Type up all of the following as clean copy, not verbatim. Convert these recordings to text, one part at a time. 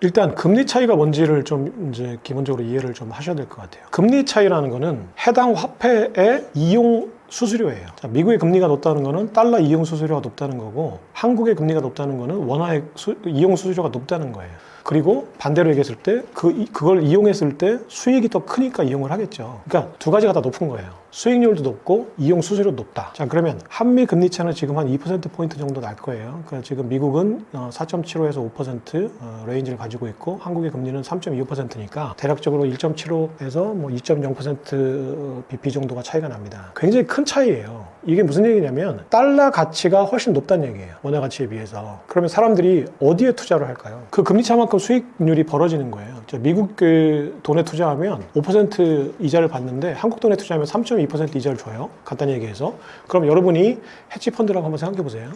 일단 금리 차이가 뭔지를 좀 이제 기본적으로 이해를 좀 하셔야 될 것 같아요. 금리 차이라는 거는 해당 화폐의 이용 수수료예요. 자, 미국의 금리가 높다는 거는 달러 이용 수수료가 높다는 거고, 한국의 금리가 높다는 거는 원화의 이용 수수료가 높다는 거예요. 그리고 반대로 얘기했을 때 그걸 이용했을 때 수익이 더 크니까 이용을 하겠죠. 그러니까 두 가지가 다 높은 거예요. 수익률도 높고 이용 수수료도 높다. 자, 그러면 한미 금리 차는 지금 한 2%포인트 정도 날 거예요. 그러니까 지금 미국은 4.75에서 5% 레인지를 가지고 있고, 한국의 금리는 3.25%니까 대략적으로 1.75에서 뭐 2.0% bp 정도가 차이가 납니다. 굉장히 큰 차이예요. 이게 무슨 얘기냐면 달러 가치가 훨씬 높다는 얘기예요. 원화 가치에 비해서. 그러면 사람들이 어디에 투자를 할까요? 그 금리 차만큼 수익률이 벌어지는 거예요. 미국 그 돈에 투자하면 5% 이자를 받는데 한국 돈에 투자하면 3.2% 이자를 줘요. 간단히 얘기해서. 그럼 여러분이 해치펀드라고 한번 생각해 보세요.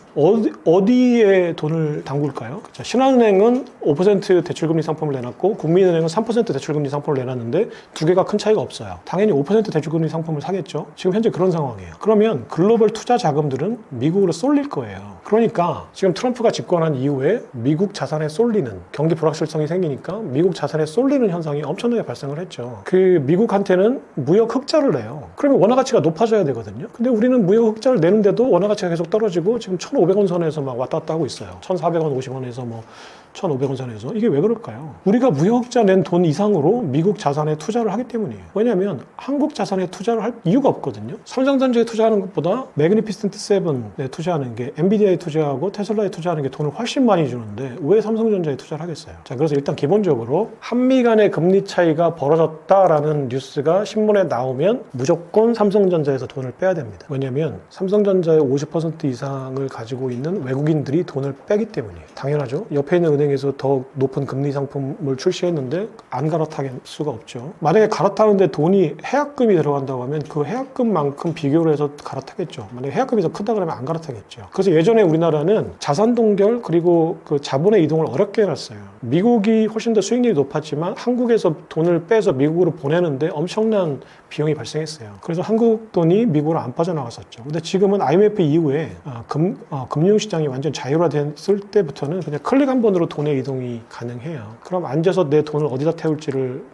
어디에 돈을 담글까요? 그렇죠. 신한은행은 5% 대출금리 상품을 내놨고, 국민은행은 3% 대출금리 상품을 내놨는데 두 개가 큰 차이가 없어요. 당연히 5% 대출금리 상품을 사겠죠. 지금 현재 그런 상황이에요. 그러면 글로벌 투자 자금들은 미국으로 쏠릴 거예요. 그러니까 지금 트럼프가 집권한 이후에 미국 자산에 쏠리는, 경기 불확실성이 생기니까 미국 자산에 쏠리는 현상이 엄청나게 발생을 했죠. 그 미국한테는 무역 흑자를 내요. 그러면 원화 가치가 높아져야 되거든요. 근데 우리는 무역 흑자를 내는데도 원화 가치가 계속 떨어지고 지금 1,500원 선에서 막 왔다 갔다 하고 있어요. 1,400원, 50원에서 뭐 1,500원 선에서. 이게 왜 그럴까요? 우리가 무역 흑자 낸 돈 이상으로 미국 자산에 투자를 하기 때문이에요. 왜냐하면 한국 자산에 투자를 할 이유가 없거든요. 삼성전자에 투자하는 것보다 매그니피센트 7에 투자하는 게, 엔비디아에 투자하고 테슬라에 투자하는 게 돈을 훨씬 많이 주는데 왜 삼성전자에 투자를 하겠어요? 자, 그래서 일단 기본적으로 한미 간의 금리 차이가 벌어졌다라는 뉴스가 신문에 나오면 무조건 삼성전자에서 돈을 빼야 됩니다. 왜냐하면 삼성전자의 50% 이상을 가지고 있는 외국인들이 돈을 빼기 때문이에요. 당연하죠. 옆에 있는 은행에서 더 높은 금리 상품을 출시했는데 안 갈아타길 수가 없죠. 만약에 갈아타는데 돈이 해약금이 들어간다고 하면 그 해약금만큼 비교를 해서 갈아타겠죠. 만약에 해약금이 더 크다 그러면 안 갈아타겠죠. 그래서 예전에 우리나라는 자산 동결 그리고 그 자본의 이동을 어렵게 해놨어요. 미국이 훨씬 더 수익률이 높았지만 한국에서 돈을 빼서 미국으로 보내는데 엄청난 비용이 발생했어요. 그래서 한국 돈이 미국으로 안 빠져나갔었죠. 근데 지금은 IMF 이후에 금융시장이 완전 자율화됐을 때부터는 그냥 클릭 한 번으로 돈의 이동이 가능해요. 그럼 앉아서 내 돈을 어디다 태울지를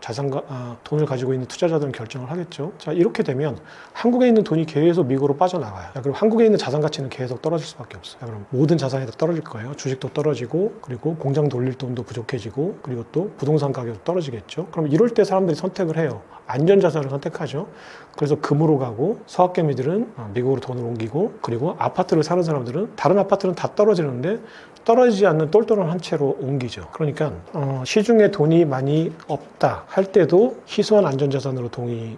돈을 가지고 있는 투자자들은 결정을 하겠죠. 자, 이렇게 되면 한국에 있는 돈이 계속 미국으로 빠져나가요. 자, 그럼 한국에 있는 자산 가치는 계속 떨어질 수밖에 없어요. 자, 그럼 모든 자산이 다 떨어질 거예요. 주식도 떨어지고, 그리고 공장 돌릴 돈도 부족해지고, 그리고 또 부동산 가격도 떨어지겠죠. 그럼 이럴 때 사람들이 선택을 해요. 안전자산을 선택하죠. 그래서 금으로 가고, 서학개미들은 미국으로 돈을 옮기고, 그리고 아파트를 사는 사람들은 다른 아파트는 다 떨어지는데 떨어지지 않는 똘똘한 한 채로 옮기죠. 그러니까 시중에 돈이 많이 없다 할 때도 희소한 안전자산으로 돈이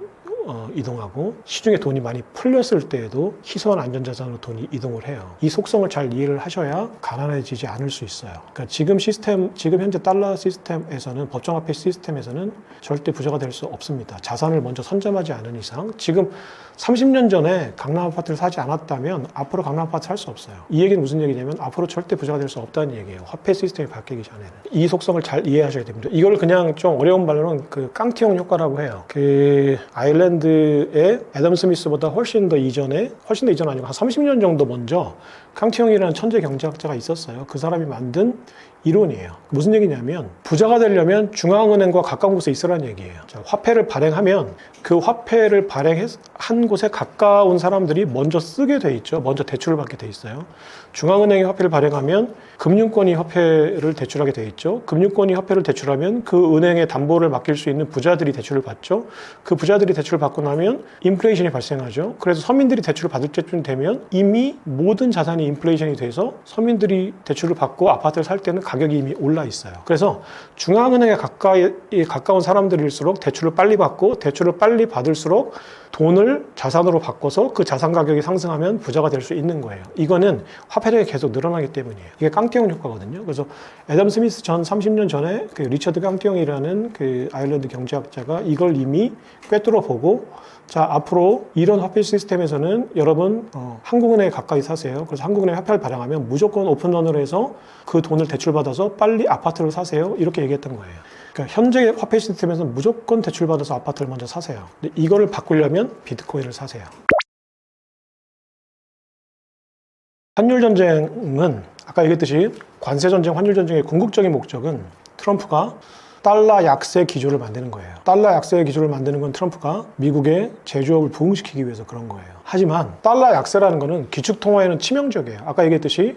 이동하고, 시중에 돈이 많이 풀렸을 때에도 희소한 안전자산으로 돈이 이동을 해요. 이 속성을 잘 이해를 하셔야 가난해지지 않을 수 있어요. 그러니까 지금 현재 달러 시스템에서는, 법정화폐 시스템에서는 절대 부자가 될 수 없습니다. 자산을 먼저 선점하지 않은 이상. 지금 30년 전에 강남 아파트를 사지 않았다면 앞으로 강남 아파트 살 수 없어요. 이 얘기는 무슨 얘기냐면 앞으로 절대 부자가 될 수 없다는 얘기예요. 화폐 시스템이 바뀌기 전에는. 이 속성을 잘 이해하셔야 됩니다. 이걸 그냥 좀 어려운 말로는 그 깡티형 효과라고 해요. 그 아일랜드의 애덤 스미스보다 훨씬 더 이전에, 훨씬 더 이전 아니고 한 30년 정도 먼저 깡티형이라는 천재 경제학자가 있었어요. 그 사람이 만든 이론이에요. 무슨 얘기냐면 부자가 되려면 중앙은행과 가까운 곳에 있으라는 얘기예요. 자, 화폐를 발행하면 그 화폐를 발행한 곳에 가까운 사람들이 먼저 쓰게 돼 있죠. 먼저 대출을 받게 돼 있어요. 중앙은행이 화폐를 발행하면 금융권이 화폐를 대출하게 돼 있죠. 금융권이 화폐를 대출하면 그 은행에 담보를 맡길 수 있는 부자들이 대출을 받죠. 그 부자들이 대출을 받고 나면 인플레이션이 발생하죠. 그래서 서민들이 대출을 받을 때쯤 되면 이미 모든 자산이 인플레이션이 돼서 서민들이 대출을 받고 아파트를 살 때는 가격이 이미 올라 있어요. 그래서 중앙은행에 가까운 사람들일수록 대출을 빨리 받고, 대출을 빨리 받을수록 돈을 자산으로 바꿔서 그 자산 가격이 상승하면 부자가 될 수 있는 거예요. 이거는 화폐량이 계속 늘어나기 때문이에요. 이게 깡티형 효과거든요. 그래서 애덤 스미스 전 30년 전에 그 리처드 깡티형이라는 그 아일랜드 경제학자가 이걸 이미 꿰뚫어 보고, 자, 앞으로 이런 화폐 시스템에서는 여러분 한국은행에 가까이 사세요. 그래서 한국은행 화폐를 발행하면 무조건 오픈런으로 해서 그 돈을 대출받아서 빨리 아파트를 사세요. 이렇게 얘기했던 거예요. 그러니까 현재 화폐 시스템에서는 무조건 대출받아서 아파트를 먼저 사세요. 근데 이거를 바꾸려면 비트코인을 사세요. 환율 전쟁은 아까 얘기했듯이 관세 전쟁, 환율 전쟁의 궁극적인 목적은 트럼프가 달러 약세 기조를 만드는 거예요. 달러 약세 기조를 만드는 건 트럼프가 미국의 제조업을 부흥시키기 위해서 그런 거예요. 하지만 달러 약세라는 거는 기축통화에는 치명적이에요. 아까 얘기했듯이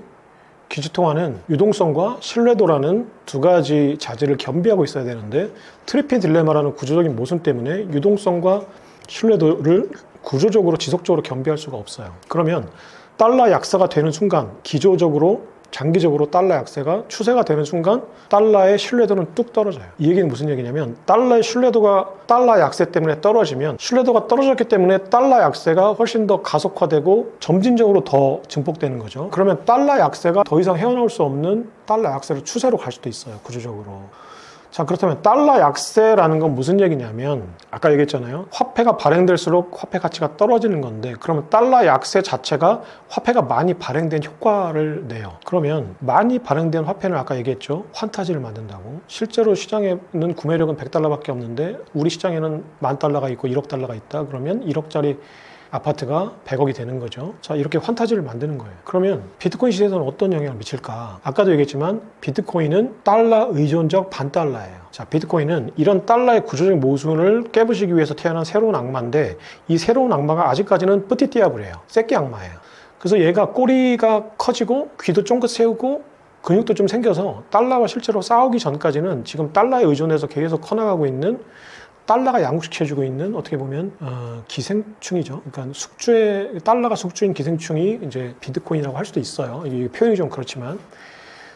기축통화는 유동성과 신뢰도라는 두 가지 자질을 겸비하고 있어야 되는데 트리피 딜레마라는 구조적인 모순 때문에 유동성과 신뢰도를 구조적으로 지속적으로 겸비할 수가 없어요. 그러면 달러 약세가 되는 순간 기조적으로 장기적으로 달러 약세가 추세가 되는 순간 달러의 신뢰도는 뚝 떨어져요. 이 얘기는 무슨 얘기냐면 달러의 신뢰도가 달러 약세 때문에 떨어지면 신뢰도가 떨어졌기 때문에 달러 약세가 훨씬 더 가속화되고 점진적으로 더 증폭되는 거죠. 그러면 달러 약세가 더 이상 헤어나올 수 없는 달러 약세로 추세로 갈 수도 있어요. 구조적으로. 자, 그렇다면 달러 약세라는 건 무슨 얘기냐면 아까 얘기했잖아요. 화폐가 발행될수록 화폐 가치가 떨어지는 건데 그러면 달러 약세 자체가 화폐가 많이 발행된 효과를 내요. 그러면 많이 발행된 화폐는 아까 얘기했죠. 환타지를 만든다고. 실제로 시장에는 구매력은 100달러밖에 없는데 우리 시장에는 10,000달러가 있고 1억 달러가 있다. 그러면 1억짜리 아파트가 100억이 되는 거죠. 자, 이렇게 환타지를 만드는 거예요. 그러면 비트코인 시대에서는 어떤 영향을 미칠까? 아까도 얘기했지만 비트코인은 달러 의존적 반달러예요. 자, 비트코인은 이런 달러의 구조적인 모순을 깨부시기 위해서 태어난 새로운 악마인데 이 새로운 악마가 아직까지는 뿌띠띠아브래요. 새끼 악마예요. 그래서 얘가 꼬리가 커지고 귀도 쫑긋 세우고 근육도 좀 생겨서 달러와 실제로 싸우기 전까지는 지금 달러에 의존해서 계속 커나가고 있는 달러가 양육시켜주고 있는 어떻게 보면 기생충이죠. 그러니까 달러가 숙주인 기생충이 이제 비트코인이라고 할 수도 있어요. 이 표현이 좀 그렇지만.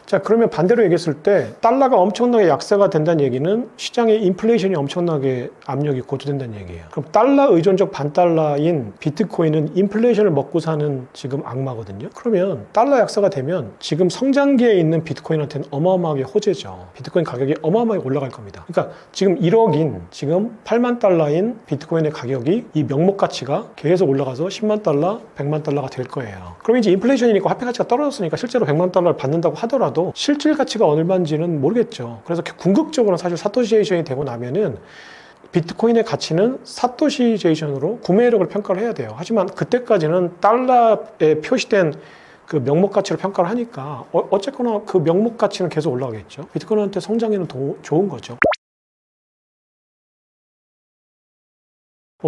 자, 그러면 반대로 얘기했을 때 달러가 엄청나게 약세가 된다는 얘기는 시장에 인플레이션이 엄청나게 압력이 고조된다는 얘기예요. 그럼 달러 의존적 반달러인 비트코인은 인플레이션을 먹고 사는 지금 악마거든요. 그러면 달러 약세가 되면 지금 성장기에 있는 비트코인한테는 어마어마하게 호재죠. 비트코인 가격이 어마어마하게 올라갈 겁니다. 그러니까 지금 1억인 지금 8만 달러인 비트코인의 가격이 이 명목 가치가 계속 올라가서 10만 달러, 100만 달러가 될 거예요. 그럼 이제 인플레이션이니까 화폐 가치가 떨어졌으니까 실제로 100만 달러를 받는다고 하더라도 실질 가치가 얼마인지는 모르겠죠. 그래서 궁극적으로 사실 사토시제이션이 되고 나면은 비트코인의 가치는 사토시제이션으로 구매력을 평가를 해야 돼요. 하지만 그때까지는 달러에 표시된 그 명목 가치로 평가를 하니까 어쨌거나 그 명목 가치는 계속 올라가겠죠. 비트코인한테 성장에는 좋은 거죠.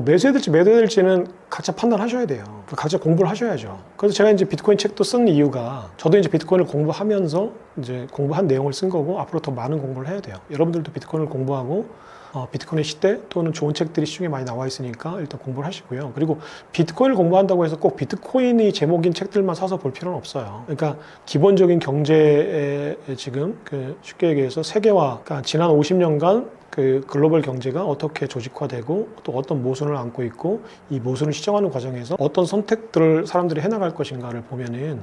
매수해야 될지 매도해야 될지는 각자 판단하셔야 돼요. 각자 공부를 하셔야죠. 그래서 제가 이제 비트코인 책도 쓴 이유가 저도 이제 비트코인을 공부하면서 이제 공부한 내용을 쓴 거고 앞으로 더 많은 공부를 해야 돼요. 여러분들도 비트코인을 공부하고 비트코인의 시대 또는 좋은 책들이 시중에 많이 나와 있으니까 일단 공부를 하시고요. 그리고 비트코인을 공부한다고 해서 꼭 비트코인이 제목인 책들만 사서 볼 필요는 없어요. 그러니까 기본적인 경제에 지금 쉽게 얘기해서 세계화, 그러니까 지난 50년간 그 글로벌 경제가 어떻게 조직화되고 또 어떤 모순을 안고 있고 이 모순을 시정하는 과정에서 어떤 선택들을 사람들이 해나갈 것인가를 보면은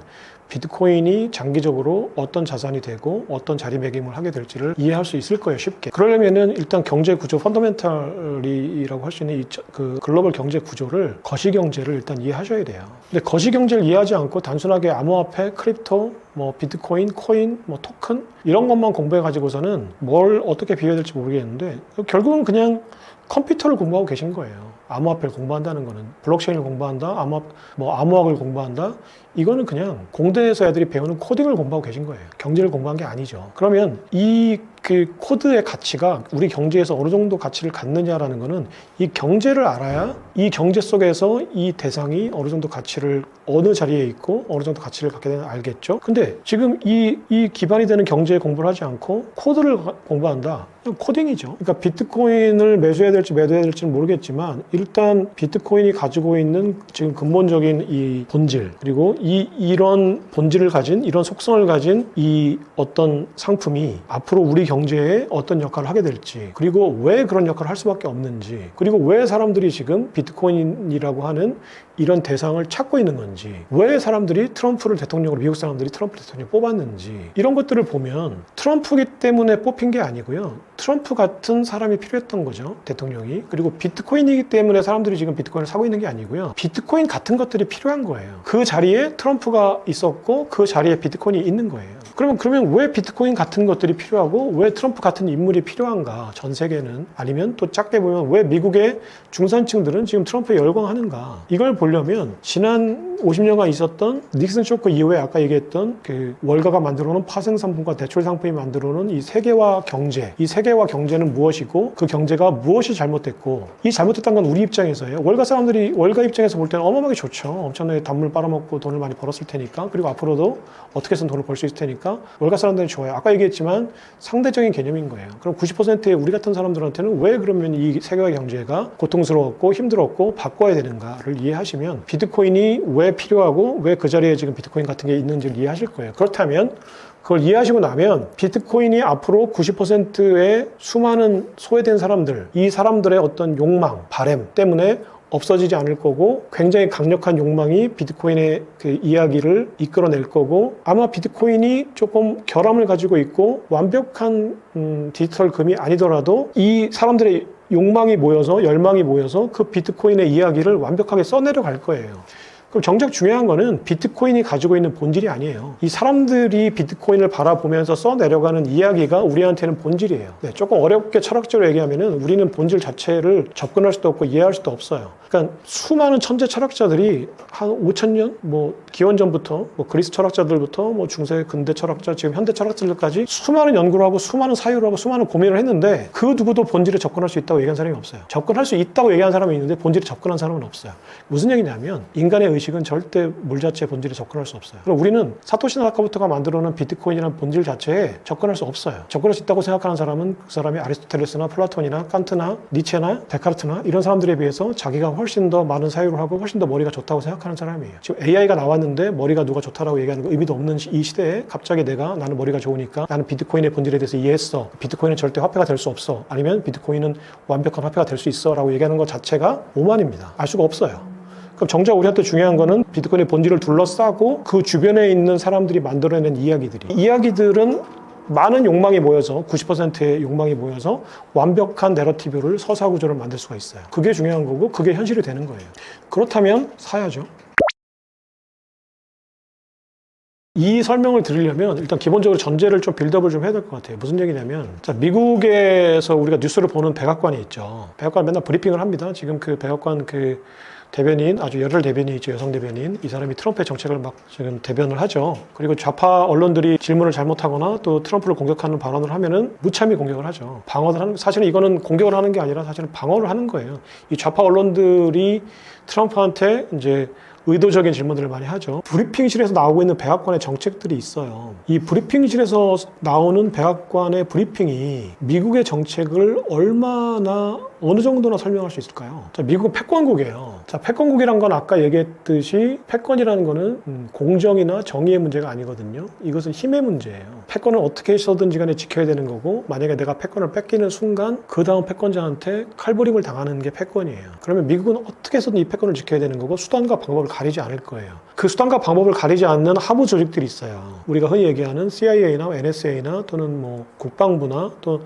비트코인이 장기적으로 어떤 자산이 되고 어떤 자리매김을 하게 될지를 이해할 수 있을 거예요, 쉽게. 그러려면은 일단 경제 구조, 펀더멘털이라고 할 수 있는 그 글로벌 경제 구조를, 거시경제를 일단 이해하셔야 돼요. 근데 거시경제를 이해하지 않고 단순하게 암호화폐, 크립토, 비트코인, 코인, 토큰 이런 것만 공부해 가지고서는 뭘 어떻게 비교해야 될지 모르겠는데 결국은 그냥 컴퓨터를 공부하고 계신 거예요. 암호화폐를 공부한다는 거는 블록체인을 공부한다, 암호학을 공부한다. 이거는 그냥 공대에서 애들이 배우는 코딩을 공부하고 계신 거예요. 경제를 공부한 게 아니죠. 그러면 그 코드의 가치가 우리 경제에서 어느 정도 가치를 갖느냐라는 거는 이 경제를 알아야 이 경제 속에서 이 대상이 어느 정도 가치를 어느 자리에 있고 어느 정도 가치를 갖게 되는 알겠죠. 근데 지금 이 기반이 되는 경제에 공부를 하지 않고 코드를 공부한다. 그냥 코딩이죠. 그러니까 비트코인을 매수해야 될지 매도해야 될지는 모르겠지만 일단 비트코인이 가지고 있는 지금 근본적인 이 본질 그리고 이런 본질을 가진 이런 속성을 가진 이 어떤 상품이 앞으로 우리 경제에 어떤 역할을 하게 될지 그리고 왜 그런 역할을 할 수밖에 없는지 그리고 왜 사람들이 지금 비트코인이라고 하는 이런 대상을 찾고 있는 건지 왜 사람들이 트럼프를 대통령으로 미국 사람들이 트럼프 대통령을 뽑았는지 이런 것들을 보면 트럼프기 때문에 뽑힌 게 아니고요. 트럼프 같은 사람이 필요했던 거죠. 대통령이. 그리고 비트코인이기 때문에 사람들이 지금 비트코인을 사고 있는 게 아니고요. 비트코인 같은 것들이 필요한 거예요. 그 자리에 트럼프가 있었고 그 자리에 비트코인이 있는 거예요. 그러면 왜 비트코인 같은 것들이 필요하고 왜 트럼프 같은 인물이 필요한가? 전 세계는. 아니면 또 작게 보면 왜 미국의 중산층들은 지금 트럼프에 열광하는가? 이걸 볼 보려면 지난 50년간 있었던 닉슨 쇼크 이후에 아까 얘기했던 그 월가가 만들어놓은 파생상품과 대출상품이 만들어놓은 이 세계화 경제, 이 세계화 경제는 무엇이고 그 경제가 무엇이 잘못됐고, 이 잘못됐다는 건 우리 입장에서예요. 월가 사람들이 월가 입장에서 볼 때는 어마어마하게 좋죠. 엄청나게 단물 빨아먹고 돈을 많이 벌었을 테니까, 그리고 앞으로도 어떻게 해서든 돈을 벌 수 있을 테니까 월가 사람들이 좋아요. 아까 얘기했지만 상대적인 개념인 거예요. 그럼 90%의 우리 같은 사람들한테는 왜 그러면 이 세계화 경제가 고통스러웠고 힘들었고 바꿔야 되는가를 이해하시면 비트코인이 왜 필요하고 왜 그 자리에 지금 비트코인 같은 게 있는지를 이해하실 거예요. 그렇다면 그걸 이해하시고 나면 비트코인이 앞으로 90%의 수많은 소외된 사람들, 이 사람들의 어떤 욕망, 바램 때문에 없어지지 않을 거고, 굉장히 강력한 욕망이 비트코인의 그 이야기를 이끌어낼 거고, 아마 비트코인이 조금 결함을 가지고 있고 완벽한 디지털 금이 아니더라도 이 사람들의 욕망이 모여서, 열망이 모여서 그 비트코인의 이야기를 완벽하게 써내려 갈 거예요. 그럼 정작 중요한 거는 비트코인이 가지고 있는 본질이 아니에요. 이 사람들이 비트코인을 바라보면서 써내려가는 이야기가 우리한테는 본질이에요. 네, 조금 어렵게 철학적으로 얘기하면은 우리는 본질 자체를 접근할 수도 없고 이해할 수도 없어요. 그러니까 수많은 천재 철학자들이 한 5,000년, 기원전부터, 그리스 철학자들부터, 중세 근대 철학자, 지금 현대 철학자들까지 수많은 연구를 하고 수많은 사유를 하고 수많은 고민을 했는데 그 누구도 본질에 접근할 수 있다고 얘기한 사람이 없어요. 접근할 수 있다고 얘기한 사람이 있는데 본질에 접근한 사람은 없어요. 무슨 얘기냐면 인간의 의식은 절대 물 자체의 본질에 접근할 수 없어요. 그럼 우리는 사토시 나카모토가 만들어놓은 비트코인이라는 본질 자체에 접근할 수 없어요. 접근할 수 있다고 생각하는 사람은 그 사람이 아리스토텔레스나 플라톤이나 칸트나 니체나 데카르트나 이런 사람들에 비해서 자기가 훨씬 더 많은 사유를 하고 훨씬 더 머리가 좋다고 생각하는 사람이에요. 지금 AI가 나왔는데 머리가 누가 좋다라고 얘기하는 거 의미도 없는 이 시대에 갑자기 나는 머리가 좋으니까 나는 비트코인의 본질에 대해서 이해했어. 비트코인은 절대 화폐가 될 수 없어. 아니면 비트코인은 완벽한 화폐가 될 수 있어 라고 얘기하는 것 자체가 오만입니다. 알 수가 없어요. 그럼 정작 우리한테 중요한 거는 비트코인의 본질을 둘러싸고 그 주변에 있는 사람들이 만들어낸 이야기들은 많은 욕망이 모여서 90%의 욕망이 모여서 완벽한 내러티브를 서사구조를 만들 수가 있어요. 그게 중요한 거고 그게 현실이 되는 거예요. 그렇다면 사야죠. 이 설명을 드리려면 일단 기본적으로 전제를 좀 빌드업을 좀 해야 될 것 같아요. 무슨 얘기냐면, 자, 미국에서 우리가 뉴스를 보는 백악관이 있죠. 백악관 맨날 브리핑을 합니다. 지금 그 백악관 그 대변인, 아주 열혈 대변인이 있죠. 여성 대변인. 이 사람이 트럼프의 정책을 막 지금 대변을 하죠. 그리고 좌파 언론들이 질문을 잘못하거나 또 트럼프를 공격하는 발언을 하면은 무참히 공격을 하죠. 방어를 하는, 사실은 이거는 공격을 하는 게 아니라 사실은 방어를 하는 거예요. 이 좌파 언론들이 트럼프한테 이제 의도적인 질문들을 많이 하죠. 브리핑실에서 나오고 있는 백악관의 정책들이 있어요. 이 브리핑실에서 나오는 백악관의 브리핑이 미국의 정책을 어느 정도나 설명할 수 있을까요? 자, 미국은 패권국이에요. 자, 패권국이란 건 아까 얘기했듯이 패권이라는 거는 공정이나 정의의 문제가 아니거든요. 이것은 힘의 문제예요. 패권을 어떻게 해서든지 간에 지켜야 되는 거고, 만약에 내가 패권을 뺏기는 순간 그 다음 패권자한테 칼부림을 당하는 게 패권이에요. 그러면 미국은 어떻게 해서든 이 패권을 지켜야 되는 거고 수단과 방법을 가리지 않을 거예요. 그 수단과 방법을 가리지 않는 하부 조직들이 있어요. 우리가 흔히 얘기하는 CIA나 NSA나 또는 국방부나 또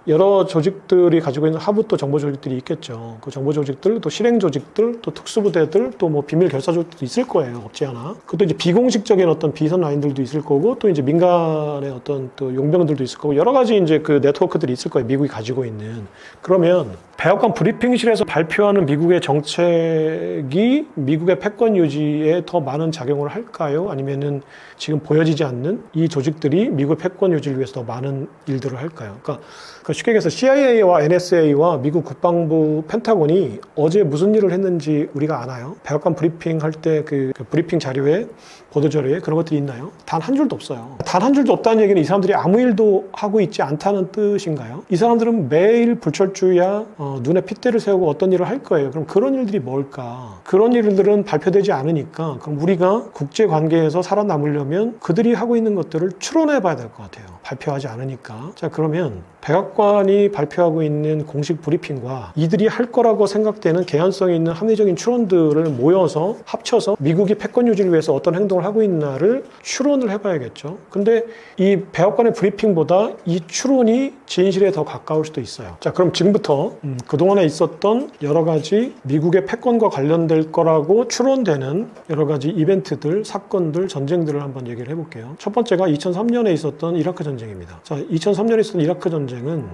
여러 조직들이 가지고 있는 하부 또 정보 조직들이 있겠죠. 그 정보 조직들, 또 실행 조직들, 또 특수부대들, 또 비밀 결사 조직도 있을 거예요. 없지 않아. 그것도 이제 비공식적인 어떤 비선 라인들도 있을 거고, 또 이제 민간의 어떤 또 용병들도 있을 거고, 여러 가지 이제 그 네트워크들이 있을 거예요. 미국이 가지고 있는. 그러면 백악관 브리핑실에서 발표하는 미국의 정책이 미국의 패권 유지에 더 많은 작용을 할까요? 아니면은 지금 보여지지 않는 이 조직들이 미국의 패권 유지를 위해서 더 많은 일들을 할까요? 그러니까 쉽게 얘기해서 CIA와 NSA와 미국 국방부 펜타곤이 어제 무슨 일을 했는지 우리가 아나요? 백악관 브리핑 할 때 그 브리핑 자료에, 보도 자료에 그런 것들이 있나요? 단 한 줄도 없어요. 단 한 줄도 없다는 얘기는 이 사람들이 아무 일도 하고 있지 않다는 뜻인가요? 이 사람들은 매일 불철주야 눈에 핏대를 세우고 어떤 일을 할 거예요. 그럼 그런 일들이 뭘까? 그런 일들은 발표되지 않으니까 그럼 우리가 국제관계에서 살아남으려면 그들이 하고 있는 것들을 추론해 봐야 될 것 같아요. 발표하지 않으니까. 자, 그러면 백악관이 발표하고 있는 공식 브리핑과 이들이 할 거라고 생각되는 개연성이 있는 합리적인 추론들을 모여서 합쳐서 미국이 패권 유지를 위해서 어떤 행동을 작업을 하고 있나를 추론을 해봐야겠죠. 근데 이 백악관의 브리핑보다 이 추론이 진실에 더 가까울 수도 있어요. 자, 그럼 지금부터 그동안에 있었던 여러 가지 미국의 패권과 관련될 거라고 추론되는 여러 가지 이벤트들, 사건들, 전쟁들을 한번 얘기를 해볼게요. 첫 번째가 2003년에 있었던 이라크 전쟁입니다. 자, 2003년에 있었던 이라크 전쟁은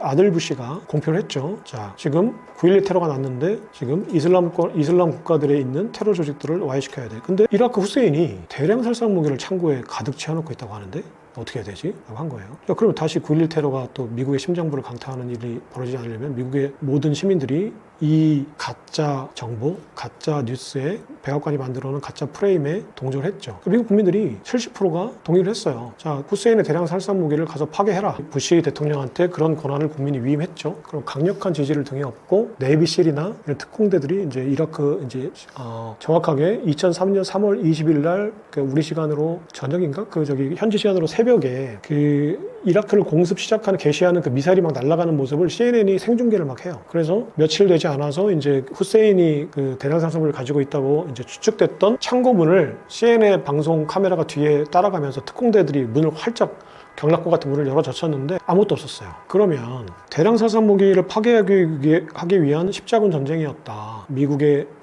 아들 부시가 공표를 했죠. 자, 지금 9.11 테러가 났는데 지금 이슬람 국가들에 있는 테러 조직들을 와해시켜야 돼. 근데 이라크 후세인이 대량 살상 무기를 창고에 가득 채워놓고 있다고 하는데 어떻게 해야 되지? 라고 한 거예요. 자, 그러면 다시 9.11 테러가 또 미국의 심장부를 강타하는 일이 벌어지지 않으려면 미국의 모든 시민들이 이 가짜 정보, 가짜 뉴스에 백악관이 만들어놓은 가짜 프레임에 동조를 했죠. 미국 국민들이 70%가 동의를 했어요. 자, 후세인의 대량 살상 무기를 가서 파괴해라. 부시 대통령한테 그런 권한을 국민이 위임했죠. 그럼 강력한 지지를 등에 업고 네이비실이나 이런 특공대들이 이제 이라크 정확하게 2003년 3월 20일 날 우리 시간으로 저녁인가? 현지 시간으로 새벽에 이라크를 공습 시작하는 개시하는 그 미사일이 막 날아가는 모습을 CNN이 생중계를 막 해요. 그래서 며칠 되지 않아서 이제 후세인이 그 대량 살상무기를 가지고 있다고 이제 추측됐던 창고문을 CNN 방송 카메라가 뒤에 따라가면서 특공대들이 문을 활짝 경락고 같은 문을 열어 젖혔는데 아무것도 없었어요. 그러면 대량 살상 무기를 파괴하기 위한 십자군 전쟁이었다.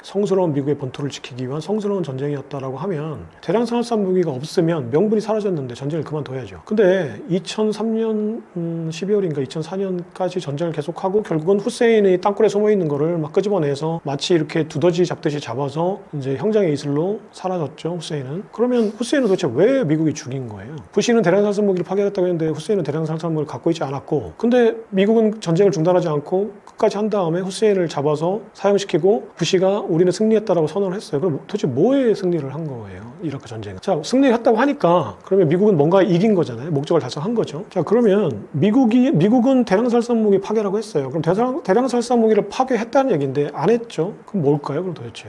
성스러운 미국의 본토를 지키기 위한 성스러운 전쟁이었다라고 하면 대량 살상 무기가 없으면 명분이 사라졌는데 전쟁을 그만둬야죠. 근데 2003년 12월인가 2004년까지 전쟁을 계속하고 결국은 후세인이 땅굴에 숨어 있는 거를 막 끄집어내서 마치 이렇게 두더지 잡듯이 잡아서 이제 형장의 이슬로 사라졌죠. 후세인은. 그러면 후세인은 도대체 왜 미국이 죽인 거예요? 부시는 대량 살상 무기를 파괴했다고 했는데 후세인은 대량 살상 무기를 갖고 있지 않았고, 근데 미국은 전쟁을 중단하지 않고 끝까지 한 다음에 후세인을 잡아서 사형시키고 부시가 우리는 승리했다라고 선언을 했어요. 그럼 도대체 뭐에 승리를 한 거예요? 이라크 전쟁. 자, 승리했다고 하니까 그러면 미국은 뭔가 이긴 거잖아요. 목적을 달성한 거죠. 자, 그러면 미국은 대량 살상 무기 파괴라고 했어요. 그럼 대량 살상 무기를 파괴했다는 얘기인데 안 했죠. 그럼 뭘까요? 그럼 도대체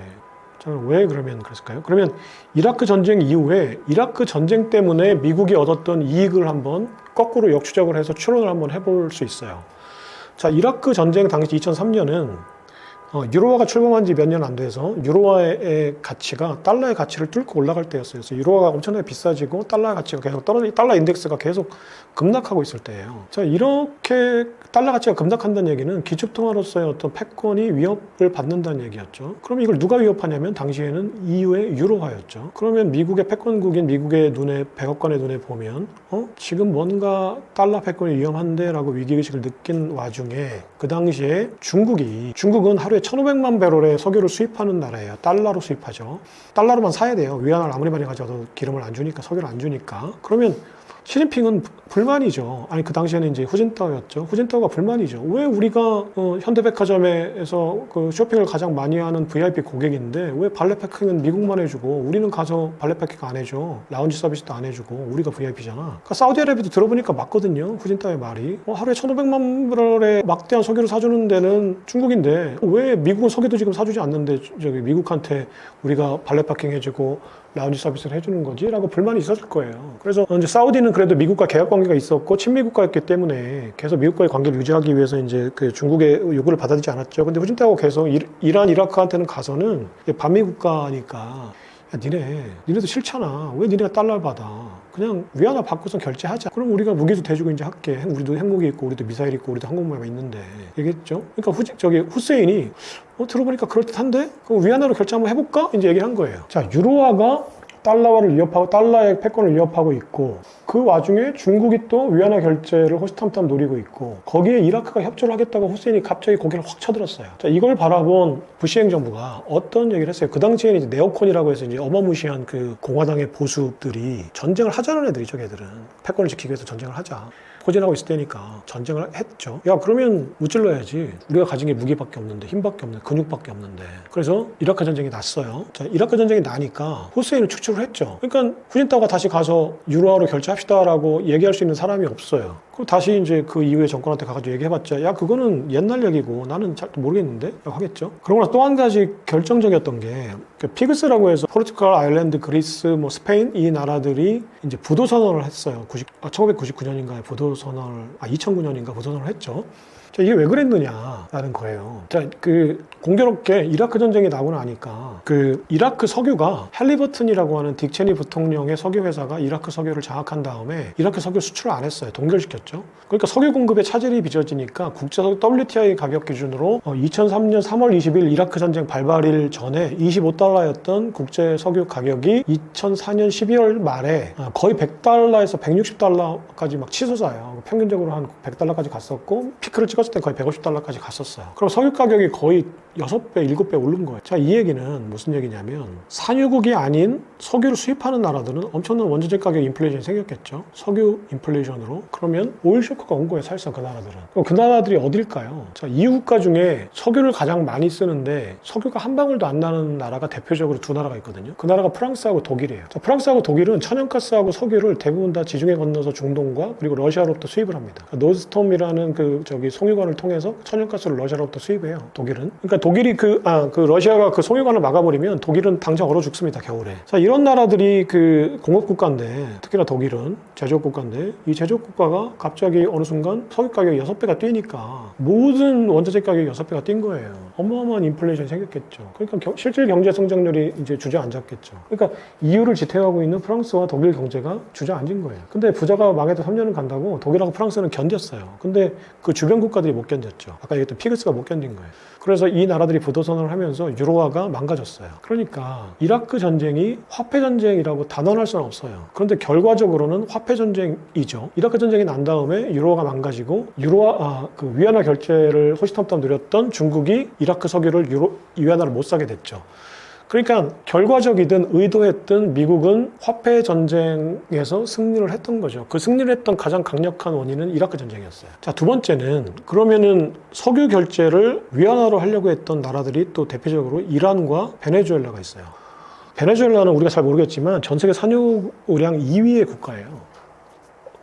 왜 그러면 그랬을까요? 그러면 이라크 전쟁 이후에 이라크 전쟁 때문에 미국이 얻었던 이익을 한번 거꾸로 역추적을 해서 추론을 한번 해볼 수 있어요. 자, 이라크 전쟁 당시 2003년은 유로화가 출범한 지 몇 년 안 돼서 유로화의 가치가 달러의 가치를 뚫고 올라갈 때였어요. 그래서 유로화가 엄청나게 비싸지고 달러의 가치가 계속 떨어지고 달러 인덱스가 계속 급락하고 있을 때예요. 자, 이렇게 달러 가치가 급락한다는 얘기는 기축통화로서의 어떤 패권이 위협을 받는다는 얘기였죠. 그럼 이걸 누가 위협하냐면 당시에는 EU의 유로화였죠. 그러면 미국의 패권국인 미국의 눈에, 백악관의 눈에 보면 지금 뭔가 달러 패권이 위험한데 라고 위기의식을 느낀 와중에 그 당시에 중국은 하루에 1,500만 배럴의 석유를 수입하는 나라예요. 달러로 수입하죠. 달러로만 사야 돼요. 위안을 아무리 많이 가져도 기름을 안 주니까, 석유를 안 주니까. 그러면 시진핑은 불만이죠. 아니, 그 당시에는 이제 후진타오였죠. 후진타오가 불만이죠. 왜 우리가 현대백화점에서 그 쇼핑을 가장 많이 하는 VIP 고객인데 왜 발레 패킹은 미국만 해주고 우리는 가서 발레 패킹 안 해줘. 라운지 서비스도 안 해주고 우리가 VIP잖아. 그러니까 사우디아라비아도 들어보니까 맞거든요. 후진타오의 말이. 하루에 1,500만 불의 막대한 석유를 사주는 데는 중국인데 왜 미국은 석유도 지금 사주지 않는데 미국한테 우리가 발레 패킹 해주고 라운지 서비스를 해주는 거지? 라고 불만이 있었을 거예요. 그래서 이제 사우디는 그래도 미국과 계약 관계가 있었고 친미 국가였기 때문에 계속 미국과의 관계를 유지하기 위해서 이제 그 중국의 요구를 받아들이지 않았죠. 근데 후진타오가 계속 이란, 이라크한테는 가서는 반미 국가니까 야, 니네도 싫잖아. 왜 니네가 달러를 받아? 그냥 위안화 받고선 결제하자. 그럼 우리가 무기도 대주고 이제 할게. 우리도 핵무기 있고, 우리도 미사일 있고, 우리도 항공모가 있는데. 얘기했죠. 그러니까 후세인이 들어보니까 그럴듯한데? 그럼 위안화로 결제 한번 해볼까? 이제 얘기를 한 거예요. 자, 유로화가 달러화를 위협하고 달러의 패권을 위협하고 있고 그 와중에 중국이 또 위안화 결제를 호시탐탐 노리고 있고 거기에 이라크가 협조를 하겠다고 후세인이 갑자기 고개를 확 쳐들었어요. 자, 이걸 바라본 부시 행정부가 어떤 얘기를 했어요. 그 당시에는 이제 네오콘이라고 해서 이제 어마무시한 그 공화당의 보수들이 전쟁을 하자는 애들이죠. 걔들은 패권을 지키기 위해서 전쟁을 하자. 포진하고 있을 때니까 전쟁을 했죠. 야, 그러면 무찔러야지. 우리가 가진 게 무기밖에 없는데, 힘밖에 없는데, 근육밖에 없는데. 그래서 이라크 전쟁이 났어요. 자, 이라크 전쟁이 나니까 후세인을 축출을 했죠. 그러니까 후진타오가 다시 가서 유로화로 결제합시다라고 얘기할 수 있는 사람이 없어요. 그럼 다시 이제 그 이후에 정권한테 가가지고 얘기해봤자 야, 그거는 옛날 얘기고 나는 잘 모르겠는데? 라고 하겠죠. 그러고 나서 또 한 가지 결정적이었던 게 피그스라고 해서 포르투갈, 아일랜드, 그리스, 스페인 이 나라들이 이제 부도 선언을 했어요. 1999년인가에 2009년인가 부도 선언을 했죠. 자, 이게 왜 그랬느냐라는 거예요. 자, 그 공교롭게 이라크 전쟁이 나고 나니까 그 이라크 석유가 할리버튼이라고 하는 딕 체니 부통령의 석유 회사가 이라크 석유를 장악한 다음에 이라크 석유 수출을 안 했어요. 동결시켰죠. 그러니까 석유 공급에 차질이 빚어지니까 국제석유 WTI 가격 기준으로 2003년 3월 20일 이라크 전쟁 발발일 전에 25달러였던 국제 석유 가격이 2004년 12월 말에 거의 100달러에서 160달러까지 막 치솟아요. 평균적으로 한 100달러까지 갔었고 피크를 찍었을 때 거의 150달러까지 갔었어요. 그럼 석유 가격이 거의 6배, 7배 오른 거예요. 자, 이 얘기는 무슨 얘기냐면 산유국이 아닌 석유를 수입하는 나라들은 엄청난 원자재 가격 인플레이션이 생겼겠죠. 석유 인플레이션으로. 그러면 오일 쇼크가 온 거예요. 사실상 그 나라들은. 그럼 그 나라들이 어딜까요? 자, EU 국가 중에 석유를 가장 많이 쓰는데 석유가 한 방울도 안 나는 나라가 대표적으로 두 나라가 있거든요. 그 나라가 프랑스하고 독일이에요. 자, 프랑스하고 독일은 천연가스하고 석유를 대부분 다 지중해 건너서 중동과 그리고 러시아로부터 수입을 합니다. 노스톰이라는 그 송유관을 통해서 천연가스를 러시아로부터 수입해요. 독일은. 그러니까 독일이 그 러시아가 그 송유관을 막아버리면 독일은 당장 얼어 죽습니다. 겨울에. 자, 이런 나라들이 그 공업 국가인데 특히나 독일은 제조업 국가인데 이 제조업 국가가 갑자기 어느 순간 석유 가격이 6배가 뛰니까 모든 원자재 가격이 6배가 뛴 거예요. 어마어마한 인플레이션이 생겼겠죠. 그러니까 실질 경제 성장률이 이제 주저앉았겠죠. 그러니까 EU를 지탱하고 있는 프랑스와 독일 경제가 주저앉은 거예요. 근데 부자가 망해도 3년은 간다고 독일하고 프랑스는 견뎠어요. 근데 그 주변 국가들이 못 견뎠죠. 아까 얘기했던 피그스가 못 견딘 거예요. 그래서 이 나라들이 부도선언을 하면서 유로화가 망가졌어요. 그러니까 이라크 전쟁이 화폐 전쟁이라고 단언할 수는 없어요. 그런데 결과적으로는 화폐 전쟁이죠. 이라크 전쟁이 난 다음에 유로화가 망가지고 그 위안화 결제를 호시탐탐 누렸던 중국이 이라크 석유를 위안화를 못 사게 됐죠. 그러니까 결과적이든 의도했든 미국은 화폐 전쟁에서 승리를 했던 거죠. 그 승리를 했던 가장 강력한 원인은 이라크 전쟁이었어요. 자, 두 번째는 그러면은 석유 결제를 위안화로 하려고 했던 나라들이 또 대표적으로 이란과 베네수엘라가 있어요. 베네수엘라는 우리가 잘 모르겠지만 전 세계 산유량 2위의 국가예요.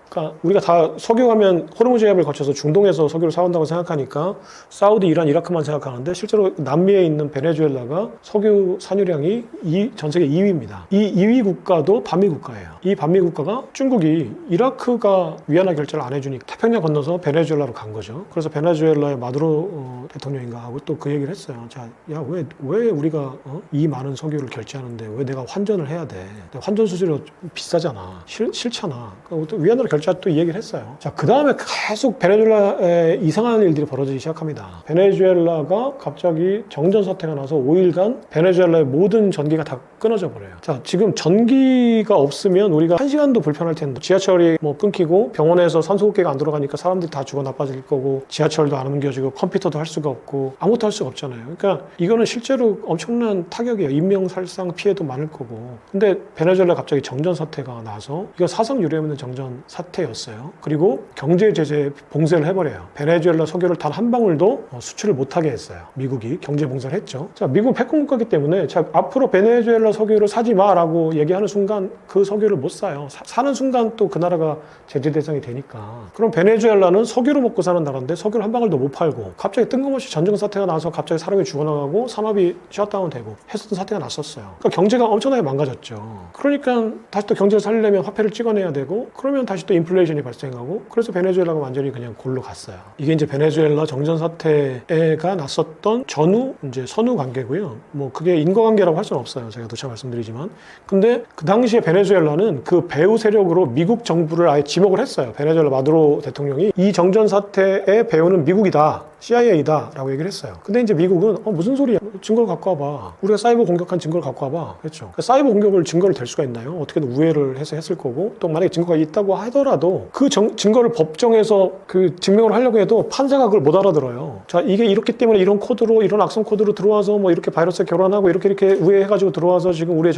그러니까 우리가 다 석유하면 호르무즈 해협을 거쳐서 중동에서 석유를 사온다고 생각하니까 사우디, 이란, 이라크만 생각하는데 실제로 남미에 있는 베네수엘라가 석유 산유량이 전 세계 2위입니다. 이 2위 국가도 반미 국가예요. 이 반미 국가가 중국이 이라크가 위안화 결제를 안 해주니까 태평양 건너서 베네수엘라로 간 거죠. 그래서 베네수엘라의 마두로 대통령인가 하고 또 그 얘기를 했어요. 자, 야, 왜 우리가 이 많은 석유를 결제하는데 왜 내가 환전을 해야 돼? 환전 수수료 비싸잖아. 싫잖아. 그러니까 위안화를 또 이 얘기를 했어요. 자, 그 다음에 계속 베네수엘라에 이상한 일들이 벌어지기 시작합니다. 베네수엘라가 갑자기 정전 사태가 나서 5일간 베네수엘라의 모든 전기가 다 끊어져 버려요. 자, 지금 전기가 없으면 우리가 1시간도 불편할 텐데 지하철이 뭐 끊기고 병원에서 산소호흡기가 안 들어가니까 사람들이 다 죽어 나빠질 거고 지하철도 안 옮겨지고 컴퓨터도 할 수가 없고 아무것도 할 수가 없잖아요. 그러니까 이거는 실제로 엄청난 타격이에요. 인명살상 피해도 많을 거고. 근데 베네수엘라 갑자기 정전 사태가 나서 이거 사상 유례 없는 정전 사태였어요. 그리고 경제 제재 봉쇄를 해버려요. 베네수엘라 석유를 단 한 방울도 수출을 못하게 했어요. 미국이 경제 봉쇄를 했죠. 자, 미국은 패권 국가이기 때문에 자, 앞으로 베네수엘라 석유를 사지 마라고 얘기하는 순간 그 석유를 못 사요. 사는 순간 또 그 나라가 제재 대상이 되니까. 그럼 베네수엘라는 석유로 먹고 사는 나라인데 석유를 한 방울도 못 팔고 갑자기 뜬금없이 전쟁 사태가 나서 갑자기 사람이 죽어나가고 산업이 셧다운되고 했었던 사태가 났었어요. 그러니까 경제가 엄청나게 망가졌죠. 그러니까 다시 또 경제를 살리려면 화폐를 찍어내야 되고 그러면 다시 또 인플레이션이 발생하고 그래서 베네수엘라가 완전히 그냥 골로 갔어요. 이게 이제 베네수엘라 정전 사태가 났었던 전후 이제 선후 관계고요. 뭐 그게 인과관계라고 할 수는 없어요. 제가 누차 말씀드리지만. 근데 그 당시에 베네수엘라는 그 배후 세력으로 미국 정부를 아예 지목을 했어요. 베네수엘라 마두로 대통령이 이 정전 사태의 배후는 미국이다. CIA다 라고 얘기를 했어요. 근데 이제 미국은 무슨 소리야? 증거를 갖고 와봐. 우리가 사이버 공격한 증거를 갖고 와봐. 그렇죠. 그러니까 사이버 공격을 증거를 댈 수가 있나요? 어떻게든 우회를 해서 했을 거고 또 만약에 증거가 있다고 하더라도 그 증거를 법정에서 그 증명을 하려고 해도 판사가 그걸 못 알아들어요. 자, 이게 이렇기 때문에 이런 코드로 이런 악성 코드로 들어와서 뭐 이렇게 바이러스 교란하고 이렇게 우회해가지고 들어와서 지금 우리의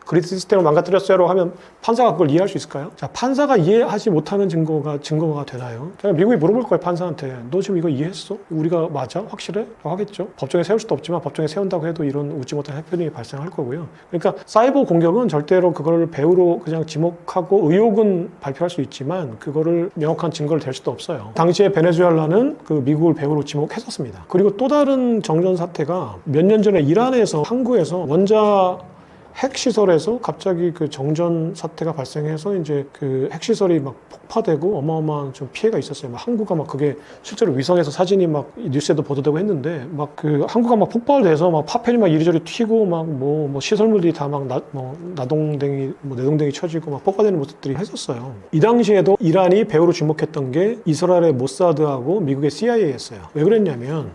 그리드 시스템을 망가뜨렸어요라고 하면 판사가 그걸 이해할 수 있을까요? 자, 판사가 이해하지 못하는 증거가 되나요? 자, 미국이 물어볼 거예요, 판사한테. 너 지금 이거 이해했어? 우리가 맞아? 확실해? 라고 하겠죠. 법정에 세울 수도 없지만 법정에 세운다고 해도 이런 웃지 못한 해프닝이 발생할 거고요. 그러니까 사이버 공격은 절대로 그걸 배후로 그냥 지목하고 의혹은 발표할 수 있지만 그거를 명확한 증거를 댈 수도 없어요. 당시에 베네수엘라는 그 미국을 배후로 지목했었습니다. 그리고 또 다른 정전 사태가 몇 년 전에 이란에서 항구에서 원자 핵시설에서 갑자기 그 정전 사태가 발생해서 이제 그 핵시설이 막 폭파되고 어마어마한 좀 피해가 있었어요. 막 항구가 막 그게 실제로 위성에서 사진이 막 뉴스에도 보도되고 했는데 막 그 항구가 막 폭발돼서 막 파편이 막 이리저리 튀고 막 뭐 시설물들이 다 막 나동댕이 뭐 내동댕이 쳐지고 막 폭파되는 모습들이 했었어요. 이 당시에도 이란이 배후로 주목했던 게 이스라엘의 모사드하고 미국의 CIA였어요. 왜 그랬냐면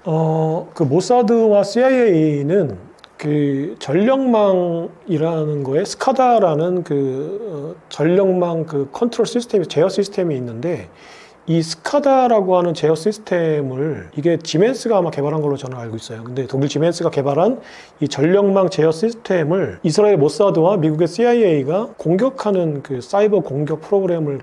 그 모사드와 CIA는 그 전력망이라는 거에 스카다라는 그 전력망 그 컨트롤 시스템, 제어 시스템이 있는데 이 스카다라고 하는 제어 시스템을 이게 지멘스가 아마 개발한 걸로 저는 알고 있어요. 근데 독일 지멘스가 개발한 이 전력망 제어 시스템을 이스라엘 모사드와 미국의 CIA가 공격하는 그 사이버 공격 프로그램을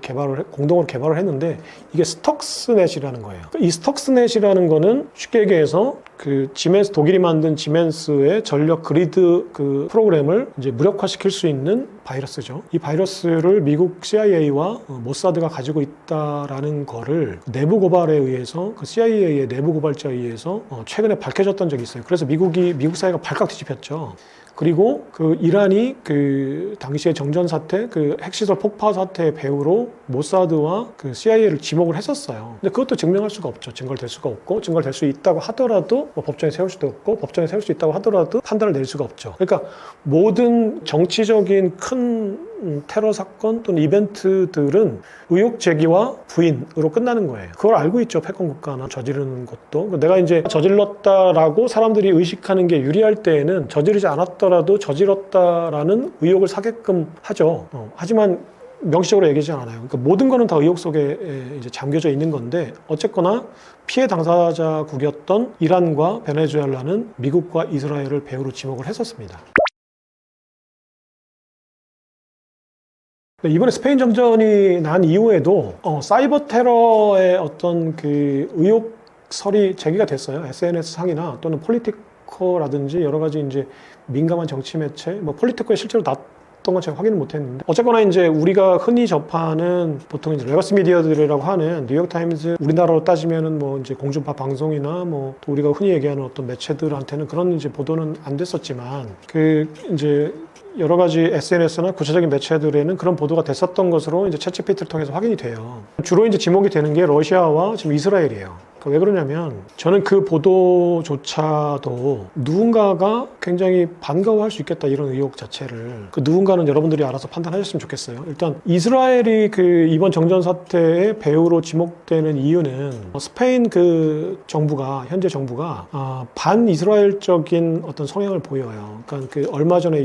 공동으로 개발을 했는데 이게 스톡스넷이라는 거예요. 이 스톡스넷이라는 거는 쉽게 얘기해서 그 지멘스, 독일이 만든 지멘스의 전력 그리드 그 프로그램을 이제 무력화시킬 수 있는 바이러스죠. 이 바이러스를 미국 CIA와 모사드가 가지고 있다라는 거를 내부 고발에 의해서 그 CIA의 내부 고발자에 의해서 최근에 밝혀졌던 적이 있어요. 그래서 미국 사회가 발칵 뒤집혔죠. 그리고 그 이란이 그 당시의 정전 사태, 그 핵시설 폭파 사태의 배후로 모사드와 그 CIA를 지목을 했었어요. 근데 그것도 증명할 수가 없죠. 증거될 수가 없고, 증거될 수 있다고 하더라도 뭐 법정에 세울 수도 없고, 법정에 세울 수 있다고 하더라도 판단을 내릴 수가 없죠. 그러니까 모든 정치적인 큰 테러 사건 또는 이벤트들은 의혹 제기와 부인으로 끝나는 거예요. 그걸 알고 있죠. 패권 국가나 저지르는 것도. 내가 이제 저질렀다라고 사람들이 의식하는 게 유리할 때에는 저지르지 않았더라도 저질렀다라는 의혹을 사게끔 하죠. 하지만 명시적으로 얘기하지 않아요. 그러니까 모든 거는 다 의혹 속에 이제 잠겨져 있는 건데 어쨌거나 피해 당사자국이었던 이란과 베네수엘라는 미국과 이스라엘을 배후로 지목을 했었습니다. 이번에 스페인 정전이 난 이후에도 사이버 테러의 어떤 그 의혹설이 제기가 됐어요. SNS 상이나 또는 폴리티코라든지 여러 가지 이제 민감한 정치 매체, 뭐 폴리티코에 실제로 났던 건 제가 확인을 못했는데 어쨌거나 이제 우리가 흔히 접하는 보통 이제 레거시 미디어들이라고 하는 뉴욕타임즈, 우리나라로 따지면은 뭐 이제 공중파 방송이나 뭐 또 우리가 흔히 얘기하는 어떤 매체들한테는 그런 이제 보도는 안 됐었지만 그 이제 여러 가지 SNS나 구체적인 매체들에는 그런 보도가 됐었던 것으로 이제 챗GPT를 통해서 확인이 돼요. 주로 이제 지목이 되는 게 러시아와 지금 이스라엘이에요. 왜 그러냐면 저는 그 보도조차도 누군가가 굉장히 반가워할 수 있겠다 이런 의혹 자체를 그 누군가는 여러분들이 알아서 판단하셨으면 좋겠어요. 일단 이스라엘이 그 이번 정전 사태의 배후로 지목되는 이유는 스페인 그 정부가 현재 정부가 반이스라엘적인 어떤 성향을 보여요. 그러니까 그 얼마 전에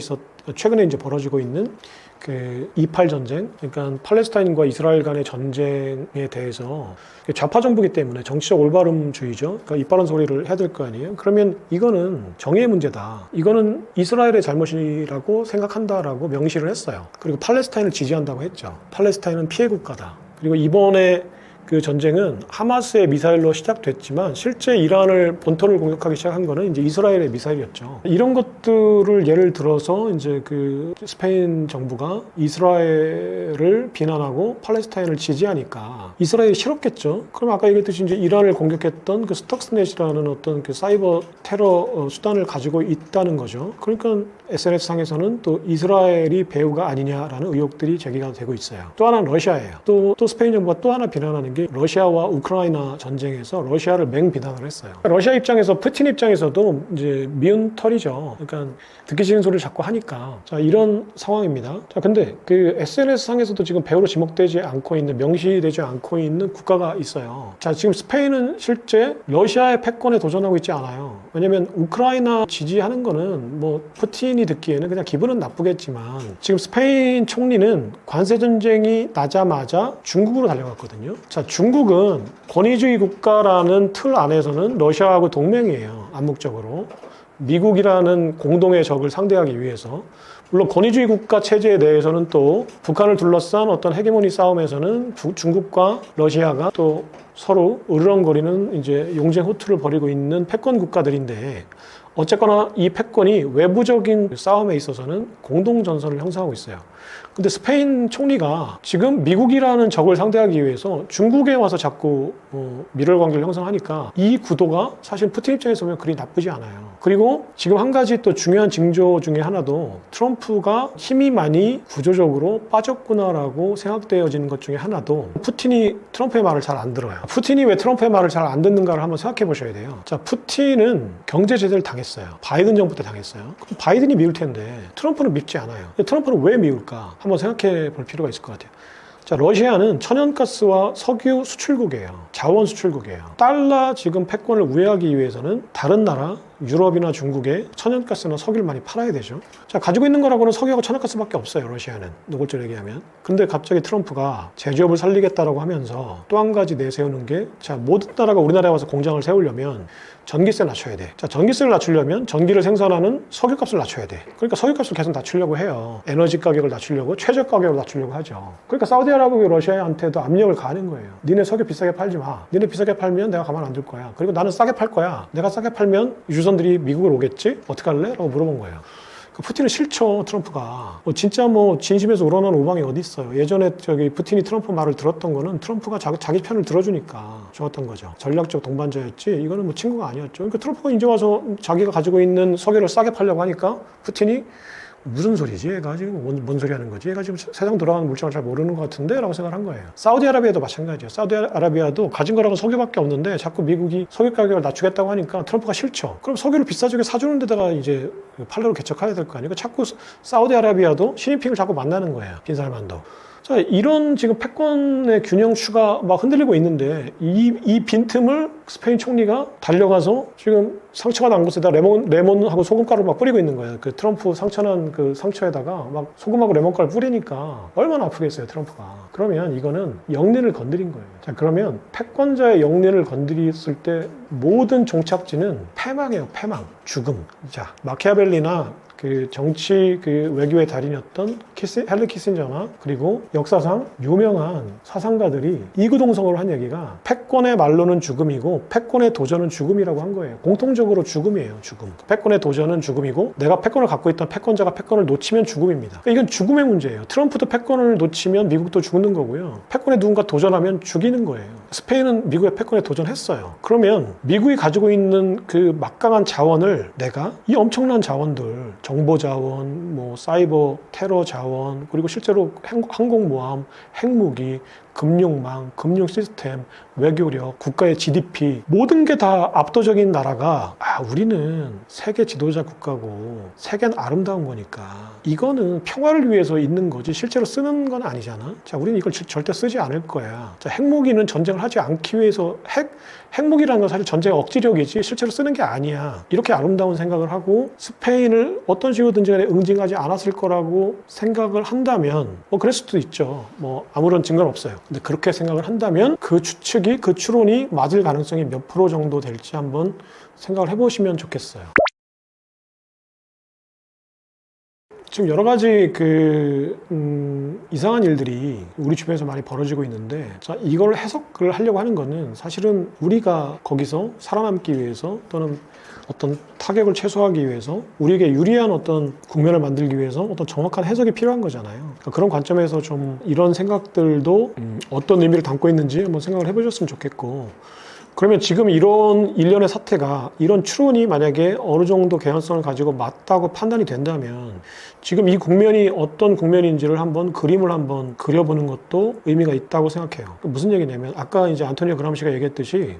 최근에 이제 벌어지고 있는 그 2.8 전쟁, 그러니까 팔레스타인과 이스라엘 간의 전쟁에 대해서 좌파 정부이기 때문에 정치적 올바름주의죠. 그러니까 이빠른 소리를 해야 될 거 아니에요. 그러면 이거는 정의의 문제다. 이거는 이스라엘의 잘못이라고 생각한다라고 명시를 했어요. 그리고 팔레스타인을 지지한다고 했죠. 팔레스타인은 피해 국가다. 그리고 이번에 그 전쟁은 하마스의 미사일로 시작됐지만 실제 이란을 본토를 공격하기 시작한 거는 이제 이스라엘의 미사일이었죠. 이런 것들을 예를 들어서 이제 그 스페인 정부가 이스라엘을 비난하고 팔레스타인을 지지하니까 이스라엘이 싫었겠죠. 그럼 아까 얘기했듯이 이제 이란을 공격했던 그 스톡스넷이라는 어떤 그 사이버 테러 수단을 가지고 있다는 거죠. 그러니까 SNS 상에서는 또 이스라엘이 배후가 아니냐라는 의혹들이 제기가 되고 있어요. 또 하나는 러시아예요. 또 스페인 정부가 또 하나 비난하는 게 러시아와 우크라이나 전쟁에서 러시아를 맹비난을 했어요. 러시아 입장에서, 푸틴 입장에서도 이제 미운 털이죠. 그러니까 듣기 싫은 소리를 자꾸 하니까. 자, 이런 상황입니다. 자, 근데 그 SNS 상에서도 지금 배후로 지목되지 않고 있는, 명시되지 않고 있는 국가가 있어요. 자, 지금 스페인은 실제 러시아의 패권에 도전하고 있지 않아요. 왜냐면 우크라이나 지지하는 거는 뭐 푸틴이 듣기에는 그냥 기분은 나쁘겠지만 지금 스페인 총리는 관세 전쟁이 나자마자 중국으로 달려갔거든요. 자, 중국은 권위주의 국가라는 틀 안에서는 러시아하고 동맹이에요. 암묵적으로. 미국이라는 공동의 적을 상대하기 위해서. 물론 권위주의 국가 체제에 대해서는 또 북한을 둘러싼 어떤 헤게모니 싸움에서는 중국과 러시아가 또 서로 으르렁거리는 이제 용쟁 호투를 벌이고 있는 패권 국가들인데 어쨌거나 이 패권이 외부적인 싸움에 있어서는 공동 전선을 형성하고 있어요. 근데 스페인 총리가 지금 미국이라는 적을 상대하기 위해서 중국에 와서 자꾸 밀월 관계를 형성하니까 이 구도가 사실 푸틴 입장에서 보면 그리 나쁘지 않아요. 그리고 지금 한 가지 또 중요한 징조 중에 하나도 트럼프가 힘이 많이 구조적으로 빠졌구나라고 생각되어지는 것 중에 하나도 푸틴이 트럼프의 말을 잘 안 들어요. 푸틴이 왜 트럼프의 말을 잘 안 듣는가를 한번 생각해 보셔야 돼요. 자, 푸틴은 경제 제재를 당했어요. 바이든 정부 때 당했어요. 그럼 바이든이 미울 텐데 트럼프는 밉지 않아요. 트럼프는 왜 미울까? 한번 생각해 볼 필요가 있을 것 같아요. 자, 러시아는 천연가스와 석유 수출국이에요. 자원 수출국이에요. 달러 지금 패권을 우회하기 위해서는 다른 나라, 유럽이나 중국에 천연가스나 석유를 많이 팔아야 되죠. 자, 가지고 있는 거라고는 석유하고 천연가스밖에 없어요, 러시아는. 노골적으로 얘기하면. 근데 갑자기 트럼프가 제조업을 살리겠다라고 하면서 또 한 가지 내세우는 게, 자, 모든 나라가 우리나라에 와서 공장을 세우려면 전기세 낮춰야 돼. 자, 전기세를 낮추려면 전기를 생산하는 석유값을 낮춰야 돼. 그러니까 석유값을 계속 낮추려고 해요. 에너지 가격을 낮추려고, 최저 가격을 낮추려고 하죠. 그러니까 사우디아라비아 러시아한테도 압력을 가하는 거예요. 니네 석유 비싸게 팔지 마. 니네 비싸게 팔면 내가 가만 안 둘 거야. 그리고 나는 싸게 팔 거야. 내가 싸게 팔면 유주선들이 미국을 오겠지? 어떻게 할래? 라고 물어본 거예요. 푸틴은 싫죠, 트럼프가. 진짜 진심에서 우러나는 오방이 어디 있어요. 예전에 푸틴이 트럼프 말을 들었던 거는 트럼프가 자기 편을 들어주니까 좋았던 거죠. 전략적 동반자였지, 이거는 친구가 아니었죠. 그러니까 트럼프가 이제 와서 자기가 가지고 있는 석유를 싸게 팔려고 하니까 푸틴이 무슨 소리지? 얘가 지금 뭔 소리 하는 거지? 얘가 지금 세상 돌아가는 물정을 잘 모르는 것 같은데? 라고 생각을 한 거예요. 사우디아라비아도 마찬가지예요. 사우디아라비아도 가진 거라고는 석유밖에 없는데 자꾸 미국이 석유 가격을 낮추겠다고 하니까 트럼프가 싫죠. 그럼 석유를 비싸게 사주는 데다가 이제 팔로를 개척해야 될 거 아니에요. 자꾸 사우디아라비아도 시진핑을 자꾸 만나는 거예요. 빈살만도. 자, 이런 지금 패권의 균형추가 막 흔들리고 있는데 이 빈틈을 스페인 총리가 달려가서 지금 상처가 난 곳에다 레몬하고 소금가루 막 뿌리고 있는 거예요. 그 트럼프 상처난 그 상처에다가 막 소금하고 레몬가루 뿌리니까 얼마나 아프겠어요, 트럼프가. 그러면 이거는 영린을 건드린 거예요. 자, 그러면 패권자의 영린을 건드렸을 때 모든 종착지는 패망이에요, 패망. 죽음. 자, 마키아벨리나 그 정치 그 외교의 달인이었던 헨리 키신저나 그리고 역사상 유명한 사상가들이 이구동성으로 한 얘기가 패권의 말로는 죽음이고 패권의 도전은 죽음이라고 한 거예요. 공통적으로 죽음이에요, 죽음. 패권의 도전은 죽음이고 내가 패권을 갖고 있던 패권자가 패권을 놓치면 죽음입니다. 그러니까 이건 죽음의 문제예요. 트럼프도 패권을 놓치면 미국도 죽는 거고요. 패권에 누군가 도전하면 죽이는 거예요. 스페인은 미국의 패권에 도전했어요. 그러면 미국이 가지고 있는 그 막강한 자원을 내가 이 엄청난 자원들 정보 자원, 사이버 테러 자원, 그리고 실제로 항공모함, 핵무기, 금융망, 금융 시스템, 외교력, 국가의 GDP 모든 게 다 압도적인 나라가 우리는 세계 지도자 국가고 세계는 아름다운 거니까 이거는 평화를 위해서 있는 거지 실제로 쓰는 건 아니잖아. 자, 우리는 이걸 절대 쓰지 않을 거야. 자, 핵무기는 전쟁을 하지 않기 위해서 핵무기라는 건 사실 전쟁의 억지력이지 실제로 쓰는 게 아니야. 이렇게 아름다운 생각을 하고 스페인을 어떤 식으로든지 간에 응징하지 않았을 거라고 생각을 한다면 그럴 수도 있죠. 아무런 증거는 없어요. 근데 그렇게 생각을 한다면 그 추측이, 그 추론이 맞을 가능성이 몇 프로 정도 될지 한번 생각을 해보시면 좋겠어요. 지금 여러 가지 이상한 일들이 우리 주변에서 많이 벌어지고 있는데, 자, 이걸 해석을 하려고 하는 거는 사실은 우리가 거기서 살아남기 위해서 또는 어떤 타격을 최소화하기 위해서 우리에게 유리한 어떤 국면을 만들기 위해서 어떤 정확한 해석이 필요한 거잖아요. 그러니까 그런 관점에서 좀 이런 생각들도 어떤 의미를 담고 있는지 한번 생각을 해보셨으면 좋겠고, 그러면 지금 이런 일련의 사태가, 이런 추론이 만약에 어느 정도 개연성을 가지고 맞다고 판단이 된다면 지금 이 국면이 어떤 국면인지를 한번 그림을 한번 그려보는 것도 의미가 있다고 생각해요. 무슨 얘기냐면 아까 이제 안토니오 그람시가 얘기했듯이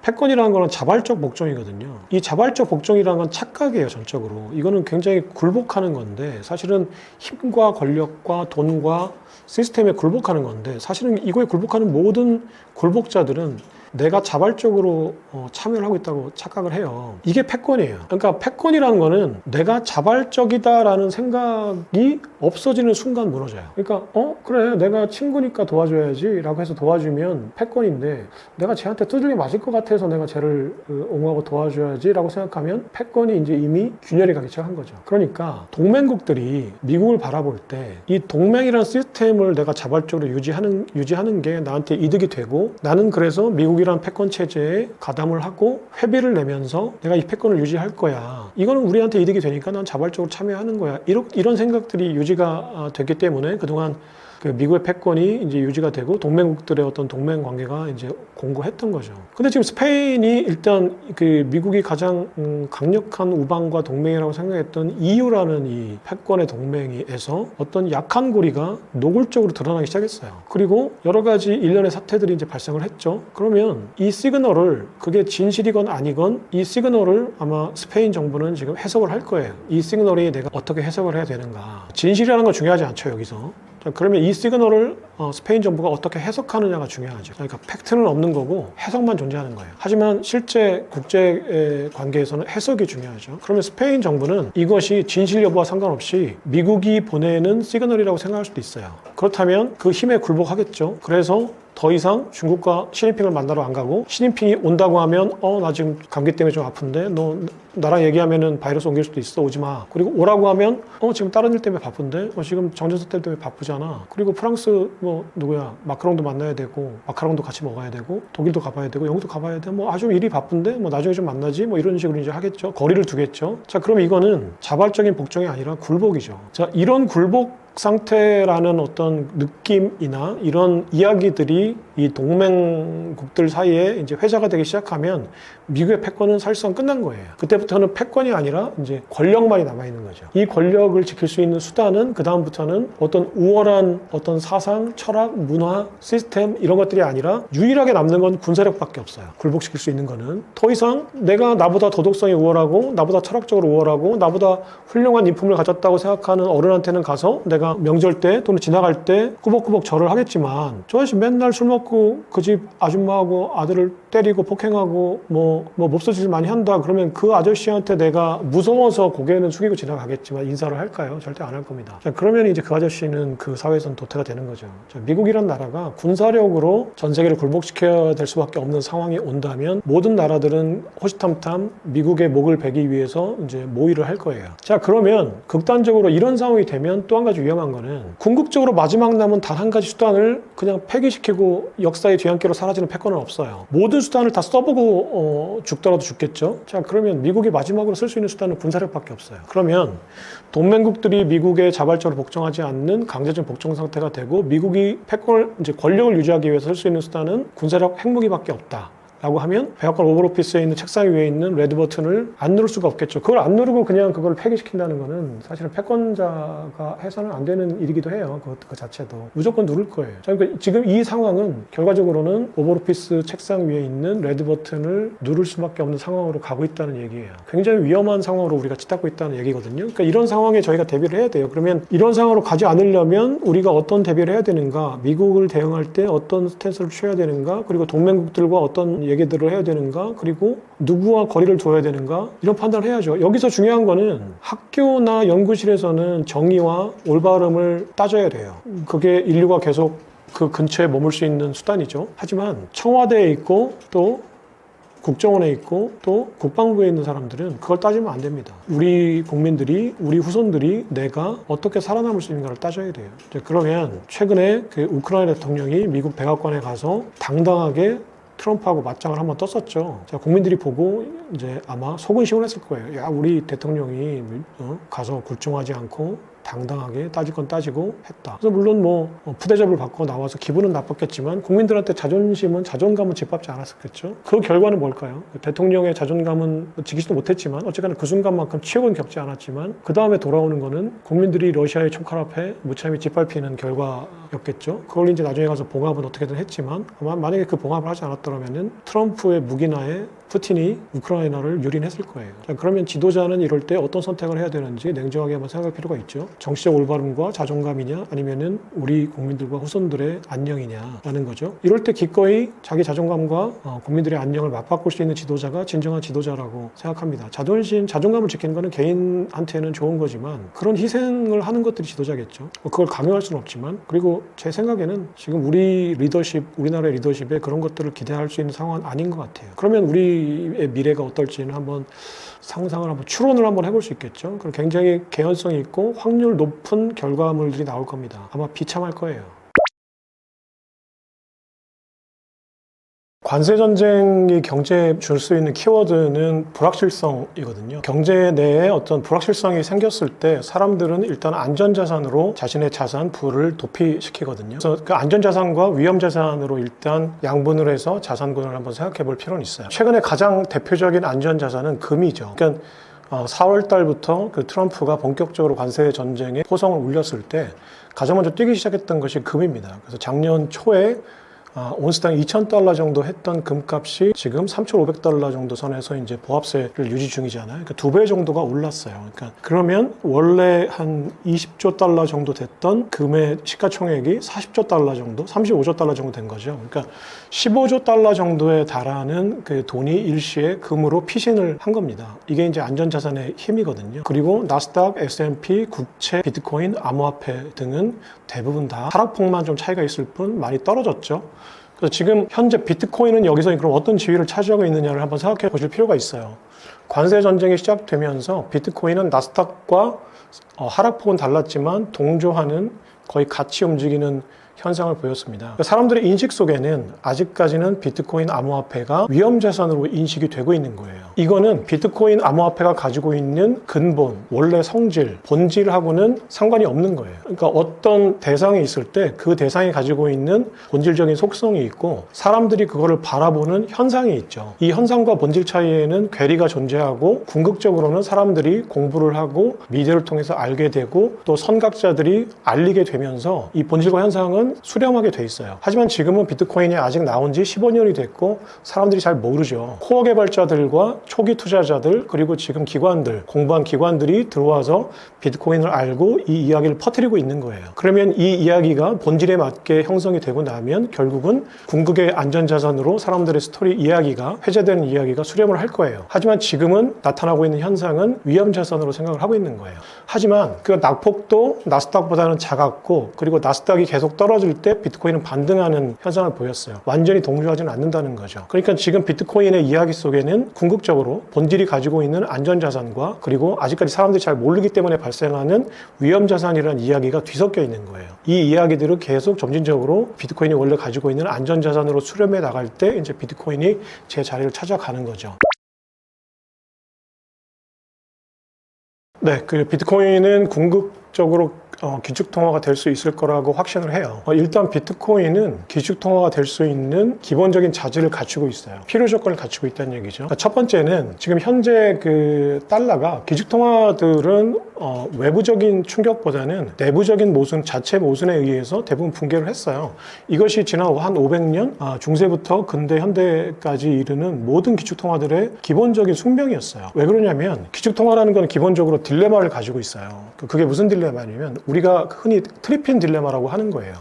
패권이라는 거는 자발적 복종이거든요. 이 자발적 복종이라는 건 착각이에요, 전적으로. 이거는 굉장히 굴복하는 건데, 사실은 힘과 권력과 돈과 시스템에 굴복하는 건데, 사실은 이거에 굴복하는 모든 굴복자들은 내가 자발적으로 참여를 하고 있다고 착각을 해요. 이게 패권이에요. 그러니까 패권이라는 거는 내가 자발적이다라는 생각이 없어지는 순간 무너져요. 그러니까 그래, 내가 친구니까 도와줘야지 라고 해서 도와주면 패권인데, 내가 쟤한테 두들겨 맞을 것 같아서 내가 쟤를 옹호하고 도와줘야지 라고 생각하면 패권이 이제 이미 균열이 가기 시작한 거죠. 그러니까 동맹국들이 미국을 바라볼 때 이 동맹이라는 시스템을 내가 자발적으로 유지하는 게 나한테 이득이 되고, 나는 그래서 미국이 미국이란 패권 체제에 가담을 하고 회비를 내면서 내가 이 패권을 유지할 거야. 이거는 우리한테 이득이 되니까 난 자발적으로 참여하는 거야. 이런 생각들이 유지가 됐기 때문에 그동안 그 미국의 패권이 이제 유지가 되고 동맹국들의 어떤 동맹 관계가 이제 공고했던 거죠. 근데 지금 스페인이 일단 그 미국이 가장 강력한 우방과 동맹이라고 생각했던 EU라는 이 패권의 동맹에서 어떤 약한 고리가 노골적으로 드러나기 시작했어요. 그리고 여러 가지 일련의 사태들이 이제 발생을 했죠. 그러면 이 시그널을 그게 진실이건 아니건 이 시그널을 아마 스페인 정부는 지금 해석을 할 거예요. 이 시그널이 내가 어떻게 해석을 해야 되는가. 진실이라는 건 중요하지 않죠, 여기서. 자, 그러면 이 시그널을 스페인 정부가 어떻게 해석하느냐가 중요하죠. 그러니까 팩트는 없는 거고 해석만 존재하는 거예요. 하지만 실제 국제 관계에서는 해석이 중요하죠. 그러면 스페인 정부는 이것이 진실 여부와 상관없이 미국이 보내는 시그널이라고 생각할 수도 있어요. 그렇다면 그 힘에 굴복하겠죠. 그래서 더 이상 중국과 시진핑을 만나러 안 가고 시진핑이 온다고 하면 나 지금 감기 때문에 좀 아픈데 너 나랑 얘기하면은 바이러스 옮길 수도 있어 오지 마. 그리고 오라고 하면 지금 다른 일 때문에 바쁜데 지금 정전사 때문에 바쁘잖아. 그리고 프랑스 누구야 마크롱도 만나야 되고 마카롱도 같이 먹어야 되고 독일도 가봐야 되고 영국도 가봐야 돼. 아주 일이 바쁜데 나중에 좀 만나지 이런 식으로 이제 하겠죠. 거리를 두겠죠. 자, 그럼 이거는 자발적인 복종이 아니라 굴복이죠. 자, 이런 굴복 상태라는 어떤 느낌이나 이런 이야기들이 이 동맹국들 사이에 이제 회자가 되기 시작하면 미국의 패권은 사실상 끝난 거예요. 그때부터는 패권이 아니라 이제 권력만이 남아있는 거죠. 이 권력을 지킬 수 있는 수단은 그다음부터는 어떤 우월한 어떤 사상, 철학, 문화, 시스템 이런 것들이 아니라 유일하게 남는 건 군사력밖에 없어요. 굴복시킬 수 있는 거는. 더 이상 내가 나보다 도덕성이 우월하고 나보다 철학적으로 우월하고 나보다 훌륭한 인품을 가졌다고 생각하는 어른한테는 가서 내가 명절 때 또는 지나갈 때 꾸벅꾸벅 절을 하겠지만 저 아저씨 맨날 술 먹고 그 집 아줌마하고 아들을 때리고 폭행하고 몹쓸 짓을 많이 한다. 그러면 그 아저씨한테 내가 무서워서 고개는 숙이고 지나가겠지만 인사를 할까요? 절대 안 할 겁니다. 자, 그러면 이제 그 아저씨는 그 사회에서는 도태가 되는 거죠. 자, 미국이란 나라가 군사력으로 전 세계를 굴복시켜야 될 수밖에 없는 상황이 온다면 모든 나라들은 호시탐탐 미국의 목을 베기 위해서 이제 모의를 할 거예요. 자, 그러면 극단적으로 이런 상황이 되면 또 한 가지 위험한 거는 궁극적으로 마지막 남은 단 한 가지 수단을 그냥 폐기시키고 역사의 뒤안길로 사라지는 패권은 없어요. 모든 수단을 다 써보고 죽더라도 죽겠죠. 자, 그러면 미국이 마지막으로 쓸 수 있는 수단은 군사력밖에 없어요. 그러면 동맹국들이 미국에 자발적으로 복종하지 않는 강제적 복종 상태가 되고 미국이 패권을 이제 권력을 유지하기 위해서 쓸 수 있는 수단은 군사력 핵무기밖에 없다. 라고 하면 백악관 오벌 오피스에 있는 책상 위에 있는 레드 버튼을 안 누를 수가 없겠죠. 그걸 안 누르고 그냥 그걸 폐기시킨다는 거는 사실은 패권자가 해서는 안 되는 일이기도 해요. 그 자체도. 무조건 누를 거예요. 자, 그러니까 지금 이 상황은 결과적으로는 오벌 오피스 책상 위에 있는 레드 버튼을 누를 수밖에 없는 상황으로 가고 있다는 얘기예요. 굉장히 위험한 상황으로 우리가 치닫고 있다는 얘기거든요. 그러니까 이런 상황에 저희가 대비를 해야 돼요. 그러면 이런 상황으로 가지 않으려면 우리가 어떤 대비를 해야 되는가, 미국을 대응할 때 어떤 스탠스를 취해야 되는가, 그리고 동맹국들과 어떤 얘기들을 해야 되는가, 그리고 누구와 거리를 둬야 되는가, 이런 판단을 해야죠. 여기서 중요한 거는 학교나 연구실에서는 정의와 올바름을 따져야 돼요. 그게 인류가 계속 그 근처에 머물 수 있는 수단이죠. 하지만 청와대에 있고 또 국정원에 있고 또 국방부에 있는 사람들은 그걸 따지면 안 됩니다. 우리 국민들이, 우리 후손들이 내가 어떻게 살아남을 수 있는가를 따져야 돼요. 그러면 최근에 그 우크라이나 대통령이 미국 백악관에 가서 당당하게 트럼프하고 맞짱을 한번 떴었죠. 자, 국민들이 보고 이제 아마 속은시원을 했을 거예요. 야, 우리 대통령이 가서 굴종하지 않고 당당하게 따질 건 따지고 했다. 그래서 물론 부대접을 받고 나와서 기분은 나빴겠지만 국민들한테 자존감은 짓밟지 않았었겠죠. 그 결과는 뭘까요? 대통령의 자존감은 지키지도 못했지만 어쨌거나 그 순간만큼 치욕은 겪지 않았지만 그 다음에 돌아오는 거는 국민들이 러시아의 총칼 앞에 무참히 짓밟히는 결과였겠죠. 그걸 이제 나중에 가서 봉합은 어떻게든 했지만 아마 만약에 그 봉합을 하지 않았더라면은 트럼프의 무기나에 푸틴이 우크라이나를 유린했을 거예요. 자, 그러면 지도자는 이럴 때 어떤 선택을 해야 되는지 냉정하게 한번 생각할 필요가 있죠. 정치적 올바름과 자존감이냐 아니면은 우리 국민들과 후손들의 안녕이냐라는 거죠. 이럴 때 기꺼이 자기 자존감과 국민들의 안녕을 맞바꿀 수 있는 지도자가 진정한 지도자라고 생각합니다. 자존감을 지키는 거는 개인한테는 좋은 거지만 그런 희생을 하는 것들이 지도자겠죠. 그걸 강요할 수는 없지만, 그리고 제 생각에는 지금 우리나라의 리더십에 그런 것들을 기대할 수 있는 상황은 아닌 것 같아요. 그러면 우리의 미래가 어떨지는 한번 추론을 한번 해볼 수 있겠죠. 그리고 굉장히 개연성이 있고 확률 높은 결과물들이 나올 겁니다. 아마 비참할 거예요. 관세 전쟁이 경제에 줄 수 있는 키워드는 불확실성이거든요. 경제 내에 어떤 불확실성이 생겼을 때 사람들은 일단 안전자산으로 자신의 자산 부를 도피시키거든요. 그래서 그 안전자산과 위험자산으로 일단 양분을 해서 자산군을 한번 생각해 볼 필요는 있어요. 최근에 가장 대표적인 안전자산은 금이죠. 그러니까 4월 달부터 그 트럼프가 본격적으로 관세 전쟁에 포성을 울렸을 때 가장 먼저 뛰기 시작했던 것이 금입니다. 그래서 작년 초에 온스당 2,000달러 정도 했던 금값이 지금 3,500달러 정도 선에서 이제 보합세를 유지 중이잖아요. 그러니까 2배 정도가 올랐어요. 그러니까 그러면 원래 한 20조 달러 정도 됐던 금의 시가총액이 40조 달러 정도, 35조 달러 정도 된 거죠. 그러니까 15조 달러 정도에 달하는 그 돈이 일시에 금으로 피신을 한 겁니다. 이게 이제 안전자산의 힘이거든요. 그리고 나스닥, S&P, 국채, 비트코인, 암호화폐 등은 대부분 다 하락폭만 좀 차이가 있을 뿐 많이 떨어졌죠. 그래서 지금 현재 비트코인은 여기서 그럼 어떤 지위를 차지하고 있느냐를 한번 생각해 보실 필요가 있어요. 관세 전쟁이 시작되면서 비트코인은 나스닥과 하락폭은 달랐지만 동조하는 거의 같이 움직이는 현상을 보였습니다. 사람들의 인식 속에는 아직까지는 비트코인 암호화폐가 위험자산으로 인식이 되고 있는 거예요. 이거는 비트코인 암호화폐가 가지고 있는 근본, 원래 성질, 본질하고는 상관이 없는 거예요. 그러니까 어떤 대상이 있을 때 그 대상이 가지고 있는 본질적인 속성이 있고 사람들이 그거를 바라보는 현상이 있죠. 이 현상과 본질 차이에는 괴리가 존재하고 궁극적으로는 사람들이 공부를 하고 미디어를 통해서 알게 되고 또 선각자들이 알리게 되면서 이 본질과 현상은 수렴하게 돼 있어요. 하지만 지금은 비트코인이 아직 나온 지 15년이 됐고 사람들이 잘 모르죠. 코어 개발자들과 초기 투자자들 그리고 지금 기관들, 공부한 기관들이 들어와서 비트코인을 알고 이 이야기를 퍼뜨리고 있는 거예요. 그러면 이 이야기가 본질에 맞게 형성이 되고 나면 결국은 궁극의 안전자산으로 사람들의 스토리 이야기가 회자되는 이야기가 수렴을 할 거예요. 하지만 지금은 나타나고 있는 현상은 위험자산으로 생각을 하고 있는 거예요. 하지만 그 낙폭도 나스닥보다는 작았고 그리고 나스닥이 계속 떨어질 때 비트코인은 반등하는 현상을 보였어요. 완전히 동조하지는 않는다는 거죠. 그러니까 지금 비트코인의 이야기 속에는 궁극적으로 본질이 가지고 있는 안전자산과 그리고 아직까지 사람들이 잘 모르기 때문에 발생하는 위험자산이라는 이야기가 뒤섞여 있는 거예요. 이 이야기들을 계속 점진적으로 비트코인이 원래 가지고 있는 안전자산으로 수렴해 나갈 때 이제 비트코인이 제 자리를 찾아가는 거죠. 네, 그 비트코인은 궁극적으로 기축통화가 될 수 있을 거라고 확신을 해요. 일단 비트코인은 기축통화가 될 수 있는 기본적인 자질을 갖추고 있어요. 필요 조건을 갖추고 있다는 얘기죠. 첫 번째는 지금 현재 그 달러가 기축통화들은 외부적인 충격보다는 내부적인 모순, 자체 모순에 의해서 대부분 붕괴를 했어요. 이것이 지난 한 500년 중세부터 근대, 현대까지 이르는 모든 기축통화들의 기본적인 숙명이었어요. 왜 그러냐면 기축통화라는 건 기본적으로 딜레마를 가지고 있어요. 그게 무슨 딜레마냐면 우리가 흔히 트리핀 딜레마라고 하는 거예요.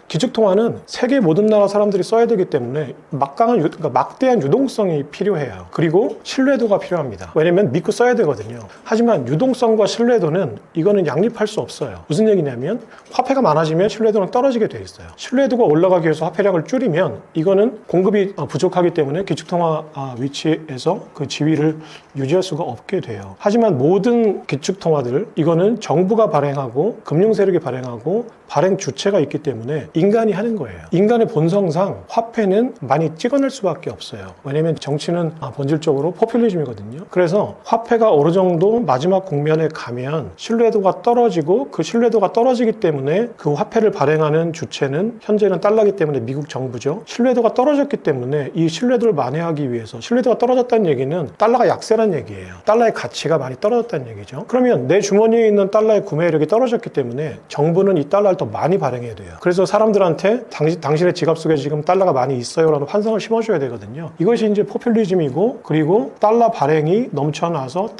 기축통화는 세계 모든 나라 사람들이 써야 되기 때문에 그러니까 막대한 유동성이 필요해요. 그리고 신뢰도가 필요합니다. 왜냐면 믿고 써야 되거든요. 하지만 유동성과 신뢰도는 이거는 양립할 수 없어요. 무슨 얘기냐면 화폐가 많아지면 신뢰도는 떨어지게 돼 있어요. 신뢰도가 올라가기 위해서 화폐량을 줄이면 이거는 공급이 부족하기 때문에 기축통화 위치에서 그 지위를 유지할 수가 없게 돼요. 하지만 모든 기축통화들 이거는 정부가 발행하고 금융세력이 발행하고 발행 주체가 있기 때문에 인간이 하는 거예요. 인간의 본성상 화폐는 많이 찍어낼 수밖에 없어요. 왜냐면 정치는 본질적으로 포퓰리즘이거든요. 그래서 화폐가 어느 정도 마지막 국면에 가면 신뢰도가 떨어지고 그 신뢰도가 떨어지기 때문에 그 화폐를 발행하는 주체는 현재는 달러기 때문에 미국 정부죠. 신뢰도가 떨어졌기 때문에 이 신뢰도를 만회하기 위해서 신뢰도가 떨어졌다는 얘기는 달러가 약세라는 얘기예요. 달러의 가치가 많이 떨어졌다는 얘기죠. 그러면 내 주머니에 있는 달러의 구매력이 떨어졌기 때문에 정부는 이 달러를 더 많이 발행해야 돼요. 그래서 사람들한테 당신의 지갑 속에 지금 달러가 많이 있어요라는 환상을 심어줘야 되거든요. 이것이 이제 포퓰리즘이고 그리고 달러 발행이 넘쳐나서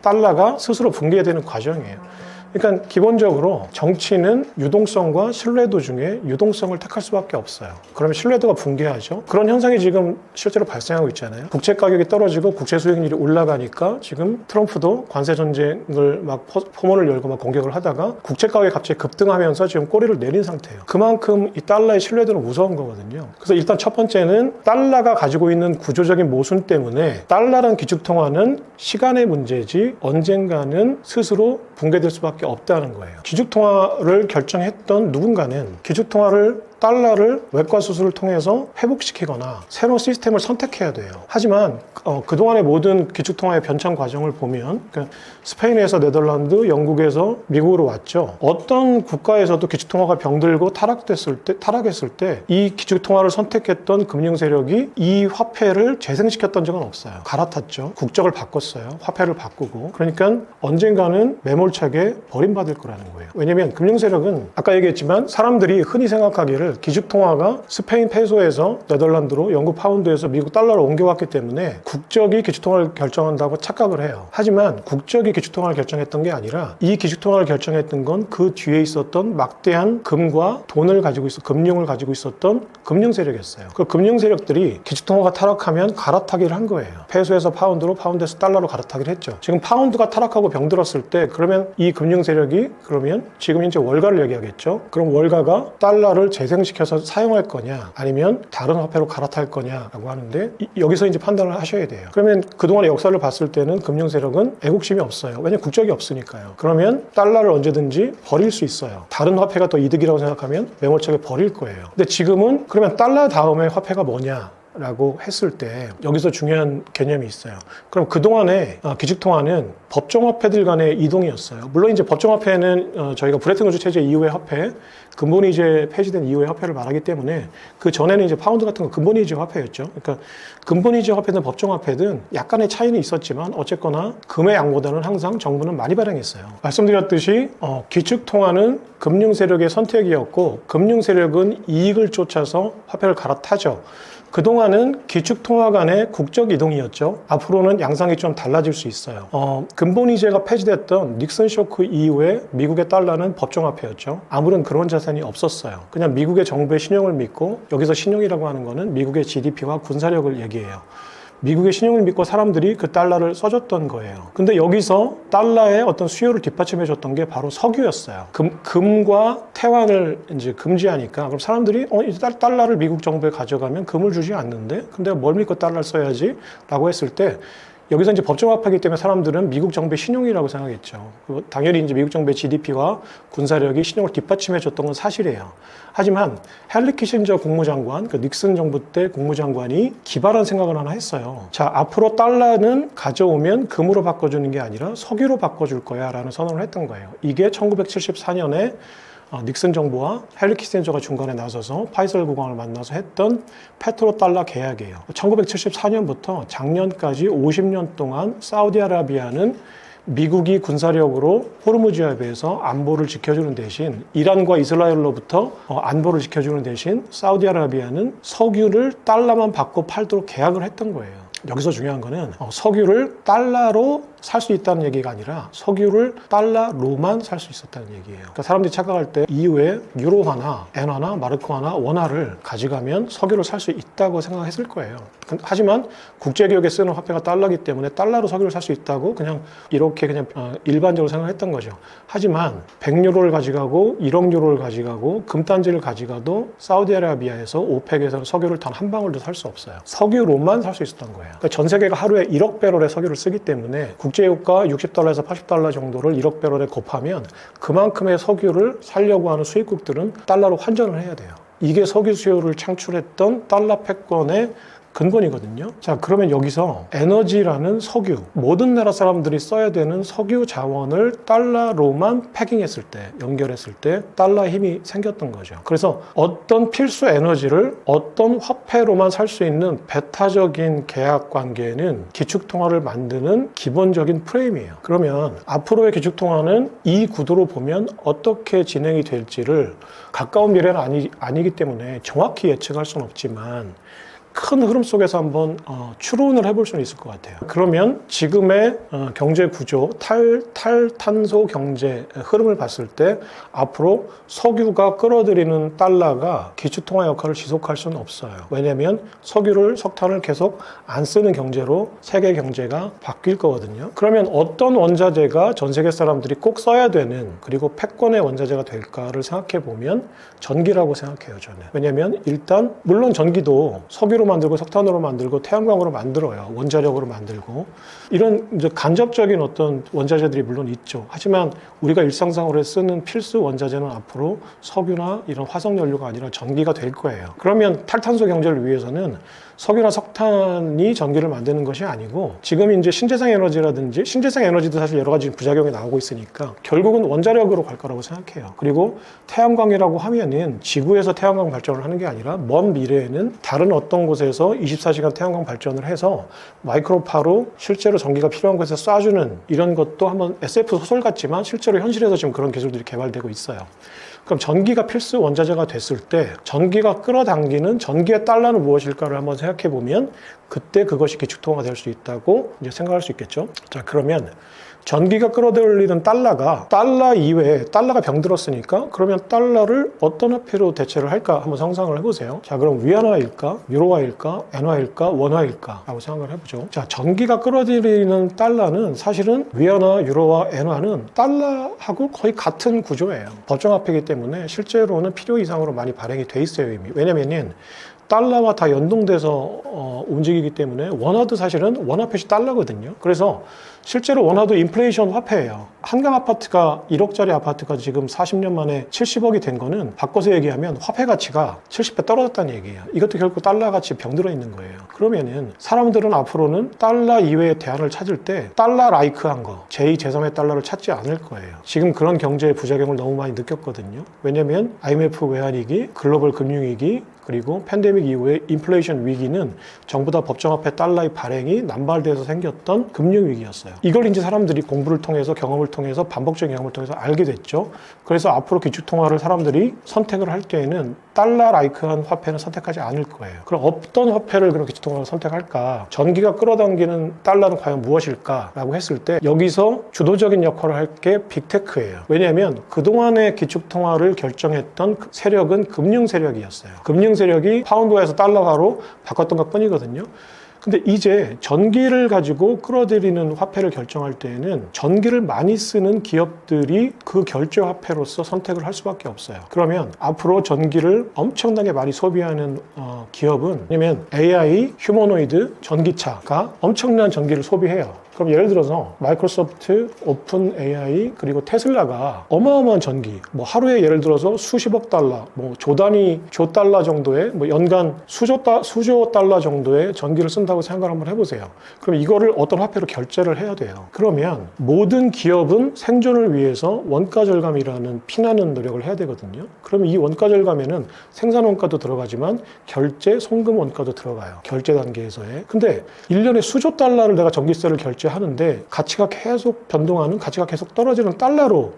달러가 스스로 붕괴되는 과정이에요. 그러니까 기본적으로 정치는 유동성과 신뢰도 중에 유동성을 택할 수밖에 없어요. 그러면 신뢰도가 붕괴하죠. 그런 현상이 지금 실제로 발생하고 있잖아요. 국채 가격이 떨어지고 국채 수익률이 올라가니까 지금 트럼프도 관세 전쟁을 막 포문을 열고 막 공격을 하다가 국채 가격이 갑자기 급등하면서 지금 꼬리를 내린 상태예요. 그만큼 이 달러의 신뢰도는 무서운 거거든요. 그래서 일단 첫 번째는 달러가 가지고 있는 구조적인 모순 때문에 달러란 기축통화는 시간의 문제지 언젠가는 스스로 붕괴될 수밖에 없다는 거예요. 기축통화를 결정했던 누군가는 기축통화를 달러를 외과 수술을 통해서 회복시키거나 새로운 시스템을 선택해야 돼요. 하지만 그동안의 모든 기축통화의 변천 과정을 보면 스페인에서 네덜란드, 영국에서 미국으로 왔죠. 어떤 국가에서도 기축통화가 병들고 타락했을 때 이 기축통화를 선택했던 금융 세력이 이 화폐를 재생시켰던 적은 없어요. 갈아탔죠. 국적을 바꿨어요. 화폐를 바꾸고. 그러니까 언젠가는 매몰차게 버림받을 거라는 거예요. 왜냐면 금융 세력은 아까 얘기했지만 사람들이 흔히 생각하기를 기축통화가 스페인 페소에서 네덜란드로, 영국 파운드에서 미국 달러로 옮겨왔기 때문에 국적이 기축통화를 결정한다고 착각을 해요. 하지만 국적이 기축통화를 결정했던 게 아니라 이 기축통화를 결정했던 건 그 뒤에 있었던 막대한 금과 돈을 가지고 금융을 가지고 있었던 금융 세력이었어요. 그 금융 세력들이 기축통화가 타락하면 갈아타기를 한 거예요. 페소에서 파운드로, 파운드에서 달러로 갈아타기를 했죠. 지금 파운드가 타락하고 병들었을 때 그러면 이 금융 세력이 그러면 지금 현재 월가를 얘기하겠죠. 그럼 월가가 달러를 재생시켜서 사용할 거냐 아니면 다른 화폐로 갈아탈 거냐라고 하는데 여기서 이제 판단을 하셔야 돼요. 그러면 그동안의 역사를 봤을 때는 금융 세력은 애국심이 없어요. 왜냐하면 국적이 없으니까요. 그러면 달러를 언제든지 버릴 수 있어요. 다른 화폐가 더 이득이라고 생각하면 매몰차게 버릴 거예요. 근데 지금은 그러면 달러 다음에 화폐가 뭐냐? 라고 했을 때 여기서 중요한 개념이 있어요. 그럼 그동안에 기축통화는 법정화폐들 간의 이동이었어요. 물론 이제 법정화폐는 저희가 브레튼 우즈 체제 이후의 화폐, 근본이제 폐지된 이후의 화폐를 말하기 때문에 그 전에는 이제 파운드 같은 거 근본이제 화폐였죠. 그러니까 근본이제 화폐든 법정화폐든 약간의 차이는 있었지만 어쨌거나 금의 양보다는 항상 정부는 많이 발행했어요. 말씀드렸듯이 기축통화는 금융 세력의 선택이었고 금융 세력은 이익을 쫓아서 화폐를 갈아타죠. 그동안은 기축통화 간의 국적 이동이었죠. 앞으로는 양상이 좀 달라질 수 있어요. 근본이제가 폐지됐던 닉슨 쇼크 이후에 미국의 달러는 법정화폐였죠. 아무런 그런 자산이 없었어요. 그냥 미국의 정부의 신용을 믿고, 여기서 신용이라고 하는 거는 미국의 GDP와 군사력을 얘기해요. 미국의 신용을 믿고 사람들이 그 달러를 써줬던 거예요. 근데 여기서 달러의 어떤 수요를 뒷받침해줬던 게 바로 석유였어요. 금과 태환을 이제 금지하니까 그럼 사람들이 이제 달러를 미국 정부에 가져가면 금을 주지 않는데 근데 뭘 믿고 달러를 써야지? 라고 했을 때 여기서 이제 법정화폐이기 때문에 사람들은 미국 정부의 신용이라고 생각했죠. 당연히 이제 미국 정부의 GDP와 군사력이 신용을 뒷받침해줬던 건 사실이에요. 하지만 헨리 키신저 국무장관, 그 닉슨 정부 때 국무장관이 기발한 생각을 하나 했어요. 자, 앞으로 달러는 가져오면 금으로 바꿔주는 게 아니라 석유로 바꿔줄 거야 라는 선언을 했던 거예요. 이게 1974년에 닉슨 정부와 헨리 키신저가 중간에 나서서 파이설 국왕을 만나서 했던 페트로 달러 계약이에요. 1974년부터 작년까지 50년 동안 사우디아라비아는 미국이 군사력으로 호르무즈해협에서 안보를 지켜주는 대신 이란과 이스라엘로부터 안보를 지켜주는 대신 사우디아라비아는 석유를 달러만 받고 팔도록 계약을 했던 거예요. 여기서 중요한 거는 석유를 달러로 살 수 있다는 얘기가 아니라 석유를 달러로만 살 수 있었다는 얘기예요. 그러니까 사람들이 착각할 때 이후에 유로화나 엔화나 마르크화나 원화를 가져가면 석유를 살 수 있다고 생각했을 거예요. 하지만 국제기업에 쓰는 화폐가 달러이기 때문에 달러로 석유를 살 수 있다고 이렇게 일반적으로 생각했던 거죠. 하지만 100유로를 가져가고 1억 유로를 가져가고 금단지를 가져가도 사우디아라비아에서 오펙에서는 석유를 단 한 방울도 살 수 없어요. 석유로만 살 수 있었던 거예요. 그러니까 전 세계가 하루에 1억 배럴의 석유를 쓰기 때문에 국제유가 60달러에서 80달러 정도를 1억 배럴에 곱하면 그만큼의 석유를 살려고 하는 수입국들은 달러로 환전을 해야 돼요. 이게 석유 수요를 창출했던 달러 패권의 근본이거든요. 자, 그러면 여기서 에너지라는 석유, 모든 나라 사람들이 써야 되는 석유 자원을 달러로만 패킹했을 때, 연결했을 때 달러의 힘이 생겼던 거죠. 그래서 어떤 필수 에너지를 어떤 화폐로만 살 수 있는 배타적인 계약 관계는 기축통화를 만드는 기본적인 프레임이에요. 그러면 앞으로의 기축통화는 이 구도로 보면 어떻게 진행이 될지를 가까운 미래는 아니기 때문에 정확히 예측할 수는 없지만 큰 흐름 속에서 한번 추론을 해볼 수는 있을 것 같아요. 그러면 지금의 경제 구조, 탈탄소 경제 흐름을 봤을 때 앞으로 석유가 끌어들이는 달러가 기축통화 역할을 지속할 수는 없어요. 왜냐하면 석탄을 계속 안 쓰는 경제로 세계 경제가 바뀔 거거든요. 그러면 어떤 원자재가 전 세계 사람들이 꼭 써야 되는 그리고 패권의 원자재가 될까를 생각해 보면 전기라고 생각해요, 저는. 왜냐하면 일단 물론 전기도 석유로만 만들고 석탄으로 만들고 태양광으로 만들어요. 원자력으로 만들고. 이런 이제 간접적인 어떤 원자재들이 물론 있죠. 하지만 우리가 일상생활에 쓰는 필수 원자재는 앞으로 석유나 이런 화석연료가 아니라 전기가 될 거예요. 그러면 탈탄소 경제를 위해서는 석유나 석탄이 전기를 만드는 것이 아니고, 지금 이제 신재생 에너지라든지, 신재생 에너지도 사실 여러 가지 부작용이 나오고 있으니까 결국은 원자력으로 갈 거라고 생각해요. 그리고 태양광이라고 하면은 지구에서 태양광 발전을 하는 게 아니라 먼 미래에는 다른 어떤 곳에서 24시간 태양광 발전을 해서 마이크로파로 실제로 전기가 필요한 곳에서 쏴주는 이런 것도 한번 SF 소설 같지만 실제로 현실에서 지금 그런 기술들이 개발되고 있어요. 그럼 전기가 필수 원자재가 됐을 때 전기가 끌어당기는 전기의 달러는 무엇일까를 한번 생각해 보면 그때 그것이 기축통화가 될 수 있다고 이제 생각할 수 있겠죠. 자, 그러면 전기가 끌어들이는 달러 이외에 달러가 병들었으니까 그러면 달러를 어떤 화폐로 대체를 할까 한번 상상을 해보세요. 자, 그럼 위안화일까, 유로화일까, 엔화일까, 원화일까 라고 생각을 해보죠. 자, 전기가 끌어들이는 달러는 사실은 위안화, 유로화, 엔화는 달러하고 거의 같은 구조예요. 법정화폐이기 때문에 실제로는 필요 이상으로 많이 발행이 돼 있어요, 이미. 왜냐면은 달러와 다 연동돼서 움직이기 때문에 원화도 사실은 원화표시 달러거든요. 그래서 실제로 원화도 인플레이션 화폐예요. 한강 아파트가 1억짜리 아파트가 지금 40년 만에 70억이 된 거는 바꿔서 얘기하면 화폐 가치가 70배 떨어졌다는 얘기예요. 이것도 결국 달러 같이 병들어 있는 거예요. 그러면은 사람들은 앞으로는 달러 이외의 대안을 찾을 때 달러 라이크한 거, 제2, 제3의 달러를 찾지 않을 거예요. 지금 그런 경제의 부작용을 너무 많이 느꼈거든요. 왜냐면 IMF 외환위기, 글로벌 금융위기, 그리고 팬데믹 이후에 인플레이션 위기는 전부 다 법정화폐 달러의 발행이 남발돼서 생겼던 금융위기였어요. 이걸 이제 사람들이 공부를 통해서 경험을 통해서 반복적인 경험을 통해서 알게 됐죠. 그래서 앞으로 기축통화를 사람들이 선택을 할 때에는 달러 라이크한 화폐는 선택하지 않을 거예요. 그럼 어떤 화폐를 그런 기축통화를 선택할까? 전기가 끌어당기는 달러는 과연 무엇일까? 라고 했을 때 여기서 주도적인 역할을 할 게 빅테크예요. 왜냐하면 그동안의 기축통화를 결정했던 세력은 금융 세력이었어요. 금융 세력이 파운드화에서 달러화로 바꿨던 것 뿐이거든요. 근데 이제 전기를 가지고 끌어들이는 화폐를 결정할 때에는 전기를 많이 쓰는 기업들이 그 결제 화폐로서 선택을 할 수밖에 없어요. 그러면 앞으로 전기를 엄청나게 많이 소비하는 기업은, 왜냐면 AI, 휴머노이드, 전기차가 엄청난 전기를 소비해요. 그럼 예를 들어서 마이크로소프트, 오픈 AI, 그리고 테슬라가 어마어마한 전기, 뭐 하루에 예를 들어서 수십억 달러, 뭐 조 달러 정도의, 뭐 연간 수조 달러 정도의 전기를 쓴다고 생각을 한번 해보세요. 그럼 이거를 어떤 화폐로 결제를 해야 돼요. 그러면 모든 기업은 생존을 위해서 원가 절감이라는 피나는 노력을 해야 되거든요. 그러면 이 원가 절감에는 생산 원가도 들어가지만 결제, 송금 원가도 들어가요. 결제 단계에서의. 근데 1년에 수조 달러를 내가 전기세를 하는데 가치가 계속 변동하는, 가치가 계속 떨어지는 달러로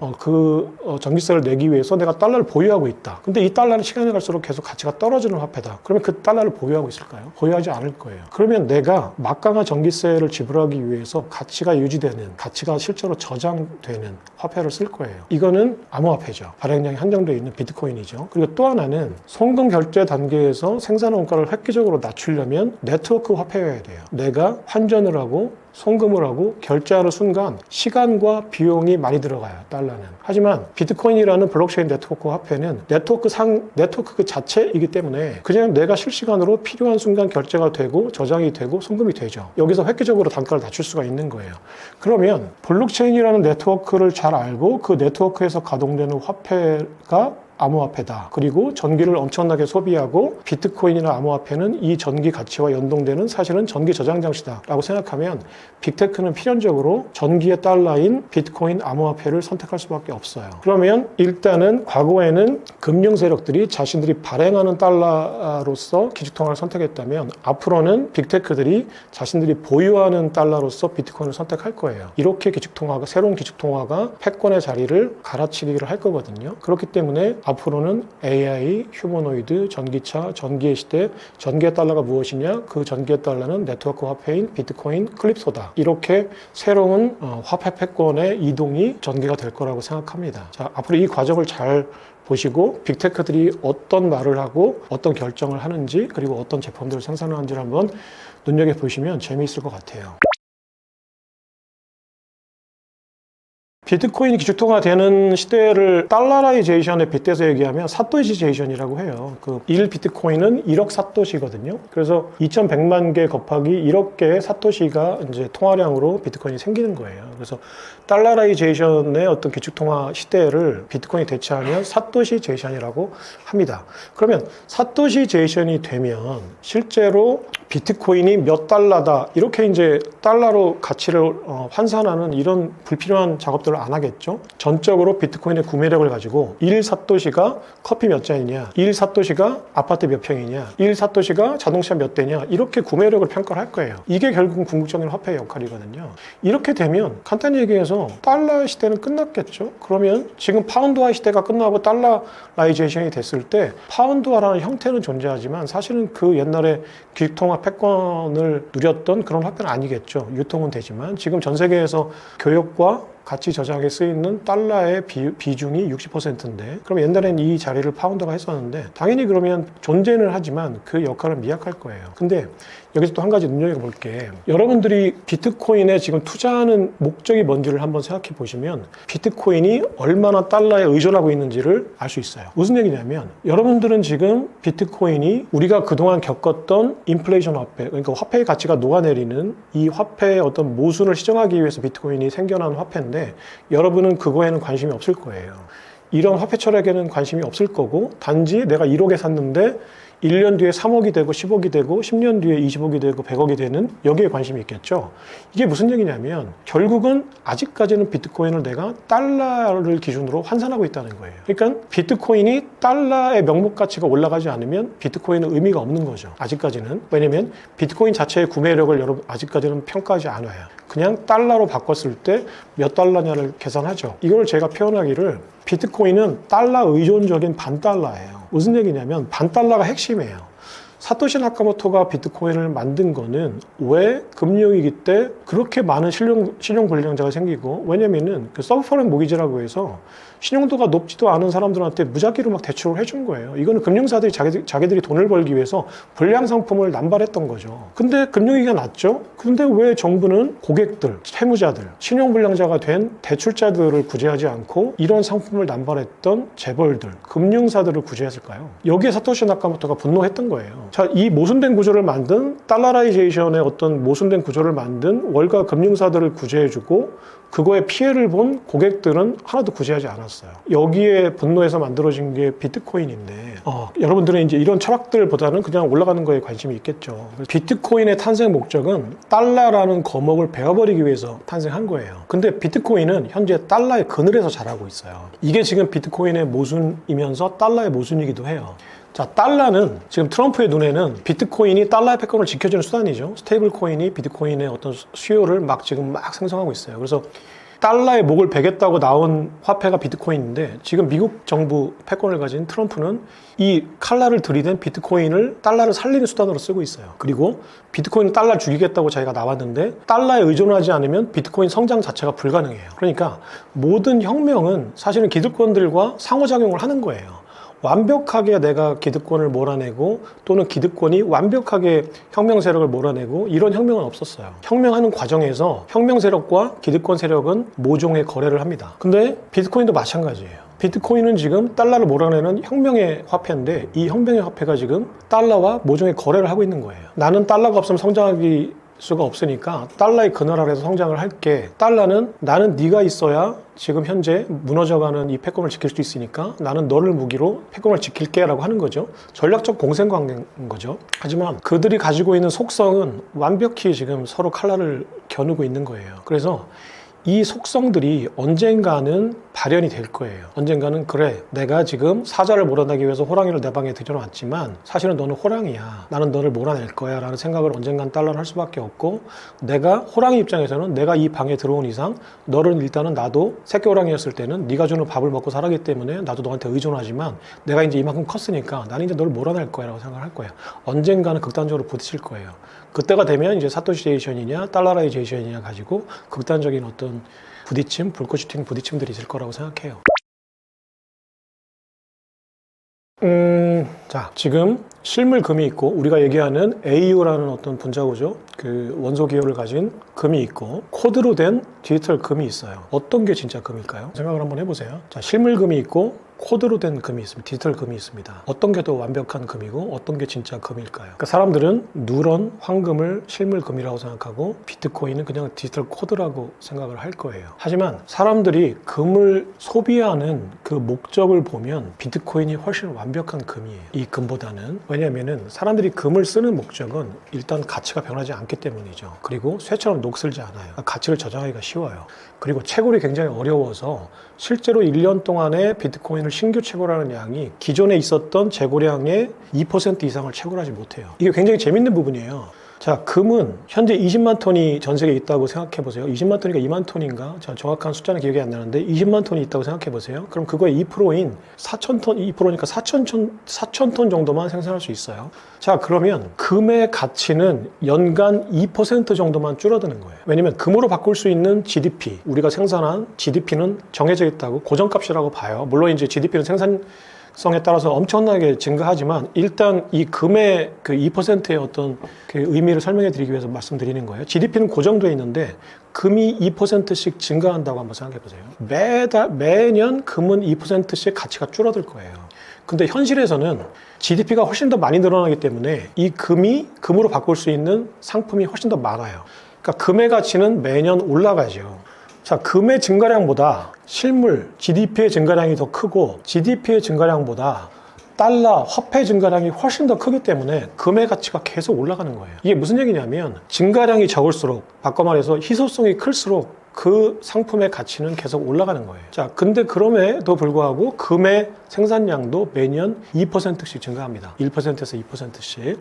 전기세를 내기 위해서 내가 달러를 보유하고 있다. 근데 이 달러는 시간이 갈수록 계속 가치가 떨어지는 화폐다. 그러면 그 달러를 보유하고 있을까요? 보유하지 않을 거예요. 그러면 내가 막강한 전기세를 지불하기 위해서 가치가 유지되는, 가치가 실제로 저장되는 화폐를 쓸 거예요. 이거는 암호화폐죠. 발행량이 한정되어 있는 비트코인이죠. 그리고 또 하나는 송금 결제 단계에서 생산 원가를 획기적으로 낮추려면 네트워크 화폐여야 돼요. 내가 환전을 하고 송금을 하고 결제하는 순간 시간과 비용이 많이 들어가요, 달러는. 하지만 비트코인이라는 블록체인 네트워크 화폐는 네트워크 그 자체이기 때문에 그냥 내가 실시간으로 필요한 순간 결제가 되고 저장이 되고 송금이 되죠. 여기서 획기적으로 단가를 낮출 수가 있는 거예요. 그러면 블록체인이라는 네트워크를 잘 알고 그 네트워크에서 가동되는 화폐가 암호화폐다. 그리고 전기를 엄청나게 소비하고 비트코인이나 암호화폐는 이 전기 가치와 연동되는 사실은 전기 저장 장치다 라고 생각하면 빅테크는 필연적으로 전기의 달러인 비트코인 암호화폐를 선택할 수밖에 없어요. 그러면 일단은 과거에는 금융 세력들이 자신들이 발행하는 달러로서 기축통화를 선택했다면 앞으로는 빅테크들이 자신들이 보유하는 달러로서 비트코인을 선택할 거예요. 이렇게 새로운 기축통화가 패권의 자리를 갈아치기를 할 거거든요. 그렇기 때문에 앞으로는 AI, 휴머노이드, 전기차, 전기의 시대, 전기의 달러가 무엇이냐? 그 전기의 달러는 네트워크 화폐인 비트코인, 클립소다. 이렇게 새로운 화폐 패권의 이동이 전개가 될 거라고 생각합니다. 자, 앞으로 이 과정을 잘 보시고 빅테크들이 어떤 말을 하고 어떤 결정을 하는지, 그리고 어떤 제품들을 생산하는지를 한번 눈여겨보시면 재미있을 것 같아요. 비트코인이 기축통화되는 시대를 달러라이제이션에 빗대서 얘기하면 사토시제이션이라고 해요. 그 1비트코인은 1억 사토시거든요. 그래서 2100만 개 곱하기 1억 개의 사토시가 이제 통화량으로 비트코인이 생기는 거예요. 그래서 달러라이제이션의 어떤 기축통화 시대를 비트코인이 대체하면 사토시제이션이라고 합니다. 그러면 사토시제이션이 되면 실제로 비트코인이 몇 달러다 이렇게 이제 달러로 가치를 환산하는 이런 불필요한 작업들을 안 하겠죠. 전적으로 비트코인의 구매력을 가지고 1사토시가 커피 몇 잔이냐, 1사토시가 아파트 몇 평이냐, 1사토시가 자동차 몇 대냐 이렇게 구매력을 평가를 할 거예요. 이게 결국은 궁극적인 화폐의 역할이거든요. 이렇게 되면 간단히 얘기해서 달러 시대는 끝났겠죠. 그러면 지금 파운드화 시대가 끝나고 달러라이제이션이 됐을 때 파운드화라는 형태는 존재하지만 사실은 그 옛날에 기통화 패권을 누렸던 그런 화폐는 아니겠죠. 유통은 되지만 지금 전 세계에서 교역과 가치 저장에 쓰이는 달러의 비중이 60%인데 그럼 옛날엔 이 자리를 파운드가 했었는데 당연히 그러면 존재는 하지만 그 역할은 미약할 거예요. 근데 여기서 또 한 가지 눈여겨볼 게 여러분들이 비트코인에 지금 투자하는 목적이 뭔지를 한번 생각해 보시면 비트코인이 얼마나 달러에 의존하고 있는지를 알 수 있어요. 무슨 얘기냐면 여러분들은 지금 비트코인이 우리가 그동안 겪었던 인플레이션 화폐, 그러니까 화폐의 가치가 녹아내리는 이 화폐의 어떤 모순을 시정하기 위해서 비트코인이 생겨난 화폐인데 여러분은 그거에는 관심이 없을 거예요. 이런 화폐 철학에는 관심이 없을 거고 단지 내가 1억에 샀는데 1년 뒤에 3억이 되고 10억이 되고 10년 뒤에 20억이 되고 100억이 되는 여기에 관심이 있겠죠. 이게 무슨 얘기냐면 결국은 아직까지는 비트코인을 내가 달러를 기준으로 환산하고 있다는 거예요. 그러니까 비트코인이 달러의 명목 가치가 올라가지 않으면 비트코인은 의미가 없는 거죠. 아직까지는. 왜냐면 비트코인 자체의 구매력을 여러분 아직까지는 평가하지 않아요. 그냥 달러로 바꿨을 때 몇 달러냐를 계산하죠. 이걸 제가 표현하기를 비트코인은 달러 의존적인 반달러예요. 무슨 얘기냐면 반달러가 핵심이에요. 사토시 나카모토가 비트코인을 만든 거는 왜 금융위기 때 그렇게 많은 신용불량자가 생기고 왜냐면은 그 서브프라임 모기지라고 해서 신용도가 높지도 않은 사람들한테 무작위로 막 대출을 해준 거예요. 이거는 금융사들이 자기들이 돈을 벌기 위해서 불량 상품을 남발했던 거죠. 근데 금융위기가 났죠? 근데 왜 정부는 고객들, 채무자들, 신용불량자가 된 대출자들을 구제하지 않고 이런 상품을 남발했던 재벌들, 금융사들을 구제했을까요? 여기에 사토시 나카모토가 분노했던 거예요. 자, 이 모순된 구조를 만든 달러라이제이션의 어떤 모순된 구조를 만든 월가 금융사들을 구제해주고 그거에 피해를 본 고객들은 하나도 구제하지 않았어요. 여기에 분노해서 만들어진 게 비트코인인데 여러분들은 이제 이런 철학들보다는 그냥 올라가는 거에 관심이 있겠죠. 비트코인의 탄생 목적은 달러라는 거목을 베어버리기 위해서 탄생한 거예요. 근데 비트코인은 현재 달러의 그늘에서 자라고 있어요. 이게 지금 비트코인의 모순이면서 달러의 모순이기도 해요. 자, 달러는 지금 트럼프의 눈에는 비트코인이 달러의 패권을 지켜주는 수단이죠. 스테이블 코인이 비트코인의 어떤 수요를 지금 생성하고 있어요. 그래서 달러의 목을 베겠다고 나온 화폐가 비트코인인데 지금 미국 정부 패권을 가진 트럼프는 이 칼날을 들이댄 비트코인을 달러를 살리는 수단으로 쓰고 있어요. 그리고 비트코인은 달러 죽이겠다고 자기가 나왔는데 달러에 의존하지 않으면 비트코인 성장 자체가 불가능해요. 그러니까 모든 혁명은 사실은 기득권들과 상호작용을 하는 거예요. 완벽하게 내가 기득권을 몰아내고 또는 기득권이 완벽하게 혁명 세력을 몰아내고 이런 혁명은 없었어요. 혁명하는 과정에서 혁명 세력과 기득권 세력은 모종의 거래를 합니다. 근데 비트코인도 마찬가지예요. 비트코인은 지금 달러를 몰아내는 혁명의 화폐인데 이 혁명의 화폐가 지금 달러와 모종의 거래를 하고 있는 거예요. 나는 달러가 없으면 성장하기 수가 없으니까 달러의 그늘 아래서 성장을 할게. 달러는 나는 네가 있어야 지금 현재 무너져가는 이 패권을 지킬 수 있으니까 나는 너를 무기로 패권을 지킬게 라고 하는 거죠. 전략적 공생관계인 거죠. 하지만 그들이 가지고 있는 속성은 완벽히 지금 서로 칼날을 겨누고 있는 거예요. 그래서 이 속성들이 언젠가는 발현이 될 거예요. 언젠가는 그래, 내가 지금 사자를 몰아내기 위해서 호랑이를 내 방에 들여놨지만 사실은 너는 호랑이야. 나는 너를 몰아낼 거야 라는 생각을 언젠간 달러는 할 수밖에 없고 내가 호랑이 입장에서는 내가 이 방에 들어온 이상 너를 일단은 나도 새끼 호랑이였을 때는 네가 주는 밥을 먹고 살았기 때문에 나도 너한테 의존하지만 내가 이제 이만큼 컸으니까 나는 이제 너를 몰아낼 거야 라고 생각을 할 거야. 언젠가는 극단적으로 부딪힐 거예요. 그때가 되면 이제 사토시제이션이냐 달러라이제이션이냐 가지고 극단적인 어떤 부딪힘, 불꽃이 튄 부딪힘들이 있을 거라고 생각해요. 자, 지금 실물 금이 있고 우리가 얘기하는 AU라는 어떤 분자구조, 그 원소 기호를 가진 금이 있고 코드로 된 디지털 금이 있어요. 어떤 게 진짜 금일까요? 생각을 한번 해보세요. 자, 실물 금이 있고 코드로 된 금이 있습니다. 디지털 금이 있습니다. 어떤 게 더 완벽한 금이고 어떤 게 진짜 금일까요? 그러니까 사람들은 누런, 황금을 실물 금이라고 생각하고 비트코인은 그냥 디지털 코드라고 생각을 할 거예요. 하지만 사람들이 금을 소비하는 그 목적을 보면 비트코인이 훨씬 완벽한 금이에요. 이 금보다는. 왜냐하면 사람들이 금을 쓰는 목적은 일단 가치가 변하지 않기 때문이죠. 그리고 쇠처럼 녹슬지 않아요. 가치를 저장하기가 쉬워요. 그리고 채굴이 굉장히 어려워서 실제로 1년 동안에 비트코인을 신규 채굴하는 양이 기존에 있었던 재고량의 2% 이상을 채굴하지 못해요. 이게 굉장히 재밌는 부분이에요. 자, 금은 현재 20만 톤이 전 세계에 있다고 생각해 보세요. 20만 톤인가 2만 톤인가? 자, 정확한 숫자는 기억이 안 나는데 20만 톤이 있다고 생각해 보세요. 그럼 그거의 2%인 4,000톤, 2%니까 4,000톤 정도만 생산할 수 있어요. 자, 그러면 금의 가치는 연간 2% 정도만 줄어드는 거예요. 왜냐면 금으로 바꿀 수 있는 GDP, 우리가 생산한 GDP는 정해져 있다고 고정값이라고 봐요. 물론 이제 GDP는 생산성에 따라서 엄청나게 증가하지만 일단 이 금의 그 2%의 어떤 그 의미를 설명해 드리기 위해서 말씀드리는 거예요. GDP는 고정되어 있는데 금이 2%씩 증가한다고 한번 생각해 보세요. 매년 금은 2%씩 가치가 줄어들 거예요. 근데 현실에서는 GDP가 훨씬 더 많이 늘어나기 때문에 이 금이 금으로 바꿀 수 있는 상품이 훨씬 더 많아요. 그러니까 금의 가치는 매년 올라가죠. 자, 금의 증가량보다 실물 GDP의 증가량이 더 크고 GDP의 증가량보다 달러 화폐 증가량이 훨씬 더 크기 때문에 금의 가치가 계속 올라가는 거예요. 이게 무슨 얘기냐면 증가량이 적을수록, 바꿔 말해서 희소성이 클수록 그 상품의 가치는 계속 올라가는 거예요. 자, 근데 그럼에도 불구하고 금의 생산량도 매년 2%씩 증가합니다. 1%에서 2%씩.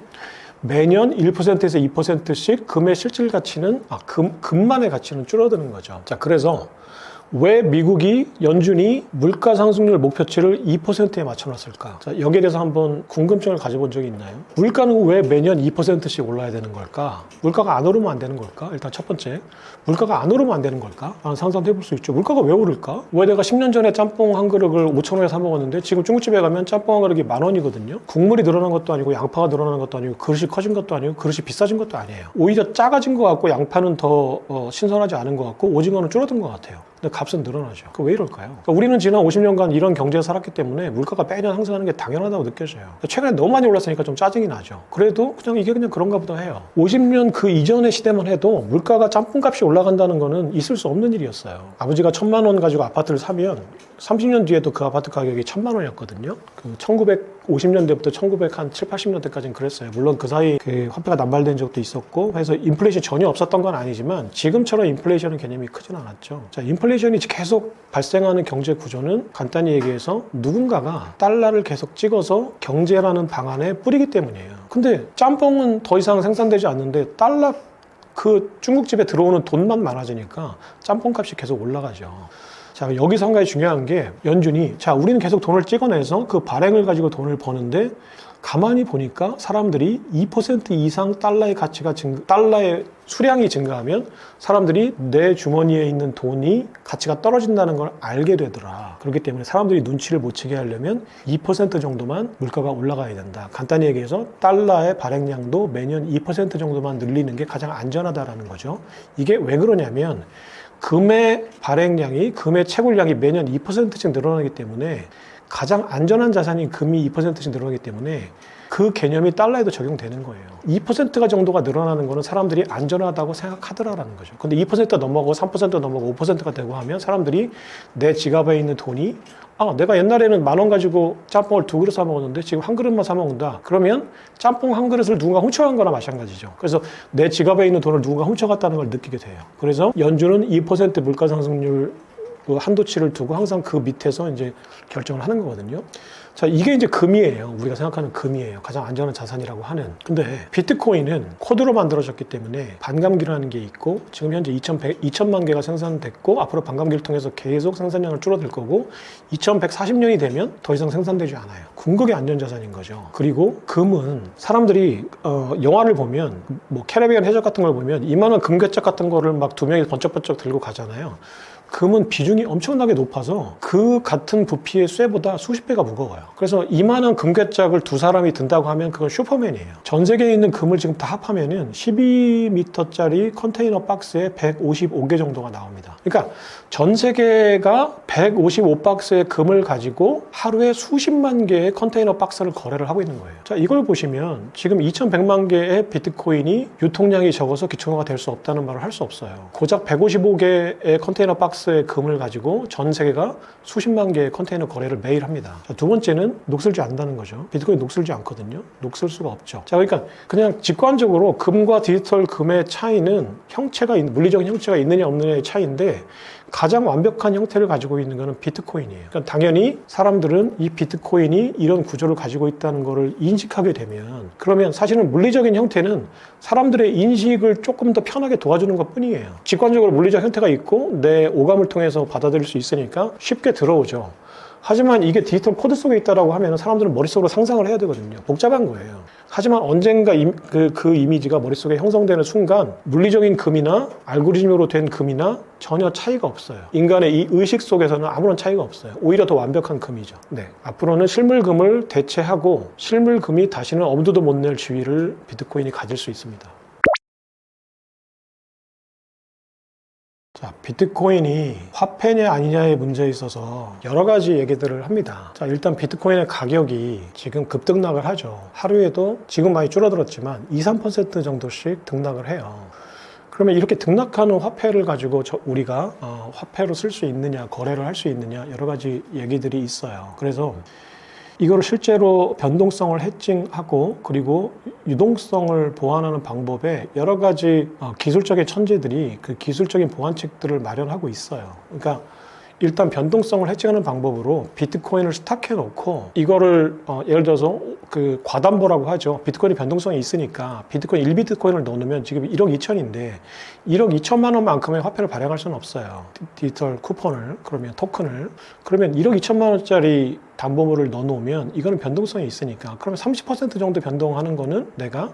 매년 1%에서 2%씩 금의 실질 가치는, 금만의 가치는 줄어드는 거죠. 자, 그래서 왜 미국이 연준이 물가 상승률 목표치를 2%에 맞춰놨을까? 자, 여기에 대해서 한번 궁금증을 가져본 적이 있나요? 물가는 왜 매년 2%씩 올라야 되는 걸까? 물가가 안 오르면 안 되는 걸까? 일단 첫 번째, 물가가 안 오르면 안 되는 걸까? 라는 상상도 해볼 수 있죠. 물가가 왜 오를까? 왜 내가 10년 전에 짬뽕 한 그릇을 5,000원에 사 먹었는데 지금 중국집에 가면 짬뽕 한 그릇이 10,000원이거든요? 국물이 늘어난 것도 아니고 양파가 늘어난 것도 아니고 그릇이 커진 것도 아니고 그릇이 비싸진 것도 아니에요. 오히려 작아진 것 같고 양파는 더 신선하지 않은 것 같고 오징어는 줄어든 것 같아요. 근데 값은 늘어나죠. 왜 이럴까요? 그러니까 우리는 지난 50년간 이런 경제에 살았기 때문에 물가가 매년 상승하는 게 당연하다고 느껴져요. 최근에 너무 많이 올랐으니까 좀 짜증이 나죠. 그래도 이게 그냥 그런가 보다 해요. 50년 그 이전의 시대만 해도 물가가 짬뽕값이 올라간다는 거는 있을 수 없는 일이었어요. 아버지가 1,000만 원 가지고 아파트를 사면 30년 뒤에도 그 아파트 가격이 1,000만 원이었거든요. 그 1950년대부터 1970, 80년대까지는 그랬어요. 물론 그 사이 그 화폐가 남발된 적도 있었고 해서 인플레이션이 전혀 없었던 건 아니지만 지금처럼 인플레이션은 개념이 크진 않았죠. 자, 인플레이션이 계속 발생하는 경제 구조는 간단히 얘기해서 누군가가 달러를 계속 찍어서 경제라는 방안에 뿌리기 때문이에요. 근데 짬뽕은 더 이상 생산되지 않는데 달러 그 중국집에 들어오는 돈만 많아지니까 짬뽕 값이 계속 올라가죠. 자, 여기서 한 가지 중요한 게 연준이 우리는 계속 돈을 찍어내서 그 발행을 가지고 돈을 버는데 가만히 보니까 사람들이 2% 이상 달러의 가치가 달러의 수량이 증가하면 사람들이 내 주머니에 있는 돈이 가치가 떨어진다는 걸 알게 되더라. 그렇기 때문에 사람들이 눈치를 못 채게 하려면 2% 정도만 물가가 올라가야 된다. 간단히 얘기해서 달러의 발행량도 매년 2% 정도만 늘리는 게 가장 안전하다라는 거죠. 이게 왜 그러냐면 금의 발행량이, 금의 채굴량이 매년 2%씩 늘어나기 때문에 가장 안전한 자산인 금이 2%씩 늘어나기 때문에 그 개념이 달러에도 적용되는 거예요. 2%가 정도가 늘어나는 거는 사람들이 안전하다고 생각하더라라는 거죠. 근데 2% 넘어가고 3% 넘어가고 5%가 되고 하면 사람들이 내 지갑에 있는 돈이 내가 옛날에는 10,000원 가지고 짬뽕을 2그릇 사 먹었는데 지금 한 그릇만 사 먹는다. 그러면 짬뽕 한 그릇을 누군가 훔쳐간 거나 마찬가지죠. 그래서 내 지갑에 있는 돈을 누군가 훔쳐갔다는 걸 느끼게 돼요. 그래서 연준은 2% 물가 상승률 한도치를 두고 항상 그 밑에서 이제 결정을 하는 거거든요. 자, 이게 이제 금이에요. 우리가 생각하는 금이에요. 가장 안전한 자산이라고 하는. 근데 비트코인은 코드로 만들어졌기 때문에 반감기라는 게 있고 지금 현재 2,100만 개가 생산됐고 앞으로 반감기를 통해서 계속 생산량을 줄어들 거고 2140년이 되면 더 이상 생산되지 않아요. 궁극의 안전자산인 거죠. 그리고 금은 사람들이 영화를 보면 캐리비안 해적 같은 걸 보면 이만한 금괴짝 같은 거를 막 두 명이 번쩍번쩍 들고 가잖아요. 금은 비중이 엄청나게 높아서 그 같은 부피의 쇠보다 수십 배가 무거워요. 그래서 이만한 금괴짝을 두 사람이 든다고 하면 그건 슈퍼맨이에요. 전 세계에 있는 금을 지금 다 합하면은 12m짜리 컨테이너 박스에 155개 정도가 나옵니다. 그러니까 전 세계가 155박스의 금을 가지고 하루에 수십만 개의 컨테이너 박스를 거래를 하고 있는 거예요. 자, 이걸 보시면 지금 2100만 개의 비트코인이 유통량이 적어서 기초화가 될 수 없다는 말을 할 수 없어요. 고작 155개의 컨테이너 박스의 금을 가지고 전 세계가 수십만 개의 컨테이너 거래를 매일 합니다. 자, 두 번째는 녹슬지 않는다는 거죠. 비트코인 녹슬지 않거든요. 녹슬 수가 없죠. 자, 그러니까 그냥 직관적으로 금과 디지털 금의 차이는 물리적인 형체가 있느냐 없느냐의 차이인데 가장 완벽한 형태를 가지고 있는 것은 비트코인이에요. 그러니까 당연히 사람들은 이 비트코인이 이런 구조를 가지고 있다는 것을 인식하게 되면 그러면 사실은 물리적인 형태는 사람들의 인식을 조금 더 편하게 도와주는 것 뿐이에요. 직관적으로 물리적 형태가 있고 내 오감을 통해서 받아들일 수 있으니까 쉽게 들어오죠. 하지만 이게 디지털 코드 속에 있다고 하면 사람들은 머릿속으로 상상을 해야 되거든요. 복잡한 거예요. 하지만 언젠가 그 이미지가 머릿속에 형성되는 순간 물리적인 금이나 알고리즘으로 된 금이나 전혀 차이가 없어요. 인간의 이 의식 속에서는 아무런 차이가 없어요. 오히려 더 완벽한 금이죠. 네, 앞으로는 실물금을 대체하고 실물금이 다시는 엄두도 못 낼 지위를 비트코인이 가질 수 있습니다. 자, 비트코인이 화폐냐 아니냐의 문제에 있어서 여러 가지 얘기들을 합니다. 자, 일단 비트코인의 가격이 지금 급등락을 하죠. 하루에도 지금 많이 줄어들었지만 2~3% 정도씩 등락을 해요. 그러면 이렇게 등락하는 화폐를 가지고 우리가 화폐로 쓸 수 있느냐, 거래를 할 수 있느냐 여러 가지 얘기들이 있어요. 그래서 이거를 실제로 변동성을 해칭하고 그리고 유동성을 보완하는 방법에 여러 가지 기술적인 천재들이 그 기술적인 보완책들을 마련하고 있어요. 그러니까 일단 변동성을 해칭하는 방법으로 비트코인을 스탁해 놓고 이거를 예를 들어서 그 과담보라고 하죠. 비트코인이 변동성이 있으니까 비트코인 1비트코인을 넣으면 지금 1억 2천인데 1억 2천만 원만큼의 화폐를 발행할 수는 없어요. 디지털 쿠폰을 그러면 토큰을 그러면 1억 2천만 원짜리 담보물을 넣어놓으면 이거는 변동성이 있으니까 그러면 30% 정도 변동하는 거는 내가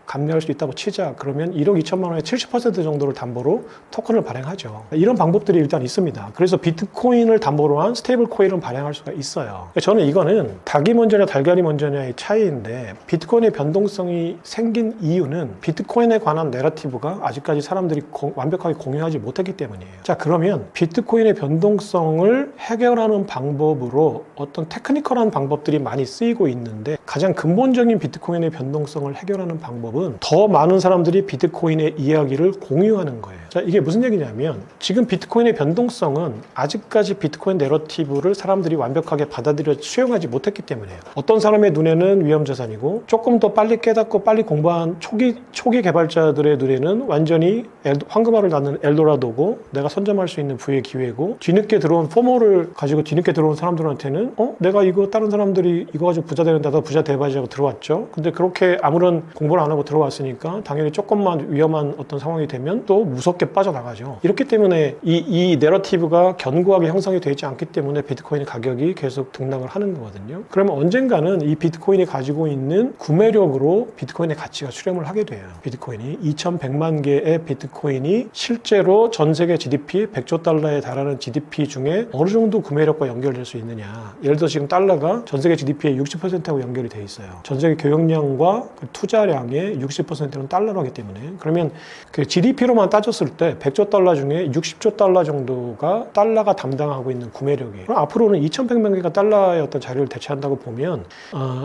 감내할 수 있다고 치자. 그러면 1억 2천만 원의 70% 정도를 담보로 토큰을 발행하죠. 이런 방법들이 일단 있습니다. 그래서 비트코인을 담보로 한 스테이블 코인을 발행할 수가 있어요. 저는 이거는 닭이 먼저냐 달걀이 먼저냐의 차이인데 비트코인의 변동성이 생긴 이유는 비트코인에 관한 내러티브가 아직까지 사람들이 완벽하게 공유하지 못했기 때문이에요. 자, 그러면 비트코인의 변동성을 해결하는 방법으로 어떤 테크니컬한 방법들이 많이 쓰이고 있는데 가장 근본적인 비트코인의 변동성을 해결하는 방법은 더 많은 사람들이 비트코인의 이야기를 공유하는 거예요. 자, 이게 무슨 얘기냐면 지금 비트코인의 변동성은 아직까지 비트코인 내러티브를 사람들이 완벽하게 받아들여 수용하지 못했기 때문이에요. 어떤 사람의 눈에는 위험자산이고 조금 더 빨리 깨닫고 빨리 공부한 초기 개발자들의 눈에는 완전히 황금알을 낳는 엘도라도고 내가 선점할 수 있는 부의 기회고 뒤늦게 들어온 포모를 가지고 뒤늦게 들어온 사람들한테는 내가 이거 다른 사람들이 이거 가지고 부자 되는데 나도 부자 돼봐야지 하고 들어왔죠. 근데 그렇게 아무런 공부를 안 하고 들어왔으니까 당연히 조금만 위험한 어떤 상황이 되면 또 무섭게 빠져나가죠. 이렇기 때문에 이 내러티브가 견고하게 형성이 되지 않기 때문에 비트코인의 가격이 계속 등락을 하는 거거든요. 그러면 언젠가는 이 비트코인이 가지고 있는 구매력으로 비트코인의 가치가 수렴을 하게 돼요. 비트코인이 2100만 개의 비트코인이 실제로 전 세계 GDP 100조 달러에 달하는 GDP 중에 어느 정도 구매력과 연결될 수 있느냐. 예를 들어 지금 달러가 전 세계 GDP의 60%하고 연결이 돼 있어요. 전 세계 교역량과 그 투자량의 60%는 달러로 하기 때문에 그러면 그 GDP로만 따졌을 때 100조 달러 중에 60조 달러 정도가 달러가 담당하고 있는 구매력이에요. 그럼 앞으로는 2100만 개가 달러의 어떤 자리를 대체한다고 보면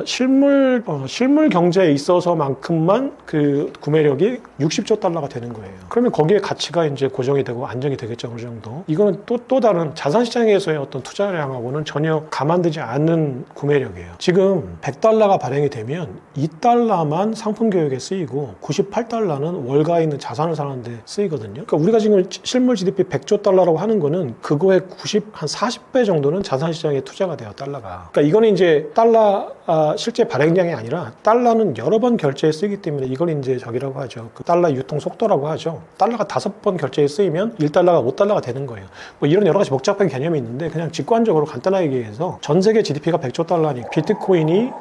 실물 경제에 있어서만큼만 그 구매력이 60조 달러가 되는 거예요. 그러면 거기에 가치가 이제 고정이 되고 안정이 되겠죠. 어느 정도. 이거는 또 다른 자산시장에서의 어떤 투자량하고는 전혀 감안되지 않는 구매력이에요. 지금 100달러가 발행이 되면 2달러만 상품 교육에 쓰이고 98달러는 월가에 있는 자산을 사는데 쓰이거든요. 그러니까 우리가 지금 실물 GDP 100조 달러라고 하는 거는 그거의 한 40배 정도는 자산시장에 투자가 돼요. 달러가. 그러니까 이거는 이제 달러 실제 발행량이 아니라 달러는 여러 번 결제에 쓰이기 때문에 이걸 이제 저기라고 하죠. 그 달러 유통 속도라고 하죠. 달러가 5번 결제에 쓰이면 1달러가 5달러가 되는 거예요. 뭐 이런 여러 가지 복잡한 개념이 있는데 그냥 직관적으로 간단하게 얘기해서 전 세계 GDP가 100조 달러니 비트코인이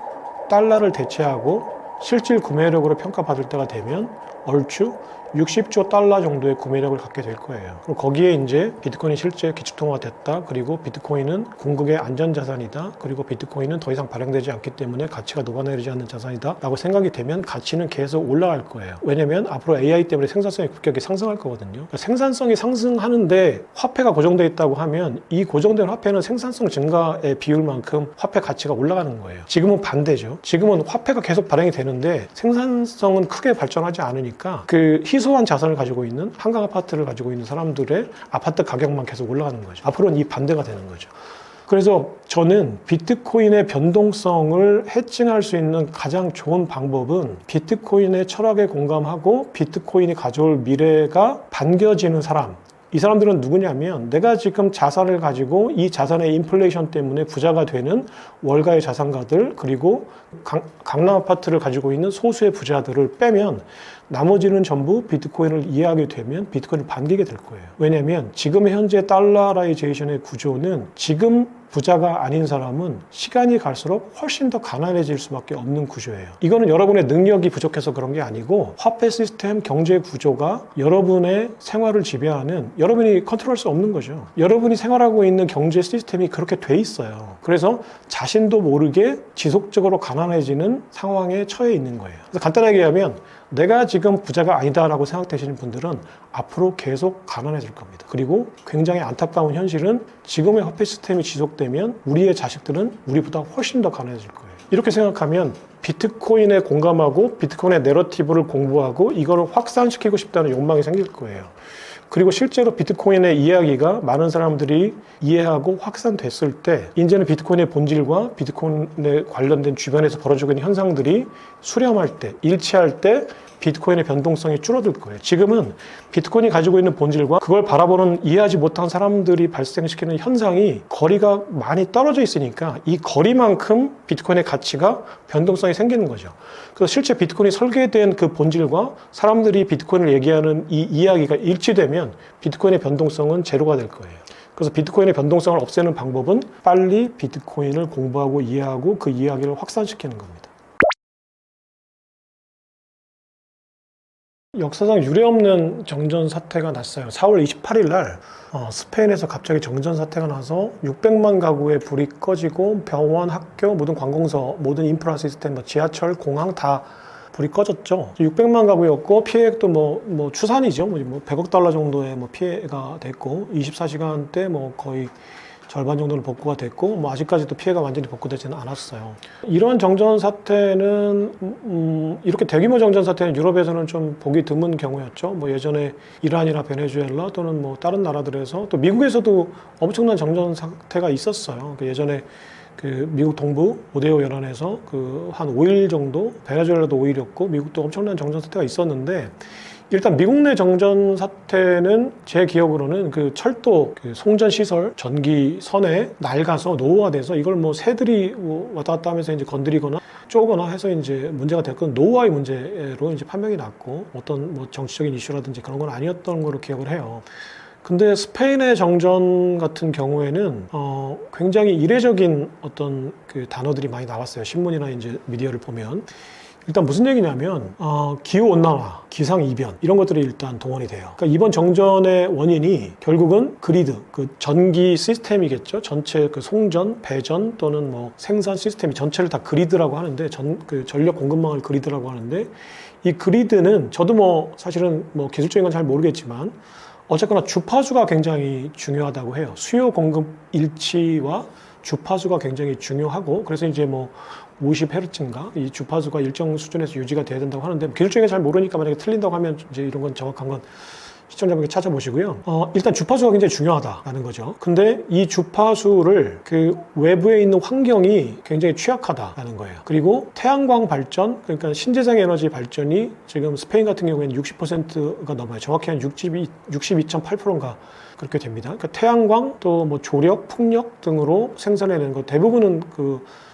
달러를 대체하고 실질 구매력으로 평가받을 때가 되면 얼추 60조 달러 정도의 구매력을 갖게 될 거예요. 그럼 거기에 이제 비트코인이 실제 기축통화가 됐다. 그리고 비트코인은 궁극의 안전자산이다. 그리고 비트코인은 더 이상 발행되지 않기 때문에 가치가 녹아내리지 않는 자산이다. 라고 생각이 되면 가치는 계속 올라갈 거예요. 왜냐면 앞으로 AI 때문에 생산성이 급격히 상승할 거거든요. 그러니까 생산성이 상승하는데 화폐가 고정되어 있다고 하면 이 고정된 화폐는 생산성 증가의 비율만큼 화폐 가치가 올라가는 거예요. 지금은 반대죠. 지금은 화폐가 계속 발행이 되는데 생산성은 크게 발전하지 않으니까 그 희소한 자산을 가지고 있는 한강 아파트를 가지고 있는 사람들의 아파트 가격만 계속 올라가는 거죠. 앞으로는 이 반대가 되는 거죠. 그래서 저는 비트코인의 변동성을 해칭할 수 있는 가장 좋은 방법은 비트코인의 철학에 공감하고 비트코인이 가져올 미래가 반겨지는 사람, 이 사람들은 누구냐면 내가 지금 자산을 가지고 이 자산의 인플레이션 때문에 부자가 되는 월가의 자산가들, 그리고 강남 아파트를 가지고 있는 소수의 부자들을 빼면 나머지는 전부 비트코인을 이해하게 되면 비트코인을 반기게 될 거예요. 왜냐하면 지금 현재 달러라이제이션의 구조는 지금 부자가 아닌 사람은 시간이 갈수록 훨씬 더 가난해질 수밖에 없는 구조예요. 이거는 여러분의 능력이 부족해서 그런 게 아니고 화폐 시스템 경제 구조가 여러분의 생활을 지배하는, 여러분이 컨트롤할 수 없는 거죠. 여러분이 생활하고 있는 경제 시스템이 그렇게 돼 있어요. 그래서 자신도 모르게 지속적으로 가난해지는 상황에 처해 있는 거예요. 그래서 간단하게 얘기하면 내가 지금 부자가 아니다라고 생각되시는 분들은 앞으로 계속 가난해질 겁니다. 그리고 굉장히 안타까운 현실은 지금의 화폐 시스템이 지속되면 우리의 자식들은 우리보다 훨씬 더 가난해질 거예요. 이렇게 생각하면 비트코인에 공감하고 비트코인의 내러티브를 공부하고 이거를 확산시키고 싶다는 욕망이 생길 거예요. 그리고 실제로 비트코인의 이야기가 많은 사람들이 이해하고 확산됐을 때 이제는 비트코인의 본질과 비트코인에 관련된 주변에서 벌어지고 있는 현상들이 수렴할 때, 일치할 때 비트코인의 변동성이 줄어들 거예요. 지금은 비트코인이 가지고 있는 본질과 그걸 바라보는, 이해하지 못한 사람들이 발생시키는 현상이 거리가 많이 떨어져 있으니까 이 거리만큼 비트코인의 가치가 변동성이 생기는 거죠. 그래서 실제 비트코인이 설계된 그 본질과 사람들이 비트코인을 얘기하는 이 이야기가 일치되면 비트코인의 변동성은 제로가 될 거예요. 그래서 비트코인의 변동성을 없애는 방법은 빨리 비트코인을 공부하고 이해하고 그 이야기를 확산시키는 겁니다. 역사상 유례없는 정전 사태가 났어요. 4월 28일 날 스페인에서 갑자기 정전 사태가 나서 600만 가구의 불이 꺼지고 병원, 학교, 모든 관공서, 모든 인프라 시스템, 지하철, 공항 다 불이 꺼졌죠. 600만 가구였고 피해액도 뭐 추산이죠. 뭐 100억 달러 정도의 피해가 됐고 24시간대 거의 절반 정도는 복구가 됐고 아직까지도 피해가 완전히 복구되지는 않았어요. 이런 정전 사태는 이렇게 대규모 정전 사태는 유럽에서는 좀 보기 드문 경우였죠. 예전에 이란이나 베네수엘라 또는 다른 나라들에서, 또 미국에서도 엄청난 정전 사태가 있었어요. 예전에 미국 동부 오데오 연안에서 한 5일 정도, 베네수엘라도 5일이었고 미국도 엄청난 정전 사태가 있었는데, 일단 미국 내 정전 사태는 제 기억으로는 철도 송전 시설 전기 선에 낡아서 노후화돼서 이걸 새들이 왔다 갔다 하면서 이제 건드리거나 쪼거나 해서 이제 문제가 됐건 노후화의 문제로 이제 판명이 났고, 어떤 정치적인 이슈라든지 그런 건 아니었던 걸로 기억을 해요. 근데 스페인의 정전 같은 경우에는 굉장히 이례적인 어떤 단어들이 많이 나왔어요. 신문이나 이제 미디어를 보면. 일단 무슨 얘기냐면 기후온난화, 기상이변 이런 것들이 일단 동원이 돼요. 그러니까 이번 정전의 원인이 결국은 그리드, 전기 시스템이겠죠. 전체 송전, 배전 또는 생산 시스템이 전체를 다 그리드라고 하는데, 전력 공급망을 그리드라고 하는데, 이 그리드는 저도 사실은 기술적인 건 잘 모르겠지만 어쨌거나 주파수가 굉장히 중요하다고 해요. 수요 공급 일치와 주파수가 굉장히 중요하고, 그래서 이제 50Hz인가 이 주파수가 일정 수준에서 유지가 돼야 된다고 하는데, 기술적인 걸 잘 모르니까 만약에 틀린다고 하면 이제 이런 건 정확한 건 시청자분께 찾아보시고요. 일단 주파수가 굉장히 중요하다라는 거죠. 근데 이 주파수를 외부에 있는 환경이 굉장히 취약하다라는 거예요. 그리고 태양광 발전, 그러니까 신재생 에너지 발전이 지금 스페인 같은 경우에는 60%가 넘어요. 정확히 한 62.8%인가 그렇게 됩니다. 그러니까 태양광 또 조력, 풍력 등으로 생산해내는 것, 대부분은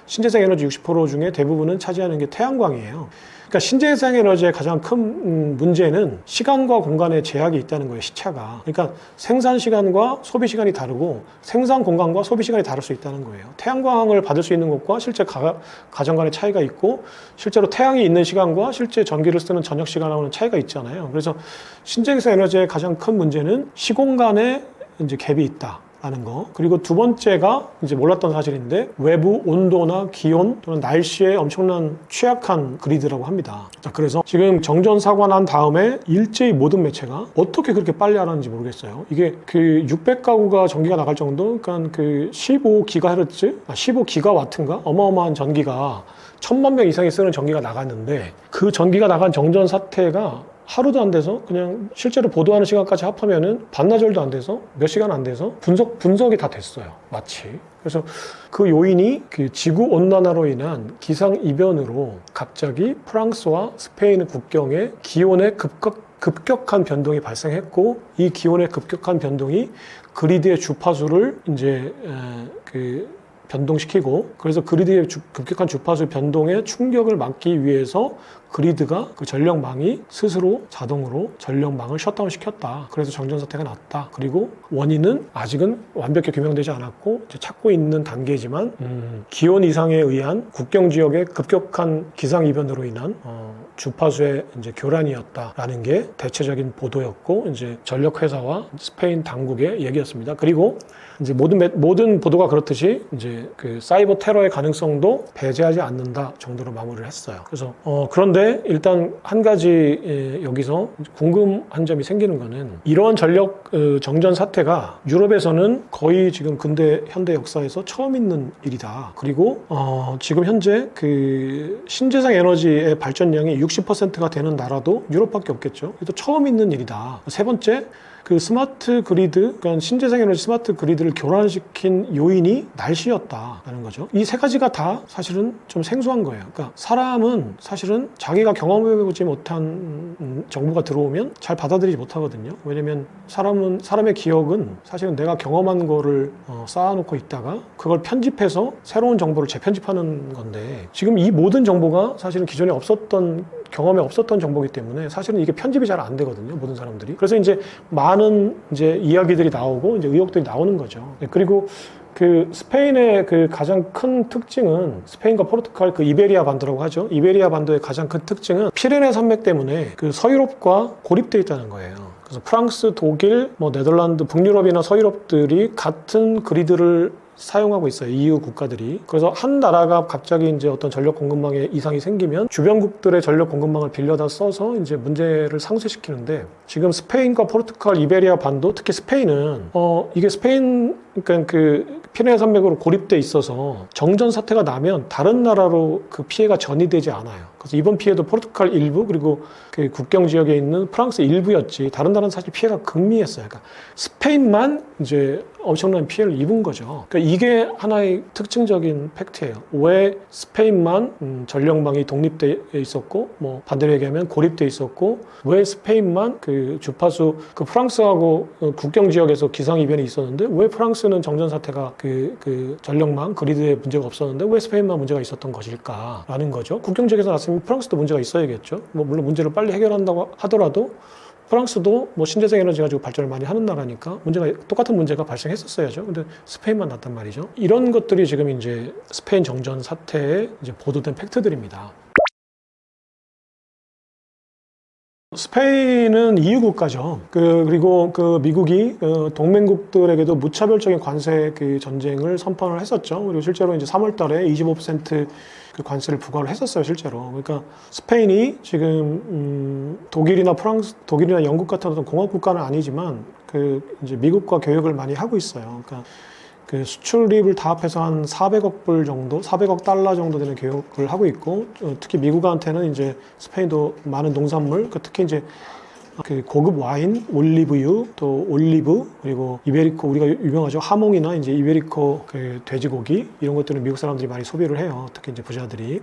신재생 에너지 60% 중에 대부분은 차지하는 게 태양광이에요. 그러니까 신재생 에너지의 가장 큰 문제는 시간과 공간의 제약이 있다는 거예요. 시차가. 그러니까 생산 시간과 소비 시간이 다르고 생산 공간과 소비 시간이 다를 수 있다는 거예요. 태양광을 받을 수 있는 것과 실제 가정 간의 차이가 있고 실제로 태양이 있는 시간과 실제 전기를 쓰는 저녁 시간하고는 차이가 있잖아요. 그래서 신재생 에너지의 가장 큰 문제는 시공간에 이제 갭이 있다. 라는 거. 그리고 두 번째가 이제 몰랐던 사실인데 외부 온도나 기온 또는 날씨에 엄청난 취약한 그리드라고 합니다. 자, 그래서 지금 정전 사고가 난 다음에 일제히 모든 매체가 어떻게 그렇게 빨리 알았는지 모르겠어요. 이게 그 600가구가 전기가 나갈 정도, 그러니까 그 15GHz, 15GW인가 어마어마한 전기가 1000만 명 이상이 쓰는 전기가 나갔는데 그 전기가 나간 정전 사태가 하루도 안 돼서 그냥 실제로 보도하는 시간까지 합하면은 반나절도 안 돼서 몇 시간 안 돼서 분석이 다 됐어요. 마치. 그래서 그 요인이 그 지구 온난화로 인한 기상 이변으로 갑자기 프랑스와 스페인 국경에 기온의 급격한 변동이 발생했고 이 기온의 급격한 변동이 그리드의 주파수를 이제 변동시키고 그래서 그리드의 급격한 주파수 변동에 충격을 막기 위해서 그리드가 그 전력망이 스스로 자동으로 전력망을 셧다운 시켰다. 그래서 정전 사태가 났다. 그리고 원인은 아직은 완벽히 규명되지 않았고 이제 찾고 있는 단계지만 기온 이상에 의한 국경 지역의 급격한 기상 이변으로 인한 주파수의 이제 교란이었다라는 게 대체적인 보도였고 이제 전력 회사와 스페인 당국의 얘기였습니다. 그리고 이제 모든 보도가 그렇듯이 이제 그 사이버 테러의 가능성도 배제하지 않는다 정도로 마무리를 했어요. 그래서 그런데 일단 한 가지 여기서 궁금한 점이 생기는 거는 이러한 전력 정전 사태가 유럽에서는 거의 지금 현대 역사에서 처음 있는 일이다. 그리고 지금 현재 그 신재생 에너지의 발전량이 60%가 되는 나라도 유럽밖에 없겠죠. 그래도 처음 있는 일이다. 세 번째, 그 스마트 그리드, 그러니까 신재생 에너지 스마트 그리드를 교란시킨 요인이 날씨였다라는 거죠. 이 세 가지가 다 사실은 좀 생소한 거예요. 그러니까 사람은 사실은 자기가 경험해보지 못한 정보가 들어오면 잘 받아들이지 못하거든요. 왜냐면 사람의 기억은 사실은 내가 경험한 거를 쌓아놓고 있다가 그걸 편집해서 새로운 정보를 재편집하는 건데 지금 이 모든 정보가 사실은 기존에 경험에 없었던 정보이기 때문에 사실은 이게 편집이 잘 안 되거든요. 모든 사람들이. 그래서 이제 많은 이제 이야기들이 나오고 이제 의혹들이 나오는 거죠. 그리고 그 스페인의 그 가장 큰 특징은 스페인과 포르투갈 그 이베리아 반도라고 하죠. 이베리아 반도의 가장 큰 특징은 피레네 산맥 때문에 그 서유럽과 고립되어 있다는 거예요. 그래서 프랑스, 독일, 네덜란드, 북유럽이나 서유럽들이 같은 그리드를 사용하고 있어요. EU 국가들이. 그래서 한 나라가 갑자기 이제 어떤 전력 공급망에 이상이 생기면 주변국들의 전력 공급망을 빌려다 써서 이제 문제를 상쇄시키는데 지금 스페인과 포르투갈, 이베리아 반도, 특히 스페인은 이게 스페인 그러니까 그 피레네 산맥으로 고립돼 있어서 정전 사태가 나면 다른 나라로 그 피해가 전이되지 않아요. 그래서 이번 피해도 포르투갈 일부 그리고 그 국경 지역에 있는 프랑스 일부였지 다른 나라는 사실 피해가 극미했어요. 그러니까 스페인만 이제 엄청난 피해를 입은 거죠. 그러니까 이게 하나의 특징적인 팩트예요. 왜 스페인만 전력망이 독립돼 있었고 반대로 얘기하면 고립돼 있었고 왜 스페인만 그 주파수 그 프랑스하고 국경 지역에서 기상 이변이 있었는데 왜 프랑스는 정전 사태가 그 전력망 그리드에 문제가 없었는데 왜 스페인만 문제가 있었던 것일까라는 거죠. 국경 지역에서 났으면 프랑스도 문제가 있어야겠죠. 물론 문제를 빨리 해결한다고 하더라도 프랑스도 신재생 에너지 가지고 발전을 많이 하는 나라니까 똑같은 문제가 발생했었어야죠. 근데 스페인만 났단 말이죠. 이런 것들이 지금 이제 스페인 정전 사태에 이제 보도된 팩트들입니다. 스페인은 EU 국가죠. 그리고 미국이 동맹국들에게도 무차별적인 관세 전쟁을 선포를 했었죠. 그리고 실제로 이제 3월 달에 25% 그 관세를 부과를 했었어요, 실제로. 그러니까 스페인이 지금 독일이나 영국 같은 어떤 공업 국가는 아니지만 이제 미국과 교역을 많이 하고 있어요. 그러니까 그 수출입을 다 합해서 한 400억 불 정도, 400억 달러 정도 되는 교역을 하고 있고, 특히 미국한테는 이제 스페인도 많은 농산물, 특히 이제 그 고급 와인, 올리브유, 또 올리브, 그리고 이베리코, 우리가 유명하죠. 하몽이나 이제 이베리코 그 돼지고기, 이런 것들은 미국 사람들이 많이 소비를 해요. 특히 이제 부자들이.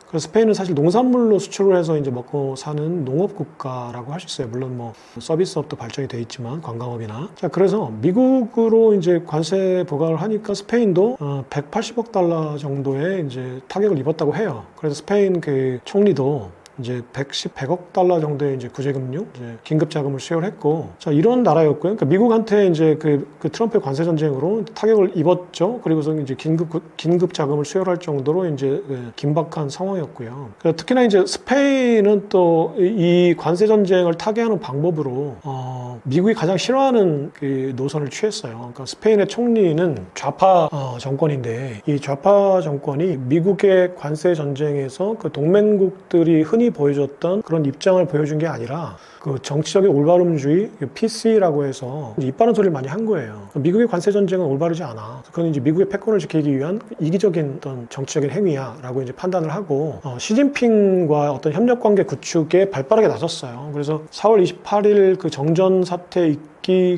그래서 스페인은 사실 농산물로 수출을 해서 이제 먹고 사는 농업 국가라고 할 수 있어요. 물론 서비스업도 발전이 돼 있지만 관광업이나. 자, 그래서 미국으로 이제 관세 부과를 하니까 스페인도 180억 달러 정도의 이제 타격을 입었다고 해요. 그래서 스페인 그 총리도 이제 100억 달러 정도의 이제 구제금융, 이제 긴급 자금을 수여를 했고, 자, 이런 나라였고요. 그러니까 미국한테 이제 그 트럼프의 관세 전쟁으로 타격을 입었죠. 그리고서 이제 긴급 자금을 수여할 정도로 이제 그 긴박한 상황이었고요. 그러니까 특히나 이제 스페인은 또 이 관세 전쟁을 타개하는 방법으로 미국이 가장 싫어하는 그 노선을 취했어요. 그러니까 스페인의 총리는 좌파 정권인데, 이 좌파 정권이 미국의 관세 전쟁에서 그 동맹국들이 흔히 보여줬던 그런 입장을 보여준 게 아니라 그 정치적인 올바름주의, PC라고 해서 입 바른 소리를 많이 한 거예요. 미국의 관세 전쟁은 올바르지 않아. 그건 이제 미국의 패권을 지키기 위한 이기적인 어떤 정치적인 행위야라고 이제 판단을 하고 시진핑과 어떤 협력 관계 구축에 발빠르게 나섰어요. 그래서 4월 28일 그 정전 사태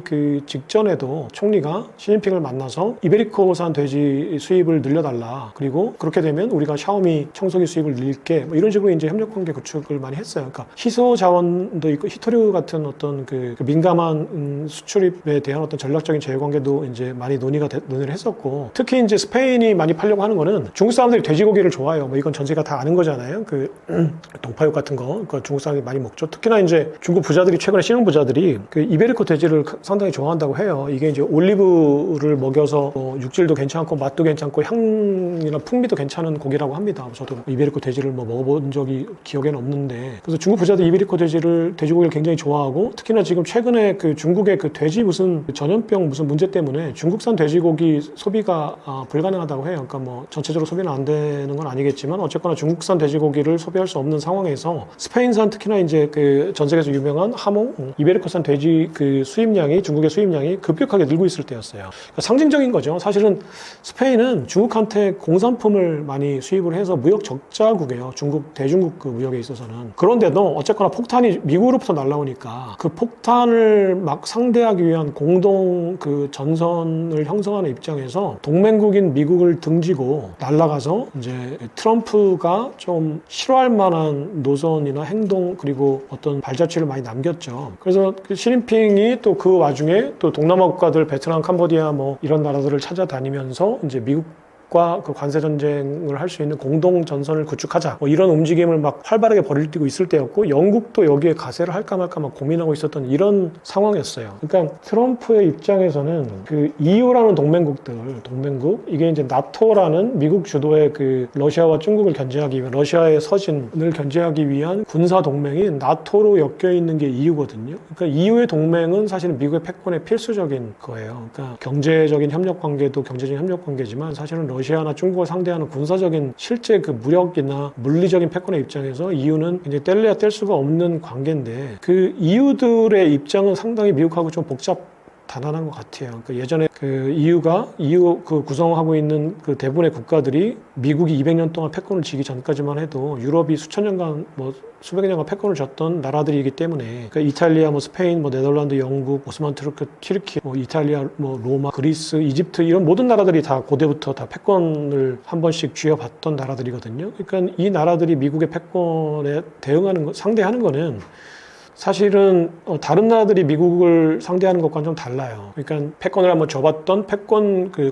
그 직전에도 총리가 시진핑을 만나서 이베리코산 돼지 수입을 늘려달라. 그리고 그렇게 되면 우리가 샤오미 청소기 수입을 늘릴게. 뭐 이런 식으로 이제 협력관계 구축을 많이 했어요. 그러니까 희소 자원도 있고 히토류 같은 어떤 그 민감한 수출입에 대한 어떤 전략적인 제휴관계도 이제 많이 논의를 했었고, 특히 이제 스페인이 많이 팔려고 하는 거는 중국 사람들이 돼지고기를 좋아해요. 뭐 이건 전 세계가 다 아는 거잖아요. 그 동파육 같은 거, 그 중국 사람들이 많이 먹죠. 특히나 이제 중국 부자들이 최근에 신흥 부자들이 그 이베리코 돼지를 상당히 좋아한다고 해요. 이게 이제 올리브를 먹여서 육질도 괜찮고 맛도 괜찮고 향이나 풍미도 괜찮은 고기라고 합니다. 저도 이베리코 돼지를 뭐 먹어본 적이 기억에는 없는데, 그래서 중국 부자들 이베리코 돼지고기를 굉장히 좋아하고, 특히나 지금 최근에 그 중국의 그 돼지 무슨 전염병 무슨 문제 때문에 중국산 돼지고기 소비가 불가능하다고 해요. 그러니까 뭐 전체적으로 소비는 안 되는 건 아니겠지만 어쨌거나 중국산 돼지고기를 소비할 수 없는 상황에서 스페인산, 특히나 이제 그 전 세계에서 유명한 하몽, 이베리코산 돼지 그 중국의 수입량이 급격하게 늘고 있을 때였어요. 그러니까 상징적인 거죠. 사실은 스페인은 중국한테 공산품을 많이 수입을 해서 무역 적자국이에요. 대중국 그 무역에 있어서는. 그런데도 어쨌거나 폭탄이 미국으로부터 날라오니까 그 폭탄을 막 상대하기 위한 공동 그 전선을 형성하는 입장에서 동맹국인 미국을 등지고 날아가서 이제 트럼프가 좀 싫어할 만한 노선이나 행동, 그리고 어떤 발자취를 많이 남겼죠. 그래서 그 시진핑이 또 그 와중에 또 동남아 국가들, 베트남, 캄보디아 뭐 이런 나라들을 찾아다니면서 이제 미국과 그 관세 전쟁을 할 수 있는 공동 전선을 구축하자, 뭐 이런 움직임을 막 활발하게 벌이고 있을 때였고, 영국도 여기에 가세를 할까 말까 막 고민하고 있었던 이런 상황이었어요. 그러니까 트럼프의 입장에서는 그 EU라는 동맹국, 이게 이제 나토라는 미국 주도의 그 러시아와 중국을 견제하기 위한, 러시아의 서진을 견제하기 위한 군사 동맹이 나토로 엮여 있는 게 EU거든요. 그러니까 EU의 동맹은 사실은 미국의 패권의 필수적인 거예요. 그러니까 경제적인 협력 관계지만 사실은 러시아나 중국을 상대하는 군사적인 실제 그 무력이나 물리적인 패권의 입장에서 EU는 이제 뗄래야 뗄 수가 없는 관계인데, 그 EU들의 입장은 상당히 미국하고 좀 단단한 것 같아요. 그러니까 예전에 그 EU 그 구성하고 있는 그 대부분의 국가들이 미국이 200년 동안 패권을 쥐기 전까지만 해도 유럽이 수천 년간 수백 년간 패권을 줬던 나라들이기 때문에, 그러니까 이탈리아, 스페인, 네덜란드, 영국, 오스만 투르크, 튀르키, 이탈리아, 로마, 그리스, 이집트 이런 모든 나라들이 다 고대부터 다 패권을 한 번씩 쥐어봤던 나라들이거든요. 그러니까 이 나라들이 미국의 패권에 상대하는 거는 사실은 다른 나라들이 미국을 상대하는 것과는 좀 달라요. 그러니까 패권을 한번 줘봤던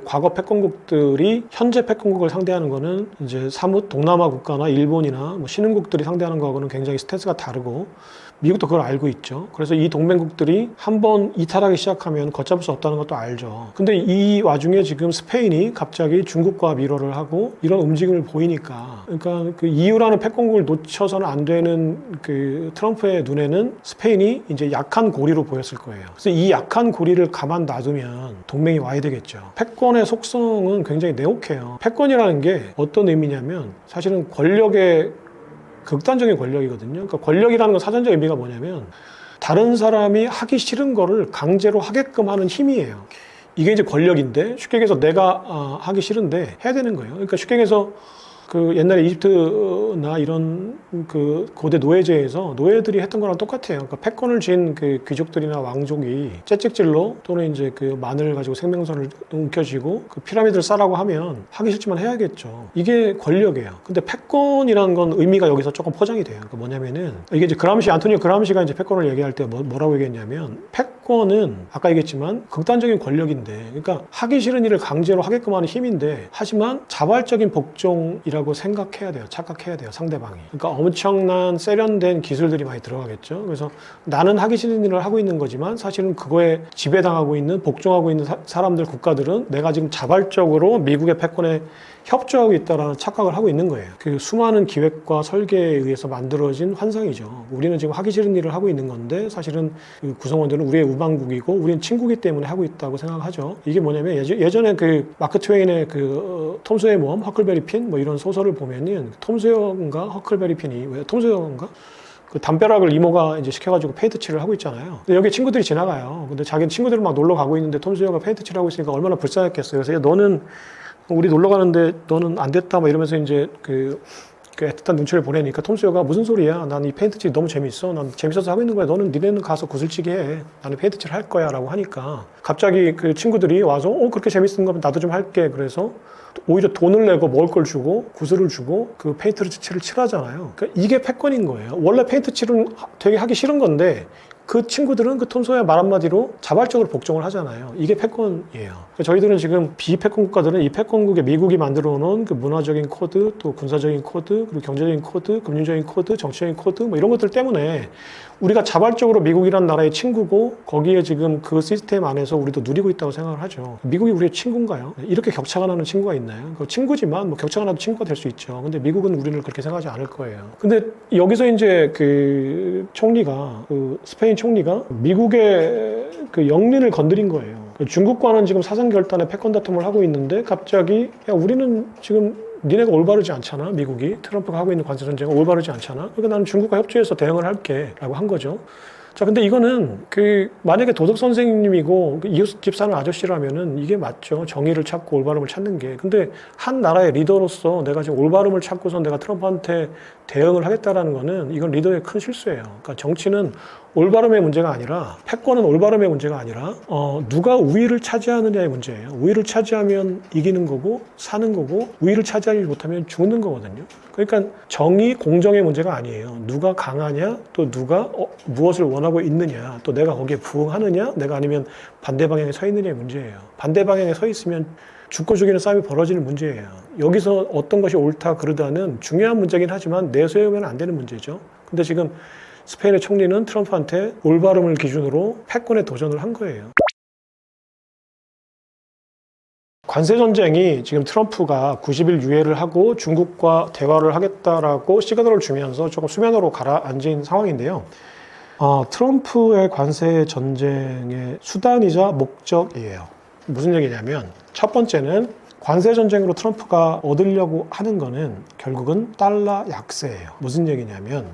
과거 패권국들이 현재 패권국을 상대하는 거는 이제 사뭇 동남아 국가나 일본이나 신흥국들이 상대하는 거하고는 굉장히 스탠스가 다르고, 미국도 그걸 알고 있죠. 그래서 이 동맹국들이 한번 이탈하기 시작하면 걷잡을 수 없다는 것도 알죠. 근데 이 와중에 지금 스페인이 갑자기 중국과 밀어를 하고 이런 움직임을 보이니까, 그러니까 그 EU라는 패권국을 놓쳐서는 안 되는 그 트럼프의 눈에는 스페인이 이제 약한 고리로 보였을 거예요. 그래서 이 약한 고리를 가만 놔두면 동맹이 와야 되겠죠. 패권의 속성은 굉장히 내혹해요. 패권이라는 게 어떤 의미냐면 사실은 극단적인 권력이거든요. 그러니까 권력이라는 건 사전적 의미가 뭐냐면 다른 사람이 하기 싫은 거를 강제로 하게끔 하는 힘이에요. 이게 이제 권력인데, 쉽게 얘기해서 내가 하기 싫은데 해야 되는 거예요. 그러니까 쉽게 얘기해서 그 옛날에 이집트나 이런 그 고대 노예제에서 노예들이 했던 거랑 똑같아요. 그러니까 패권을 쥔 그 귀족들이나 왕족이 채찍질로 또는 이제 그 마늘 가지고 생명선을 움켜쥐고 그 피라미드를 쌓으라고 하면 하기 싫지만 해야겠죠. 이게 권력이에요. 근데 패권이라는 건 의미가 여기서 조금 포장이 돼요. 그러니까 뭐냐면은 이게 이제 안토니오 그람시가 이제 패권을 얘기할 때 뭐라고 얘기했냐면, 패권은 아까 얘기했지만 극단적인 권력인데, 그러니까 하기 싫은 일을 강제로 하게끔 하는 힘인데, 하지만 자발적인 복종이라 일이라고 생각해야 돼요. 착각해야 돼요. 상대방이. 그러니까 엄청난 세련된 기술들이 많이 들어가겠죠. 그래서 나는 하기 싫은 일을 하고 있는 거지만 사실은 그거에 지배당하고 있는, 복종하고 있는 사람들, 국가들은 내가 지금 자발적으로 미국의 패권에 협조하고 있다는 착각을 하고 있는 거예요. 그 수많은 기획과 설계에 의해서 만들어진 환상이죠. 우리는 지금 하기 싫은 일을 하고 있는 건데 사실은 그 구성원들은 우리의 우방국이고 우리는 친구기 때문에 하고 있다고 생각하죠. 이게 뭐냐면 예전에 그 마크 트웨인의 그 톰 소여의 모험, 허클베리 핀 뭐 이런 소설을 보면은 톰 소여인가 허클베리 핀이 왜 톰 소여인가? 그 담벼락을 이모가 이제 시켜가지고 페인트 칠을 하고 있잖아요. 근데 여기 친구들이 지나가요. 근데 자기는 친구들은 막 놀러 가고 있는데 톰 소여가 페인트 칠을 하고 있으니까 얼마나 불쌍했겠어요. 그래서 너는 우리 놀러 가는데 너는 안 됐다 막 이러면서 이제 그 애틋한 눈치를 보내니까 톰 소여가 무슨 소리야? 난 이 페인트 칠 너무 재밌어. 난 재밌어서 하고 있는 거야. 니네는 가서 구슬치기 해. 나는 페인트 칠 할 거야. 라고 하니까 갑자기 그 친구들이 와서 그렇게 재밌는 거면 나도 좀 할게. 그래서 오히려 돈을 내고 먹을 걸 주고 구슬을 주고 그 페인트 칠을 칠하잖아요. 그러니까 이게 패권인 거예요. 원래 페인트 칠은 되게 하기 싫은 건데 그 친구들은 그 톰 소여 말 한마디로 자발적으로 복종을 하잖아요. 이게 패권이에요. 그러니까 저희들은 지금 비패권 국가들은 이 패권국에 미국이 만들어 놓은 그 문화적인 코드, 또 군사적인 코드, 그리고 경제적인 코드, 금융적인 코드, 정치적인 코드 뭐 이런 것들 때문에 우리가 자발적으로 미국이란 나라의 친구고 거기에 지금 그 시스템 안에서 우리도 누리고 있다고 생각을 하죠. 미국이 우리의 친구인가요? 이렇게 격차가 나는 친구가 있나요? 그 친구지만 뭐 격차가 나도 친구가 될 수 있죠. 근데 미국은 우리를 그렇게 생각하지 않을 거예요. 근데 여기서 이제 그 총리가 그 스페인 총리가 미국의 그 영린을 건드린 거예요. 중국과는 지금 사상 결단의 패권 다툼을 하고 있는데 갑자기 야 우리는 지금 니네가 올바르지 않잖아. 미국이 트럼프가 하고 있는 관세 전쟁은 올바르지 않잖아. 그러니까 나는 중국과 협조해서 대응을 할게 라고 한 거죠. 자, 근데 이거는 그 만약에 도덕 선생님이고 이웃집 사는 아저씨라면은 이게 맞죠. 정의를 찾고 올바름을 찾는 게. 근데 한 나라의 리더로서 내가 지금 올바름을 찾고서 내가 트럼프한테 대응을 하겠다라는 거는 이건 리더의 큰 실수예요. 그러니까 정치는 올바름의 문제가 아니라 패권은 올바름의 문제가 아니라 누가 우위를 차지하느냐의 문제예요. 우위를 차지하면 이기는 거고 사는 거고 우위를 차지하지 못하면 죽는 거거든요. 그러니까 정의, 공정의 문제가 아니에요. 누가 강하냐, 또 누가 무엇을 원하고 있느냐, 또 내가 거기에 부응하느냐, 내가 아니면 반대 방향에 서 있느냐의 문제예요. 반대 방향에 서 있으면 죽고 죽이는 싸움이 벌어지는 문제예요. 여기서 어떤 것이 옳다 그르다는 중요한 문제긴 하지만 내세우면 안 되는 문제죠. 근데 지금 스페인의 총리는 트럼프한테 올바름을 기준으로 패권에 도전을 한 거예요. 관세 전쟁이 지금 트럼프가 90일 유예를 하고 중국과 대화를 하겠다라고 시그널을 주면서 조금 수면으로 가라앉은 상황인데요. 트럼프의 관세 전쟁의 수단이자 목적이에요. 무슨 얘기냐면 첫 번째는 관세 전쟁으로 트럼프가 얻으려고 하는 거는 결국은 달러 약세예요. 무슨 얘기냐면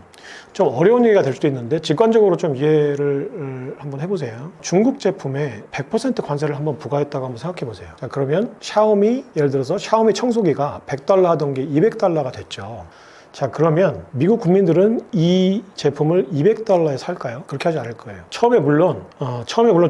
좀 어려운 얘기가 될 수도 있는데 직관적으로 좀 이해를 한번 해보세요. 중국 제품에 100% 관세를 한번 부과했다고 한번 생각해 보세요. 자, 그러면 샤오미, 예를 들어서 샤오미 청소기가 100달러 하던 게 200달러가 됐죠. 자, 그러면 미국 국민들은 이 제품을 200달러에 살까요? 그렇게 하지 않을 거예요. 처음에 물론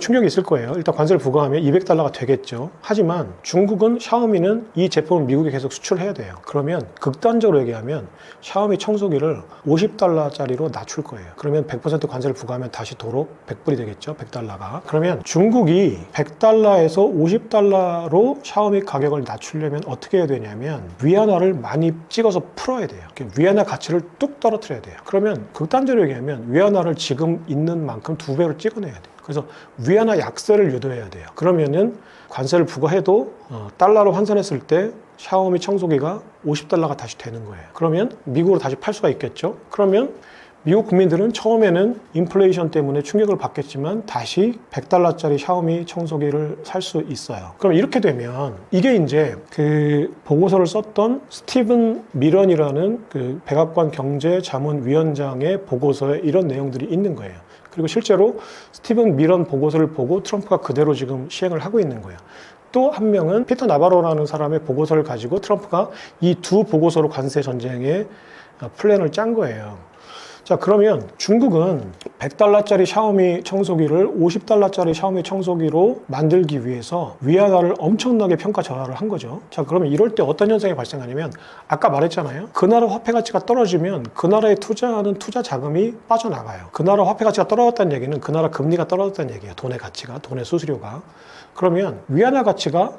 충격이 있을 거예요. 일단 관세를 부과하면 200달러가 되겠죠. 하지만 중국은 샤오미는 이 제품을 미국에 계속 수출해야 돼요. 그러면 극단적으로 얘기하면 샤오미 청소기를 50달러짜리로 낮출 거예요. 그러면 100% 관세를 부과하면 다시 도로 100불이 되겠죠. 100달러가. 그러면 중국이 100달러에서 50달러로 샤오미 가격을 낮추려면 어떻게 해야 되냐면 위안화를 많이 찍어서 풀어야 돼요. 위안화 가치를 뚝 떨어뜨려야 돼요. 그러면 극단적으로 얘기하면 위안화를 지금 있는 만큼 2배로 찍어내야 돼요. 그래서 위안화 약세를 유도해야 돼요. 그러면은 관세를 부과해도 달러로 환산했을 때 샤오미 청소기가 50달러가 다시 되는 거예요. 그러면 미국으로 다시 팔 수가 있겠죠. 그러면 미국 국민들은 처음에는 인플레이션 때문에 충격을 받겠지만 다시 100달러짜리 샤오미 청소기를 살 수 있어요. 그럼 이렇게 되면 이게 이제 그 보고서를 썼던 스티븐 미런이라는 그 백악관 경제자문위원장의 보고서에 이런 내용들이 있는 거예요. 그리고 실제로 스티븐 미런 보고서를 보고 트럼프가 그대로 지금 시행을 하고 있는 거예요. 또 한 명은 피터 나바로라는 사람의 보고서를 가지고 트럼프가 이 두 보고서로 관세 전쟁의 플랜을 짠 거예요. 자, 그러면 중국은 100달러짜리 샤오미 청소기를 50달러짜리 샤오미 청소기로 만들기 위해서 위안화를 엄청나게 평가 절하를 한 거죠. 자, 그러면 이럴 때 어떤 현상이 발생하냐면 아까 말했잖아요. 그 나라 화폐 가치가 떨어지면 그 나라에 투자하는 투자 자금이 빠져나가요. 그 나라 화폐 가치가 떨어졌다는 얘기는 그 나라 금리가 떨어졌다는 얘기예요. 돈의 가치가, 돈의 수수료가. 그러면 위안화 가치가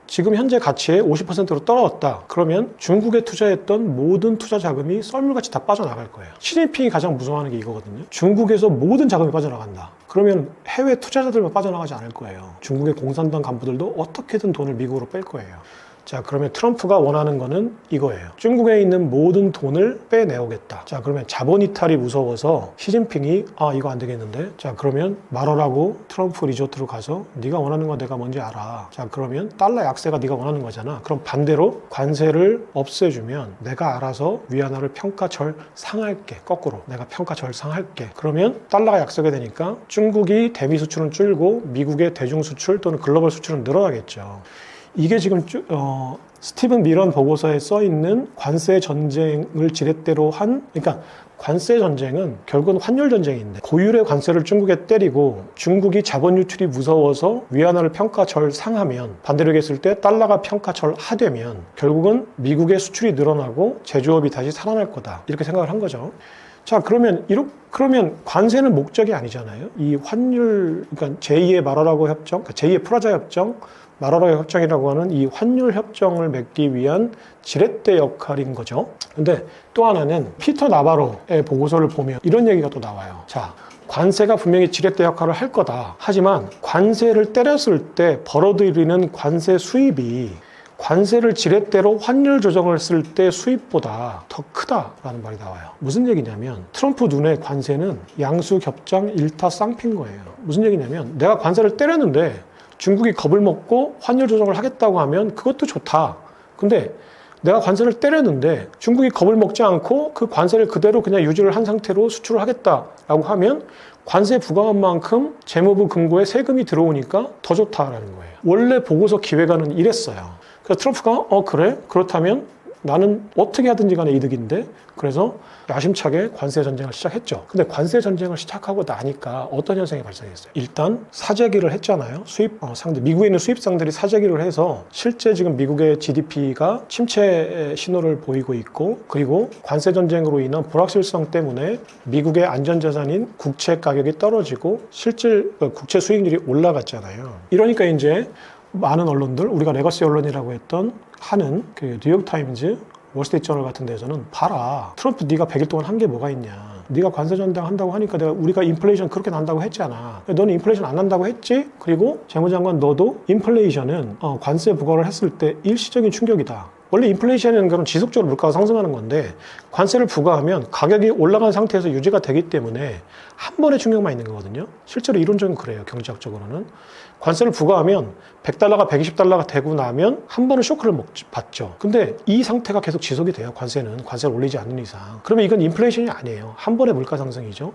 지금 현재 가치의 50%로 떨어졌다. 그러면 중국에 투자했던 모든 투자 자금이 썰물같이 다 빠져나갈 거예요. 시진핑이 가장 무서워하는 게 이거거든요. 중국에서 모든 자금이 빠져나간다. 그러면 해외 투자자들만 빠져나가지 않을 거예요. 중국의 공산당 간부들도 어떻게든 돈을 미국으로 뺄 거예요. 자, 그러면 트럼프가 원하는 거는 이거예요. 중국에 있는 모든 돈을 빼내오겠다. 자, 그러면 자본 이탈이 무서워서 시진핑이 이거 안 되겠는데? 자, 그러면 말하라고 트럼프 리조트로 가서 네가 원하는 거 내가 뭔지 알아. 자, 그러면 달러 약세가 네가 원하는 거잖아. 그럼 반대로 관세를 없애주면 내가 알아서 위안화를 평가절 상할게. 거꾸로 내가 평가절 상할게. 그러면 달러가 약세가 되니까 중국이 대미 수출은 줄고 미국의 대중 수출 또는 글로벌 수출은 늘어나겠죠. 이게 지금 스티븐 미런 보고서에 써 있는 관세 전쟁을 지렛대로 그러니까 관세 전쟁은 결국은 환율 전쟁인데 고율의 관세를 중국에 때리고 중국이 자본 유출이 무서워서 위안화를 평가절 상하면 반대로 얘기했을 때 달러가 평가절 하되면 결국은 미국의 수출이 늘어나고 제조업이 다시 살아날 거다. 이렇게 생각을 한 거죠. 자, 그러면 관세는 목적이 아니잖아요. 이 환율, 그러니까 제2의 마라라고 협정, 그러니까 제2의 프라자 협정, 마라라의 협정이라고 하는 이 환율 협정을 맺기 위한 지렛대 역할인 거죠. 근데 또 하나는 피터 나바로의 보고서를 보면 이런 얘기가 또 나와요. 자, 관세가 분명히 지렛대 역할을 할 거다. 하지만 관세를 때렸을 때 벌어들이는 관세 수입이 관세를 지렛대로 환율 조정을 했을 때 수입보다 더 크다라는 말이 나와요. 무슨 얘기냐면 트럼프 눈에 관세는 양수겹장 일타쌍피인 거예요. 무슨 얘기냐면 내가 관세를 때렸는데 중국이 겁을 먹고 환율 조정을 하겠다고 하면 그것도 좋다. 근데 내가 관세를 때렸는데 중국이 겁을 먹지 않고 그 관세를 그대로 그냥 유지를 한 상태로 수출을 하겠다라고 하면 관세 부과한 만큼 재무부 금고에 세금이 들어오니까 더 좋다라는 거예요. 원래 보고서 기획안은 이랬어요. 그래서 트럼프가 그래? 그렇다면 나는 어떻게 하든지 간에 이득인데 그래서 야심차게 관세 전쟁을 시작했죠. 근데 관세 전쟁을 시작하고 나니까 어떤 현상이 발생했어요? 일단 사재기를 했잖아요. 미국에 있는 수입상들이 사재기를 해서 실제 지금 미국의 GDP가 침체 신호를 보이고 있고 그리고 관세 전쟁으로 인한 불확실성 때문에 미국의 안전자산인 국채 가격이 떨어지고 실질 국채 수익률이 올라갔잖아요. 이러니까 이제 많은 언론들, 우리가 레거시 언론이라고 하는 그 뉴욕타임즈, 월스트리트저널 같은 데서는 봐라. 트럼프 네가 100일 동안 한 게 뭐가 있냐. 네가 관세 전쟁 한다고 하니까 우리가 인플레이션 그렇게 난다고 했잖아. 너는 인플레이션 안 난다고 했지? 그리고 재무장관 너도 인플레이션은 관세 부과를 했을 때 일시적인 충격이다. 원래 인플레이션이라는 건 지속적으로 물가가 상승하는 건데 관세를 부과하면 가격이 올라간 상태에서 유지가 되기 때문에 한 번의 충격만 있는 거거든요. 실제로 이론적으로 그래요. 경제학적으로는. 관세를 부과하면 100달러가 120달러가 되고 나면 한 번은 쇼크를 받죠. 근데 이 상태가 계속 지속이 돼요. 관세를 올리지 않는 이상. 그러면 이건 인플레이션이 아니에요. 한 번의 물가 상승이죠.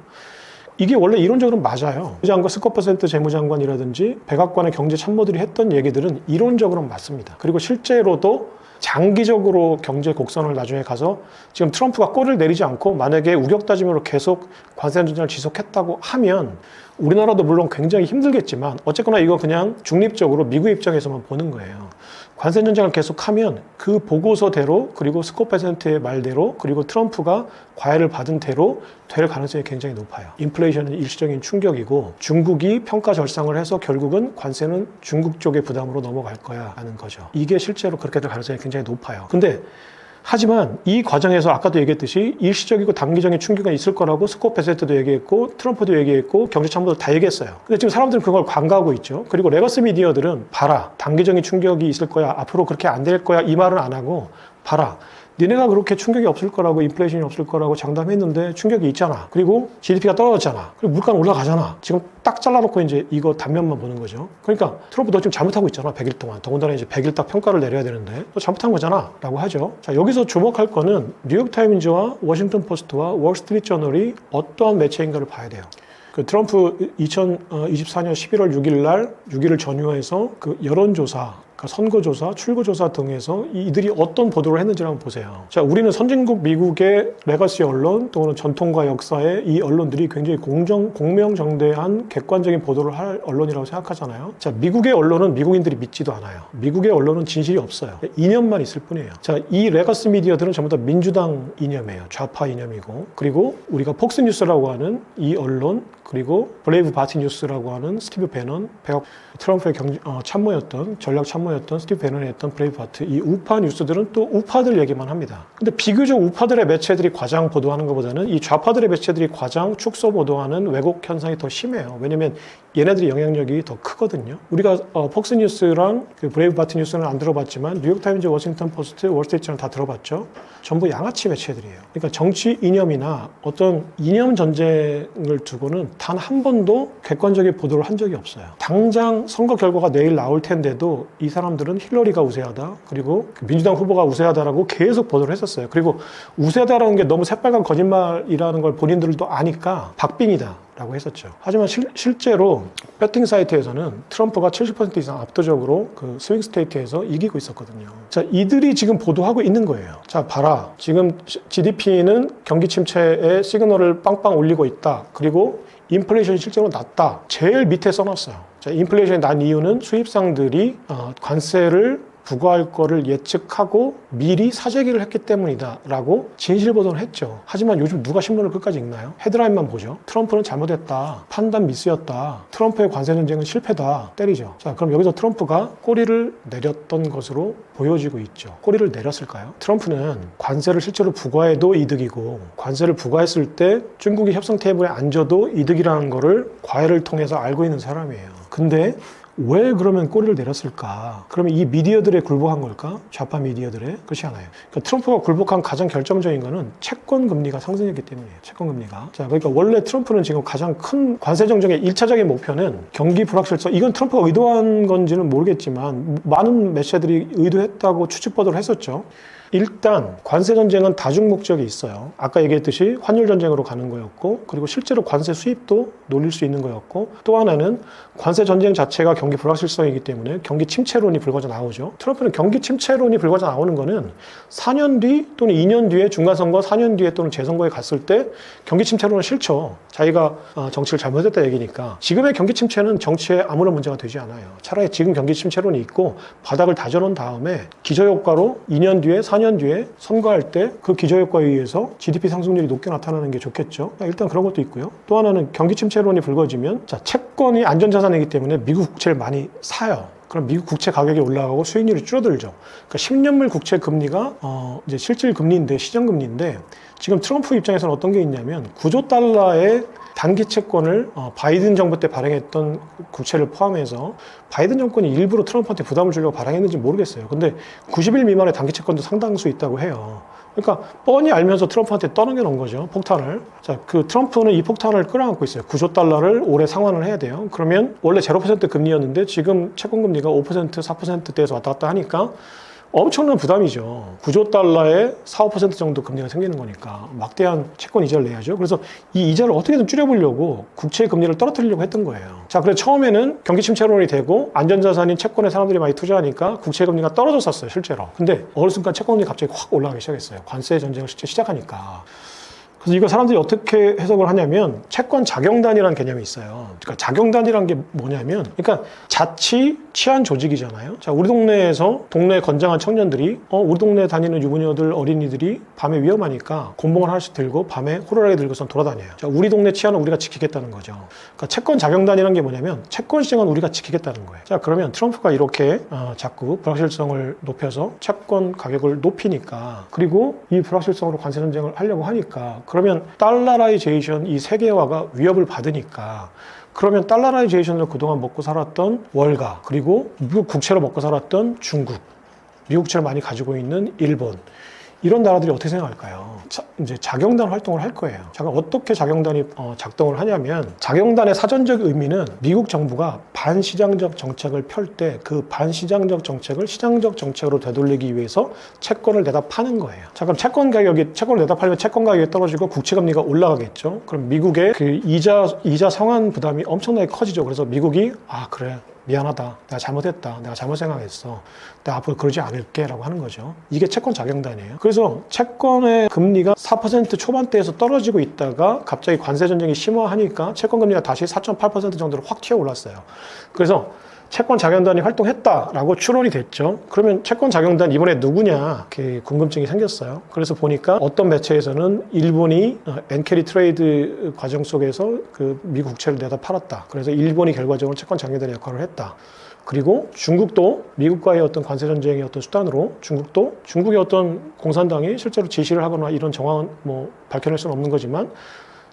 이게 원래 이론적으로는 맞아요. 재무장관, 스콧 베센트 재무장관이라든지 백악관의 경제 참모들이 했던 얘기들은 이론적으로는 맞습니다. 그리고 실제로도 장기적으로 경제 곡선을 나중에 가서 지금 트럼프가 꼬리를 내리지 않고 만약에 우격 따짐으로 계속 관세 전쟁을 지속했다고 하면 우리나라도 물론 굉장히 힘들겠지만 어쨌거나 이거 그냥 중립적으로 미국 입장에서만 보는 거예요. 관세 전쟁을 계속하면 그 보고서대로 그리고 스콧 베센트의 말대로 그리고 트럼프가 과외를 받은 대로 될 가능성이 굉장히 높아요. 인플레이션은 일시적인 충격이고 중국이 평가 절상을 해서 결국은 관세는 중국 쪽의 부담으로 넘어갈 거야 하는 거죠. 이게 실제로 그렇게 될 가능성이 굉장히 높아요. 근데 하지만 이 과정에서 아까도 얘기했듯이 일시적이고 단기적인 충격이 있을 거라고 스콧 베센트도 얘기했고 트럼프도 얘기했고 경제참모도 다 얘기했어요. 근데 지금 사람들은 그걸 간과하고 있죠. 그리고 레거시 미디어들은 봐라, 단기적인 충격이 있을 거야, 앞으로 그렇게 안 될 거야 이 말은 안 하고 봐라, 니네가 그렇게 충격이 없을 거라고 인플레이션이 없을 거라고 장담했는데 충격이 있잖아. 그리고 GDP가 떨어졌잖아. 그리고 물가는 올라가잖아. 지금 딱 잘라놓고 이제 이거 단면만 보는 거죠. 그러니까 트럼프 너 지금 잘못하고 있잖아. 100일 동안. 더군다나 이제 100일 딱 평가를 내려야 되는데 너 잘못한 거잖아. 라고 하죠. 자, 여기서 주목할 거는 뉴욕타임즈와 워싱턴 포스트와 월스트리트저널이 어떠한 매체인가를 봐야 돼요. 그 트럼프 2024년 11월 6일 날 6일을 전후해서 그 여론조사, 선거조사, 출구조사 등에서 이들이 어떤 보도를 했는지를 한번 보세요. 자, 우리는 선진국 미국의 레거시 언론 또는 전통과 역사의 이 언론들이 굉장히 공명정대한 객관적인 보도를 할 언론이라고 생각하잖아요. 자, 미국의 언론은 미국인들이 믿지도 않아요. 미국의 언론은 진실이 없어요. 이념만 있을 뿐이에요. 자, 이 레거시 미디어들은 전부 다 민주당 이념이에요. 좌파 이념이고, 그리고 우리가 폭스뉴스라고 하는 이 언론, 그리고 브레이브 바티 뉴스라고 하는 스티브 배넌, 트럼프의 참모였던 전략 참모였던 CMO였던 스티브 배넌이 했던 브레이브하트, 이 우파 뉴스들은 또 우파들 얘기만 합니다. 근데 비교적 우파들의 매체들이 과장 보도하는 것보다는 이 좌파들의 매체들이 과장 축소 보도하는 왜곡 현상이 더 심해요. 왜냐면 얘네들이 영향력이 더 크거든요. 우리가 폭스뉴스랑 그 브레이브하트 뉴스는 안 들어봤지만 뉴욕타임즈, 워싱턴 포스트, 월스트리트저널 다 들어봤죠. 전부 양아치 매체들이에요. 그러니까 정치 이념이나 어떤 이념 전쟁을 두고는 단 한 번도 객관적인 보도를 한 적이 없어요. 당장 선거 결과가 내일 나올 텐데도 이 사람들은 힐러리가 우세하다, 그리고 민주당 후보가 우세하다라고 계속 보도를 했었어요. 그리고 우세하다라는 게 너무 새빨간 거짓말이라는 걸 본인들도 아니까 박빙이다 라고 했었죠. 하지만 실제로 배팅 사이트에서는 트럼프가 70% 이상 압도적으로 그 스윙 스테이트에서 이기고 있었거든요. 자, 이들이 지금 보도하고 있는 거예요. 자, 봐라. 지금 GDP는 경기 침체의 시그널을 빵빵 올리고 있다. 그리고 인플레이션이 실제로 낮다. 제일 밑에 써놨어요. 자, 인플레이션이 난 이유는 수입상들이 관세를 부과할 거를 예측하고 미리 사재기를 했기 때문이다 라고 진실보도를 했죠. 하지만 요즘 누가 신문을 끝까지 읽나요? 헤드라인만 보죠. 트럼프는 잘못했다, 판단 미스였다, 트럼프의 관세 전쟁은 실패다, 때리죠. 자, 그럼 여기서 트럼프가 꼬리를 내렸던 것으로 보여지고 있죠. 꼬리를 내렸을까요? 트럼프는 관세를 실제로 부과해도 이득이고, 관세를 부과했을 때 중국이 협상 테이블에 앉아도 이득이라는 거를 과외를 통해서 알고 있는 사람이에요. 근데 왜 그러면 꼬리를 내렸을까? 그러면 이 미디어들에 굴복한 걸까? 좌파 미디어들에? 그렇지 않아요. 그러니까 트럼프가 굴복한 가장 결정적인 거는 채권 금리가 상승했기 때문이에요. 채권 금리가. 자, 그러니까 원래 트럼프는 지금 가장 큰 관세 정책의 1차적인 목표는 경기 불확실성, 이건 트럼프가 의도한 건지는 모르겠지만 많은 매체들이 의도했다고 추측 보도를 했었죠. 일단 관세 전쟁은 다중 목적이 있어요. 아까 얘기했듯이 환율 전쟁으로 가는 거였고, 그리고 실제로 관세 수입도 놀릴 수 있는 거였고, 또 하나는 관세 전쟁 자체가 경기 불확실성이기 때문에 경기 침체론이 불거져 나오죠. 트럼프는 경기 침체론이 불거져 나오는 거는 4년 뒤 또는 2년 뒤에 중간선거, 4년 뒤에 또는 재선거에 갔을 때 경기 침체론은 싫죠. 자기가 정치를 잘못했다 얘기니까. 지금의 경기 침체는 정치에 아무런 문제가 되지 않아요. 차라리 지금 경기 침체론이 있고 바닥을 다져놓은 다음에 기저효과로 2년 뒤에 4년 뒤에 선거할 때 그 기저효과에 의해서 GDP 상승률이 높게 나타나는 게 좋겠죠. 일단 그런 것도 있고요. 또 하나는 경기 침체론이 불거지면, 자, 채권이 안전자산이기 때문에 미국 국채를 많이 사요. 그럼 미국 국채 가격이 올라가고 수익률이 줄어들죠. 그러니까 10년물 국채 금리가 이제 실질 금리인데, 시장 금리인데, 지금 트럼프 입장에서는 어떤 게 있냐면 9조 달러의 단기 채권을 바이든 정부 때 발행했던 국채를 포함해서, 바이든 정권이 일부러 트럼프한테 부담을 주려고 발행했는지 모르겠어요. 근데 90일 미만의 단기 채권도 상당수 있다고 해요. 그러니까 뻔히 알면서 트럼프한테 떠넘겨 놓은 거죠, 폭탄을. 자, 그 트럼프는 이 폭탄을 끌어안고 있어요. 9조 달러를 올해 상환을 해야 돼요. 그러면 원래 0% 금리였는데 지금 채권 금리가 5%, 4%대에서 왔다 갔다 하니까 엄청난 부담이죠. 9조 달러에 4, 5% 정도 금리가 생기는 거니까 막대한 채권 이자를 내야죠. 그래서 이 이자를 어떻게든 줄여보려고 국채 금리를 떨어뜨리려고 했던 거예요. 자, 그래서 처음에는 경기 침체론이 되고 안전자산인 채권에 사람들이 많이 투자하니까 국채 금리가 떨어졌었어요, 실제로. 근데 어느 순간 채권 금리가 갑자기 확 올라가기 시작했어요. 관세 전쟁을 실제 시작하니까. 그래서 이거 사람들이 어떻게 해석을 하냐면 채권 자경단이라는 개념이 있어요. 그러니까 자경단이라는 게 뭐냐면, 그러니까 자치 치안 조직이잖아요. 자, 우리 동네에서 동네 건장한 청년들이 우리 동네 다니는 유부녀들, 어린이들이 밤에 위험하니까 곤봉을 하나씩 들고 밤에 호루라기 들고선 돌아다녀요. 자, 우리 동네 치안은 우리가 지키겠다는 거죠. 그러니까 채권 자경단이라는 게 뭐냐면 채권 시장은 우리가 지키겠다는 거예요. 자, 그러면 트럼프가 이렇게 자꾸 불확실성을 높여서 채권 가격을 높이니까, 그리고 이 불확실성으로 관세 전쟁을 하려고 하니까, 그러면 달러라이제이션, 이 세계화가 위협을 받으니까, 그러면 달러라이제이션을 그동안 먹고 살았던 월가, 그리고 미국 국채로 먹고 살았던 중국, 미국 국채를 많이 가지고 있는 일본, 이런 나라들이 어떻게 생각할까요? 이제 자경단 활동을 할 거예요. 자, 어떻게 자경단이 작동을 하냐면, 자경단의 사전적 의미는 미국 정부가 반시장적 정책을 펼 때 그 반시장적 정책을 시장적 정책으로 되돌리기 위해서 채권을 내다 파는 거예요. 자, 그럼 채권을 내다 팔면 채권 가격이 떨어지고 국채 금리가 올라가겠죠. 그럼 미국의 그 이자 상환 부담이 엄청나게 커지죠. 그래서 미국이 그래, 미안하다, 내가 잘못했다, 내가 잘못 생각했어, 내가 앞으로 그러지 않을게 라고 하는 거죠. 이게 채권 자경단이에요. 그래서 채권의 금리가 4% 초반대에서 떨어지고 있다가 갑자기 관세 전쟁이 심화하니까 채권 금리가 다시 4.8% 정도로 확 튀어 올랐어요. 그래서 채권 자경단이 활동했다라고 추론이 됐죠. 그러면 채권 자경단 이번에 누구냐, 이렇게 궁금증이 생겼어요. 그래서 보니까 어떤 매체에서는 일본이 엔캐리 트레이드 과정 속에서 그 미국 국채를 내다 팔았다. 그래서 일본이 결과적으로 채권 자경단의 역할을 했다. 그리고 중국도 미국과의 어떤 관세 전쟁의 어떤 수단으로 중국의 어떤 공산당이 실제로 지시를 하거나 이런 정황은 뭐 밝혀낼 수는 없는 거지만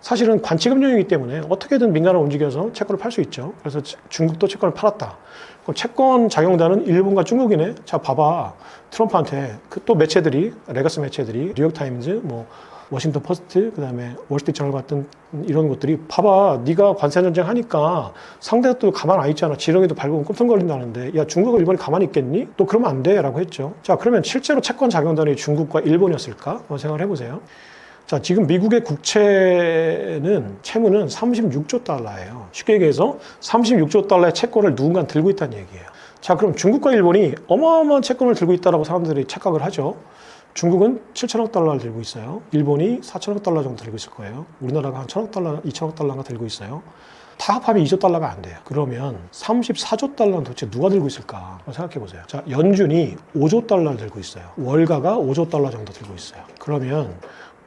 사실은 관치금융이기 때문에 어떻게든 민간을 움직여서 채권을 팔 수 있죠. 그래서 중국도 채권을 팔았다. 그럼 채권 작용단은 일본과 중국이네. 자, 봐봐. 트럼프한테 또 매체들이, 레거스 매체들이, 뉴욕타임즈, 뭐 워싱턴 포스트, 그다음에 월스트리트 저널 같은 이런 것들이 봐봐. 네가 관세 전쟁 하니까 상대가 또 가만 안 있잖아. 지렁이도 밟으면 꼼통거린다는데 야, 중국과 일본이 가만히 있겠니? 또 그러면 안 돼. 라고 했죠. 자, 그러면 실제로 채권 작용단이 중국과 일본이었을까? 한번 생각을 해보세요. 자, 지금 미국의 국채는 채무는 36조 달러예요. 쉽게 얘기해서 36조 달러의 채권을 누군가 들고 있다는 얘기예요. 자, 그럼 중국과 일본이 어마어마한 채권을 들고 있다고 사람들이 착각을 하죠. 중국은 7천억 달러를 들고 있어요. 일본이 4천억 달러 정도 들고 있을 거예요. 우리나라가 한 1천억 달러, 2천억 달러가 들고 있어요. 다 합하면 2조 달러가 안 돼요. 그러면 34조 달러는 도대체 누가 들고 있을까? 한번 생각해 보세요. 자, 연준이 5조 달러를 들고 있어요. 월가가 5조 달러 정도 들고 있어요. 그러면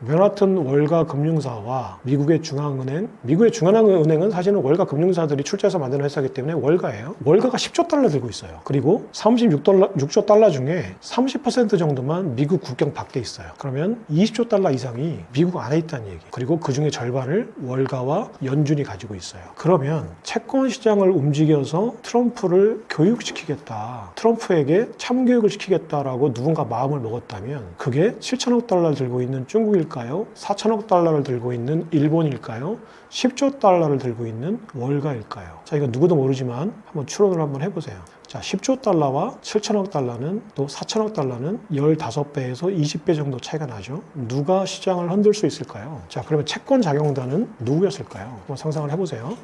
맨하튼 월가 금융사와 미국의 중앙은행은 사실은 월가 금융사들이 출자해서 만드는 회사이기 때문에 월가예요. 월가가 10조 달러 들고 있어요. 그리고 36조 달러 중에 30% 정도만 미국 국경 밖에 있어요. 그러면 20조 달러 이상이 미국 안에 있다는 얘기. 그리고 그 중에 절반을 월가와 연준이 가지고 있어요. 그러면 채권 시장을 움직여서 트럼프를 교육시키겠다. 트럼프에게 참교육을 시키겠다라고 누군가 마음을 먹었다면 그게 7천억 달러를 들고 있는 중국일까요? 4천억 달러를 들고 있는 일본일까요? 10조 달러를 들고 있는 월가일까요? 자, 이건 누구도 모르지만 한번 추론을 한번 해보세요. 자, 10조 달러와 7천억 달러는 또 4천억 달러는 15배에서 20배 정도 차이가 나죠. 누가 시장을 흔들 수 있을까요? 자, 그러면 채권 작용단은 누구였을까요? 한번 상상을 해보세요.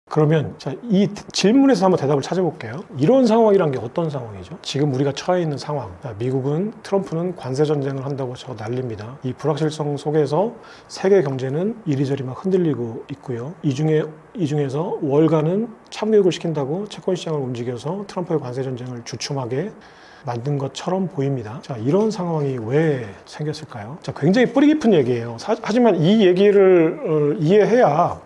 그러면 자, 이 질문에서 한번 대답을 찾아볼게요. 이런 상황이란 게 어떤 상황이죠? 지금 우리가 처해 있는 상황. 자, 미국은 트럼프는 관세 전쟁을 한다고 저 난립니다. 이 불확실성 속에서 세계 경제는 이리저리 막 흔들리고 있고요. 이 중에서 월가는 참교육을 시킨다고 채권 시장을 움직여서 트럼프의 관세 전쟁을 주춤하게 만든 것처럼 보입니다. 자, 이런 상황이 왜 생겼을까요? 자, 굉장히 뿌리 깊은 얘기예요. 하지만 이 얘기를 이해해야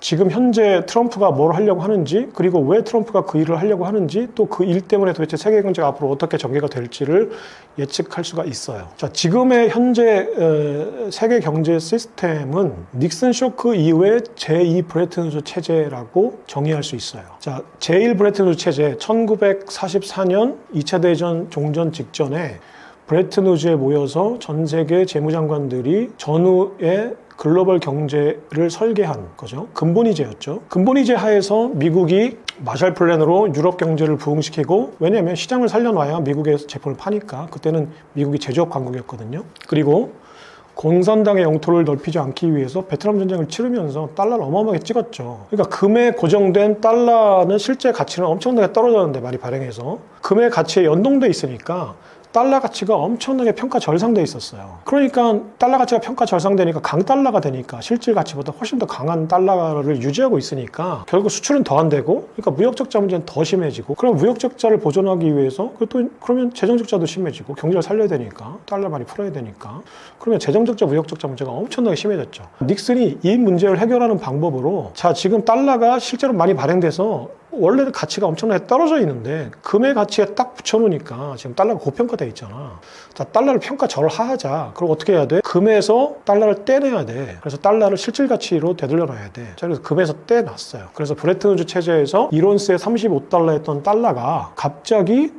지금 현재 트럼프가 뭘 하려고 하는지, 그리고 왜 트럼프가 그 일을 하려고 하는지, 또 그 일 때문에 도대체 세계 경제가 앞으로 어떻게 전개가 될지를 예측할 수가 있어요. 자, 지금의 현재 세계 경제 시스템은 닉슨 쇼크 이후에 제2 브레튼 우드 체제라고 정의할 수 있어요. 자, 제1 브레튼 우드 체제 1944년 2차 대전 종전 직전에 브레튼 우즈에 모여서 전 세계 재무장관들이 전후에 글로벌 경제를 설계한 거죠. 근본이제였죠. 근본이제 하에서 미국이 마샬 플랜으로 유럽 경제를 부흥시키고, 왜냐하면 시장을 살려놔야 미국의 제품을 파니까. 그때는 미국이 제조업 강국이었거든요. 그리고 공산당의 영토를 넓히지 않기 위해서 베트남 전쟁을 치르면서 달러를 어마어마하게 찍었죠. 그러니까 금에 고정된 달러는 실제 가치는 엄청나게 떨어졌는데, 말이 발행해서 금의 가치에 연동돼 있으니까 달러 가치가 엄청나게 평가 절상돼 있었어요. 그러니까 달러 가치가 평가 절상되니까 강달러가 되니까 실질 가치보다 훨씬 더 강한 달러를 유지하고 있으니까 결국 수출은 더 안 되고, 그러니까 무역 적자 문제는 더 심해지고, 그럼 무역 적자를 보존하기 위해서 그러면 재정 적자도 심해지고, 경제를 살려야 되니까 달러 많이 풀어야 되니까, 그러면 재정 적자, 무역 적자 문제가 엄청나게 심해졌죠. 닉슨이 이 문제를 해결하는 방법으로, 자, 지금 달러가 실제로 많이 발행돼서 원래는 가치가 엄청나게 떨어져 있는데 금의 가치에 딱 붙여놓으니까 지금 달러가 고평가돼 있잖아. 자, 달러를 평가 절하하자. 그럼 어떻게 해야 돼? 금에서 달러를 떼내야 돼. 그래서 달러를 실질 가치로 되돌려놔야 돼. 자, 그래서 금에서 떼놨어요. 그래서 브레튼 우즈 체제에서 1온스에 35달러 했던 달러가 갑자기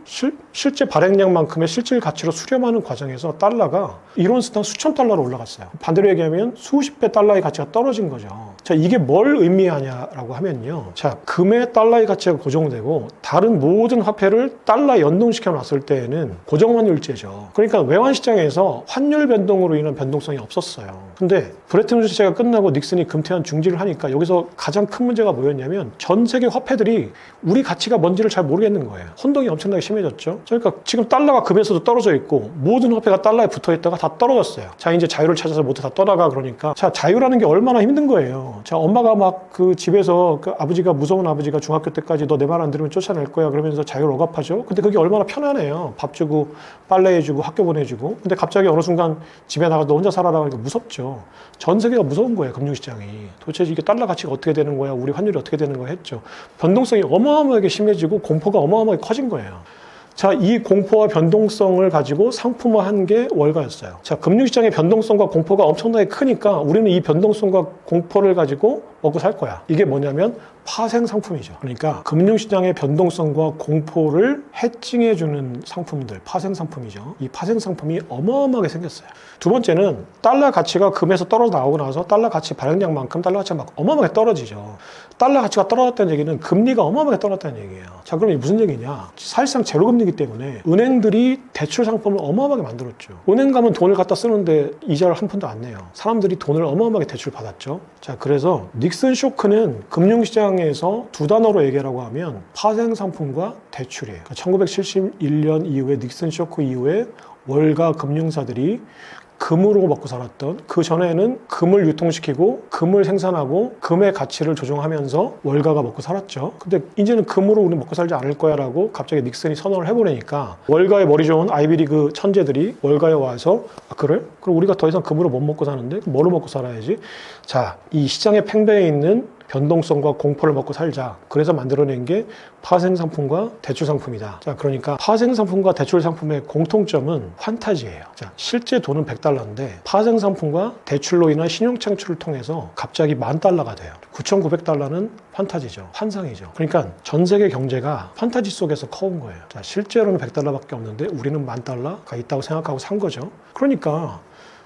실제 발행량만큼의 실질 가치로 수렴하는 과정에서 달러가 1온스당 수천 달러로 올라갔어요. 반대로 얘기하면 수십 배 달러의 가치가 떨어진 거죠. 자, 이게 뭘 의미하냐라고 하면요. 자, 금의 달러의 가치가 고정되고 다른 모든 화폐를 달러에 연동시켜 놨을 때에는 고정환율제죠. 그러니까 외환시장에서 환율 변동으로 인한 변동성이 없었어요. 근데 브레튼 우드 체제가 끝나고 닉슨이 금태한 중지를 하니까 여기서 가장 큰 문제가 뭐였냐면 전 세계 화폐들이 우리 가치가 뭔지를 잘 모르겠는 거예요. 혼동이 엄청나게 심해졌죠. 그러니까 지금 달러가 금에서도 떨어져 있고 모든 화폐가 달러에 붙어 있다가 다 떨어졌어요. 자, 이제 자유를 찾아서 모두 다 떠나가. 그러니까 자, 자유라는 게 얼마나 힘든 거예요. 자, 엄마가 막 그 집에서 그 아버지가 무서운 아버지가 중학교 때까지 너 내 말 안 들으면 쫓아낼 거야 그러면서 자기를 억압하죠. 근데 그게 얼마나 편안해요. 밥 주고 빨래 해주고 학교 보내주고. 근데 갑자기 어느 순간 집에 나가서 너 혼자 살아라 하니까 무섭죠. 전 세계가 무서운 거예요. 금융시장이. 도대체 이게 달러 가치가 어떻게 되는 거야? 우리 환율이 어떻게 되는 거야? 했죠. 변동성이 어마어마하게 심해지고 공포가 어마어마하게 커진 거예요. 자, 이 공포와 변동성을 가지고 상품화한 게 월가였어요. 자, 금융시장의 변동성과 공포가 엄청나게 크니까 우리는 이 변동성과 공포를 가지고 먹고 살 거야. 이게 뭐냐면 파생 상품이죠. 그러니까 금융시장의 변동성과 공포를 해칭해주는 상품들, 파생 상품이죠. 이 파생 상품이 어마어마하게 생겼어요. 두 번째는 달러 가치가 금에서 떨어져 나오고 나서 달러 가치 발행량만큼 달러 가치가 막 어마어마하게 떨어지죠. 달러 가치가 떨어졌다는 얘기는 금리가 어마어마하게 떨어졌다는 얘기예요. 자, 그럼 이게 무슨 얘기냐? 사실상 제로금리이기 때문에 은행들이 대출 상품을 어마어마하게 만들었죠. 은행 가면 돈을 갖다 쓰는데 이자를 한 푼도 안 내요. 사람들이 돈을 어마어마하게 대출 받았죠. 자, 그래서 닉슨 쇼크는 금융시장에서 두 단어로 얘기하라고 하면 파생 상품과 대출이에요. 그러니까 1971년 이후에 닉슨 쇼크 이후에 월가 금융사들이 금으로 먹고 살았던, 그 전에는 금을 유통시키고 금을 생산하고 금의 가치를 조정하면서 월가가 먹고 살았죠. 근데 이제는 금으로 우리 먹고 살지 않을 거야 라고 갑자기 닉슨이 선언을 해버리니까 월가에 머리 좋은 아이비리그 천재들이 월가에 와서 아, 그래? 그럼 우리가 더 이상 금으로 못 먹고 사는데 뭐로 먹고 살아야지? 자, 이 시장의 팽배해 있는 변동성과 공포를 먹고 살자. 그래서 만들어낸 게 파생상품과 대출상품이다. 자, 그러니까 파생상품과 대출상품의 공통점은 환타지예요. 자, 실제 돈은 100달러인데 파생상품과 대출로 인한 신용창출을 통해서 갑자기 $10,000가 돼요. 9,900달러는 환타지죠. 환상이죠. 그러니까 전 세계 경제가 판타지 속에서 커온 거예요. 자, 실제로는 100달러밖에 없는데 우리는 $10,000가 있다고 생각하고 산 거죠. 그러니까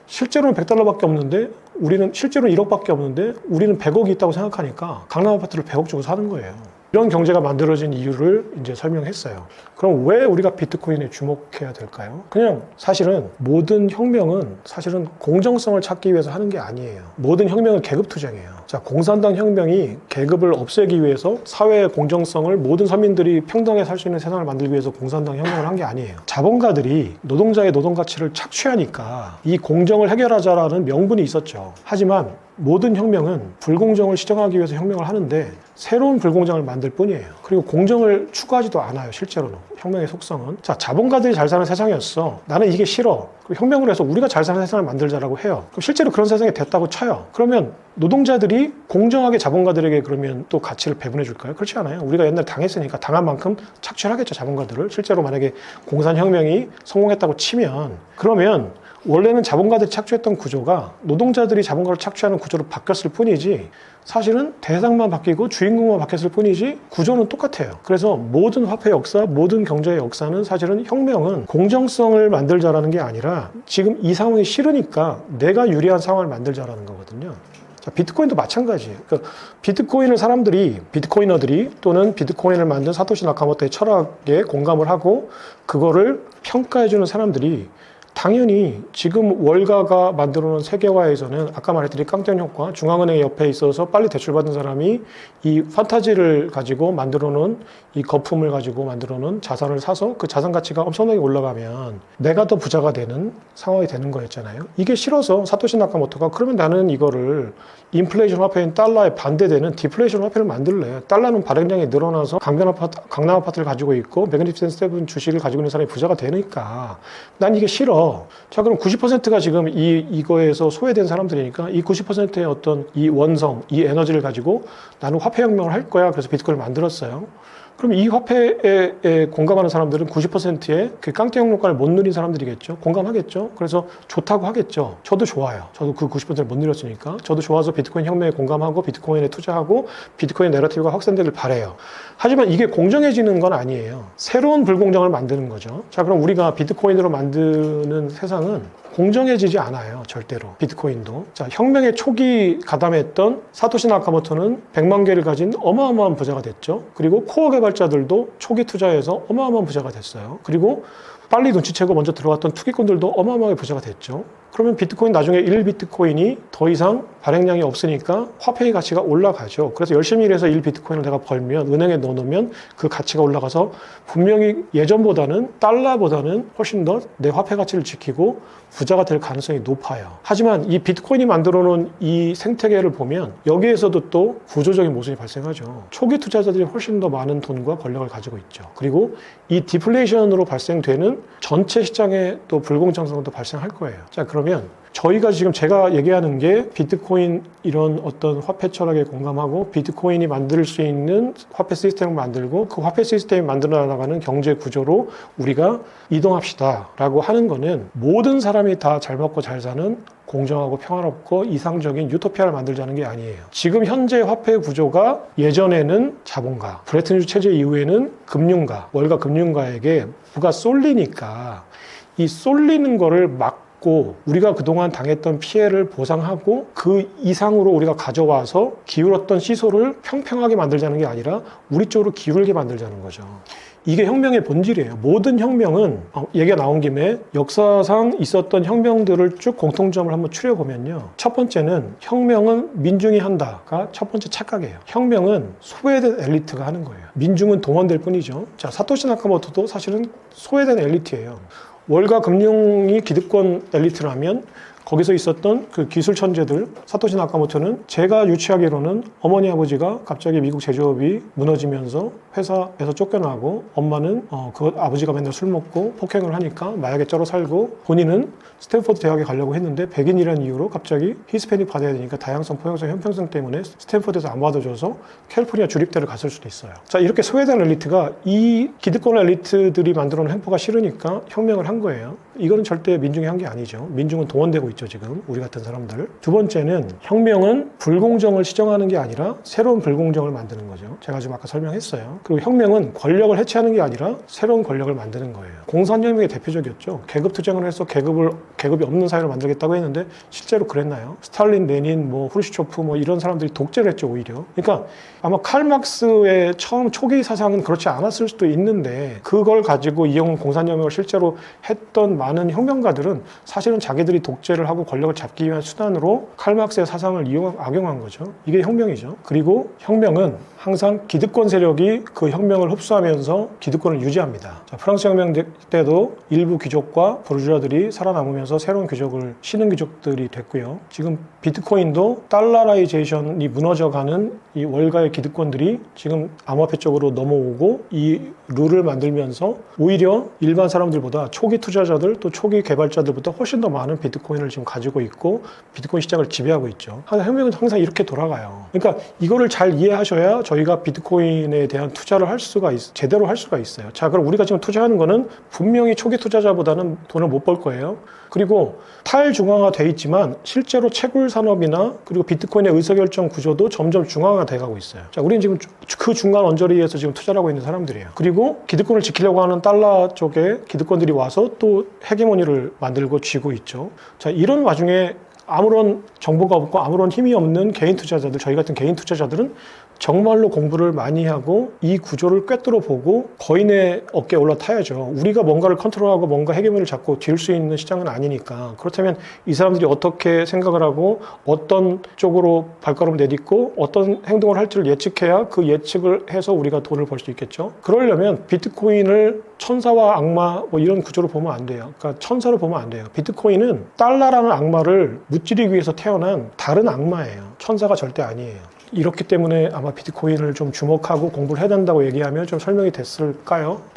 실제로는 100달러밖에 없는데 우리는 실제로는 1억밖에 없는데 우리는 100억이 있다고 생각하니까 강남 아파트를 100억 주고 사는 거예요. 이런 경제가 만들어진 이유를 이제 설명했어요. 그럼 왜 우리가 비트코인에 주목해야 될까요? 그냥 사실은 모든 혁명은 사실은 공정성을 찾기 위해서 하는 게 아니에요. 모든 혁명은 계급 투쟁이에요. 자, 공산당 혁명이 계급을 없애기 위해서 사회의 공정성을 모든 서민들이 평등하게 살 수 있는 세상을 만들기 위해서 공산당 혁명을 한 게 아니에요. 자본가들이 노동자의 노동 가치를 착취하니까 이 공정을 해결하자라는 명분이 있었죠. 하지만 모든 혁명은 불공정을 시정하기 위해서 혁명을 하는데 새로운 불공정을 만들 뿐이에요. 그리고 공정을 추구하지도 않아요. 실제로는. 혁명의 속성은. 자, 자본가들이 잘 사는 세상이었어. 나는 이게 싫어. 혁명을 해서 우리가 잘 사는 세상을 만들자라고 해요. 그럼 실제로 그런 세상이 됐다고 쳐요. 그러면 노동자들이 공정하게 자본가들에게 그러면 또 가치를 배분해 줄까요? 그렇지 않아요. 우리가 옛날에 당했으니까 당한 만큼 착취하겠죠, 자본가들을. 실제로 만약에 공산혁명이 성공했다고 치면 그러면 원래는 자본가들이 착취했던 구조가 노동자들이 자본가를 착취하는 구조로 바뀌었을 뿐이지 사실은 대상만 바뀌고 주인공만 바뀌었을 뿐이지 구조는 똑같아요. 그래서 모든 화폐 역사, 모든 경제의 역사는 사실은 혁명은 공정성을 만들자라는 게 아니라 지금 이 상황이 싫으니까 내가 유리한 상황을 만들자라는 거거든요. 자, 비트코인도 마찬가지예요. 그러니까 비트코이너들이 또는 비트코인을 만든 사토시 나카모토의 철학에 공감을 하고 그거를 평가해주는 사람들이 당연히 지금 월가가 만들어놓은 세계화에서는 아까 말했듯이 깡통 효과, 중앙은행 옆에 있어서 빨리 대출받은 사람이 이 판타지를 가지고 만들어놓은 이 거품을 가지고 만들어놓은 자산을 사서 그 자산 가치가 엄청나게 올라가면 내가 더 부자가 되는 상황이 되는 거였잖아요. 이게 싫어서 사토시 나카모토가 그러면 나는 이거를 인플레이션 화폐인 달러에 반대되는 디플레이션 화폐를 만들래. 달러는 발행량이 늘어나서 강남 아파트를 가지고 있고 매그니피센트 세븐 주식을 가지고 있는 사람이 부자가 되니까 난 이게 싫어. 자, 그럼 90%가 지금 이거에서 소외된 사람들이니까 이 90%의 어떤 이 원성, 이 에너지를 가지고 나는 화폐혁명을 할 거야. 그래서 비트코인을 만들었어요. 그럼 이 화폐에 공감하는 사람들은 90%의 그 깡통 효과를 못 누린 사람들이겠죠. 공감하겠죠. 그래서 좋다고 하겠죠. 저도 좋아요. 저도 그 90%를 못 누렸으니까. 저도 좋아서 비트코인 혁명에 공감하고 비트코인에 투자하고 비트코인 내러티브가 확산되길 바래요. 하지만 이게 공정해지는 건 아니에요. 새로운 불공정을 만드는 거죠. 자, 그럼 우리가 비트코인으로 만드는 세상은 공정해지지 않아요. 절대로. 비트코인도. 자, 혁명의 초기 가담했던 사토시 나카모토는 100만 개를 가진 어마어마한 부자가 됐죠. 그리고 코어 개발자들도 초기 투자해서 어마어마한 부자가 됐어요. 그리고 빨리 눈치채고 먼저 들어갔던 투기꾼들도 어마어마하게 부자가 됐죠. 그러면 비트코인 나중에 1비트코인이 더 이상 발행량이 없으니까 화폐의 가치가 올라가죠. 그래서 열심히 일해서 1비트코인을 내가 벌면 은행에 넣어놓으면 그 가치가 올라가서 분명히 예전보다는 달러보다는 훨씬 더 내 화폐 가치를 지키고 부자가 될 가능성이 높아요. 하지만 이 비트코인이 만들어 놓은 이 생태계를 보면 여기에서도 또 구조적인 모순이 발생하죠. 초기 투자자들이 훨씬 더 많은 돈과 권력을 가지고 있죠. 그리고 이 디플레이션으로 발생되는 전체 시장의 또 불공정성도 발생할 거예요. 자, 그러면 저희가 지금 제가 얘기하는 게 비트코인 이런 어떤 화폐 철학에 공감하고 비트코인이 만들 수 있는 화폐 시스템을 만들고 그 화폐 시스템이 만들어 나가는 경제 구조로 우리가 이동합시다 라고 하는 거는 모든 사람이 다 잘 먹고 잘 사는 공정하고 평화롭고 이상적인 유토피아를 만들자는 게 아니에요. 지금 현재 화폐 구조가 예전에는 자본가, 브레튼 우드 체제 이후에는 금융가, 월가 금융가에게 부가 쏠리니까 이 쏠리는 거를 우리가 그동안 당했던 피해를 보상하고 그 이상으로 우리가 가져와서 기울었던 시소를 평평하게 만들자는 게 아니라 우리 쪽으로 기울게 만들자는 거죠. 이게 혁명의 본질이에요. 모든 혁명은 얘기가 나온 김에 역사상 있었던 혁명들을 쭉 공통점을 한번 추려보면요. 첫 번째는 혁명은 민중이 한다가 첫 번째 착각이에요. 혁명은 소외된 엘리트가 하는 거예요. 민중은 동원될 뿐이죠. 자, 사토시 나카모토도 사실은 소외된 엘리트예요. 월가 금융이 기득권 엘리트라면 거기서 있었던 그 기술 천재들, 사토시 나카모토는 제가 유추하기로는 어머니 아버지가 갑자기 미국 제조업이 무너지면서 회사에서 쫓겨나고 엄마는 그 아버지가 맨날 술 먹고 폭행을 하니까 마약에 쩔어 살고 본인은 스탠포드 대학에 가려고 했는데 백인이라는 이유로 갑자기 히스패닉 받아야 되니까 다양성, 포용성, 형평성 때문에 스탠포드에서 안 받아줘서 캘리포니아 주립대를 갔을 수도 있어요. 자, 이렇게 소외된 엘리트가 이 기득권 엘리트들이 만들어 놓은 횡포가 싫으니까 혁명을 한 거예요. 이거는 절대 민중이 한 게 아니죠. 민중은 동원되고 있죠, 지금 우리 같은 사람들. 두 번째는 혁명은 불공정을 시정하는 게 아니라 새로운 불공정을 만드는 거죠. 제가 지금 아까 설명했어요. 그리고 혁명은 권력을 해체하는 게 아니라 새로운 권력을 만드는 거예요. 공산혁명의 대표적이었죠. 계급 투쟁을 해서 계급이 없는 사회를 만들겠다고 했는데 실제로 그랬나요? 스탈린, 레닌, 후르시초프 이런 사람들이 독재를 했죠, 오히려. 그러니까 아마 칼 막스의 처음 초기 사상은 그렇지 않았을 수도 있는데 그걸 가지고 이용 공산혁명을 실제로 했던 많은 혁명가들은 사실은 자기들이 독재를 하고 권력을 잡기 위한 수단으로 칼 막스의 사상을 악용한 거죠. 이게 혁명이죠. 그리고 혁명은 항상 기득권 세력이 그 혁명을 흡수하면서 기득권을 유지합니다. 자, 프랑스 혁명 때도 일부 귀족과 부르주아들이 살아남으면서 새로운 귀족을 신흥 귀족들이 됐고요. 지금 비트코인도 달러라이제이션이 무너져가는 이 월가의 기득권들이 지금 암호화폐 쪽으로 넘어오고 이 룰을 만들면서 오히려 일반 사람들보다 초기 투자자들 또 초기 개발자들보다 훨씬 더 많은 비트코인을 지금 가지고 있고 비트코인 시장을 지배하고 있죠. 혁명은 항상 이렇게 돌아가요. 그러니까 이거를 잘 이해하셔야 저희가 비트코인에 대한 투자를 제대로 할 수가 있어요. 자, 그럼 우리가 지금 투자하는 거는 분명히 초기 투자자보다는 돈을 못 벌 거예요. 그리고 탈중앙화돼 있지만 실제로 채굴 산업이나 그리고 비트코인의 의사결정 구조도 점점 중앙화돼 가고 있어요. 자, 우리는 지금 그 중간 언저리에서 지금 투자를 하고 있는 사람들이에요. 그리고 기득권을 지키려고 하는 달러 쪽에 기득권들이 와서 또 헤게모니를 만들고 쥐고 있죠. 자, 이런 와중에 아무런 정보가 없고 아무런 힘이 없는 개인 투자자들, 저희 같은 개인 투자자들은 정말로 공부를 많이 하고 이 구조를 꿰뚫어 보고 거인의 어깨에 올라타야죠. 우리가 뭔가를 컨트롤하고 뭔가 헤게모니를 잡고 뒤를 수 있는 시장은 아니니까. 그렇다면 이 사람들이 어떻게 생각을 하고 어떤 쪽으로 발걸음을 내딛고 어떤 행동을 할지를 예측해야 그 예측을 해서 우리가 돈을 벌 수 있겠죠. 그러려면 비트코인을 천사와 악마 이런 구조로 보면 안 돼요. 그러니까 천사로 보면 안 돼요. 비트코인은 달러라는 악마를 무찌르기 위해서 태어난 다른 악마예요. 천사가 절대 아니에요. 이렇기 때문에 아마 비트코인을 좀 주목하고 공부를 해야 된다고 얘기하면 좀 설명이 됐을까요?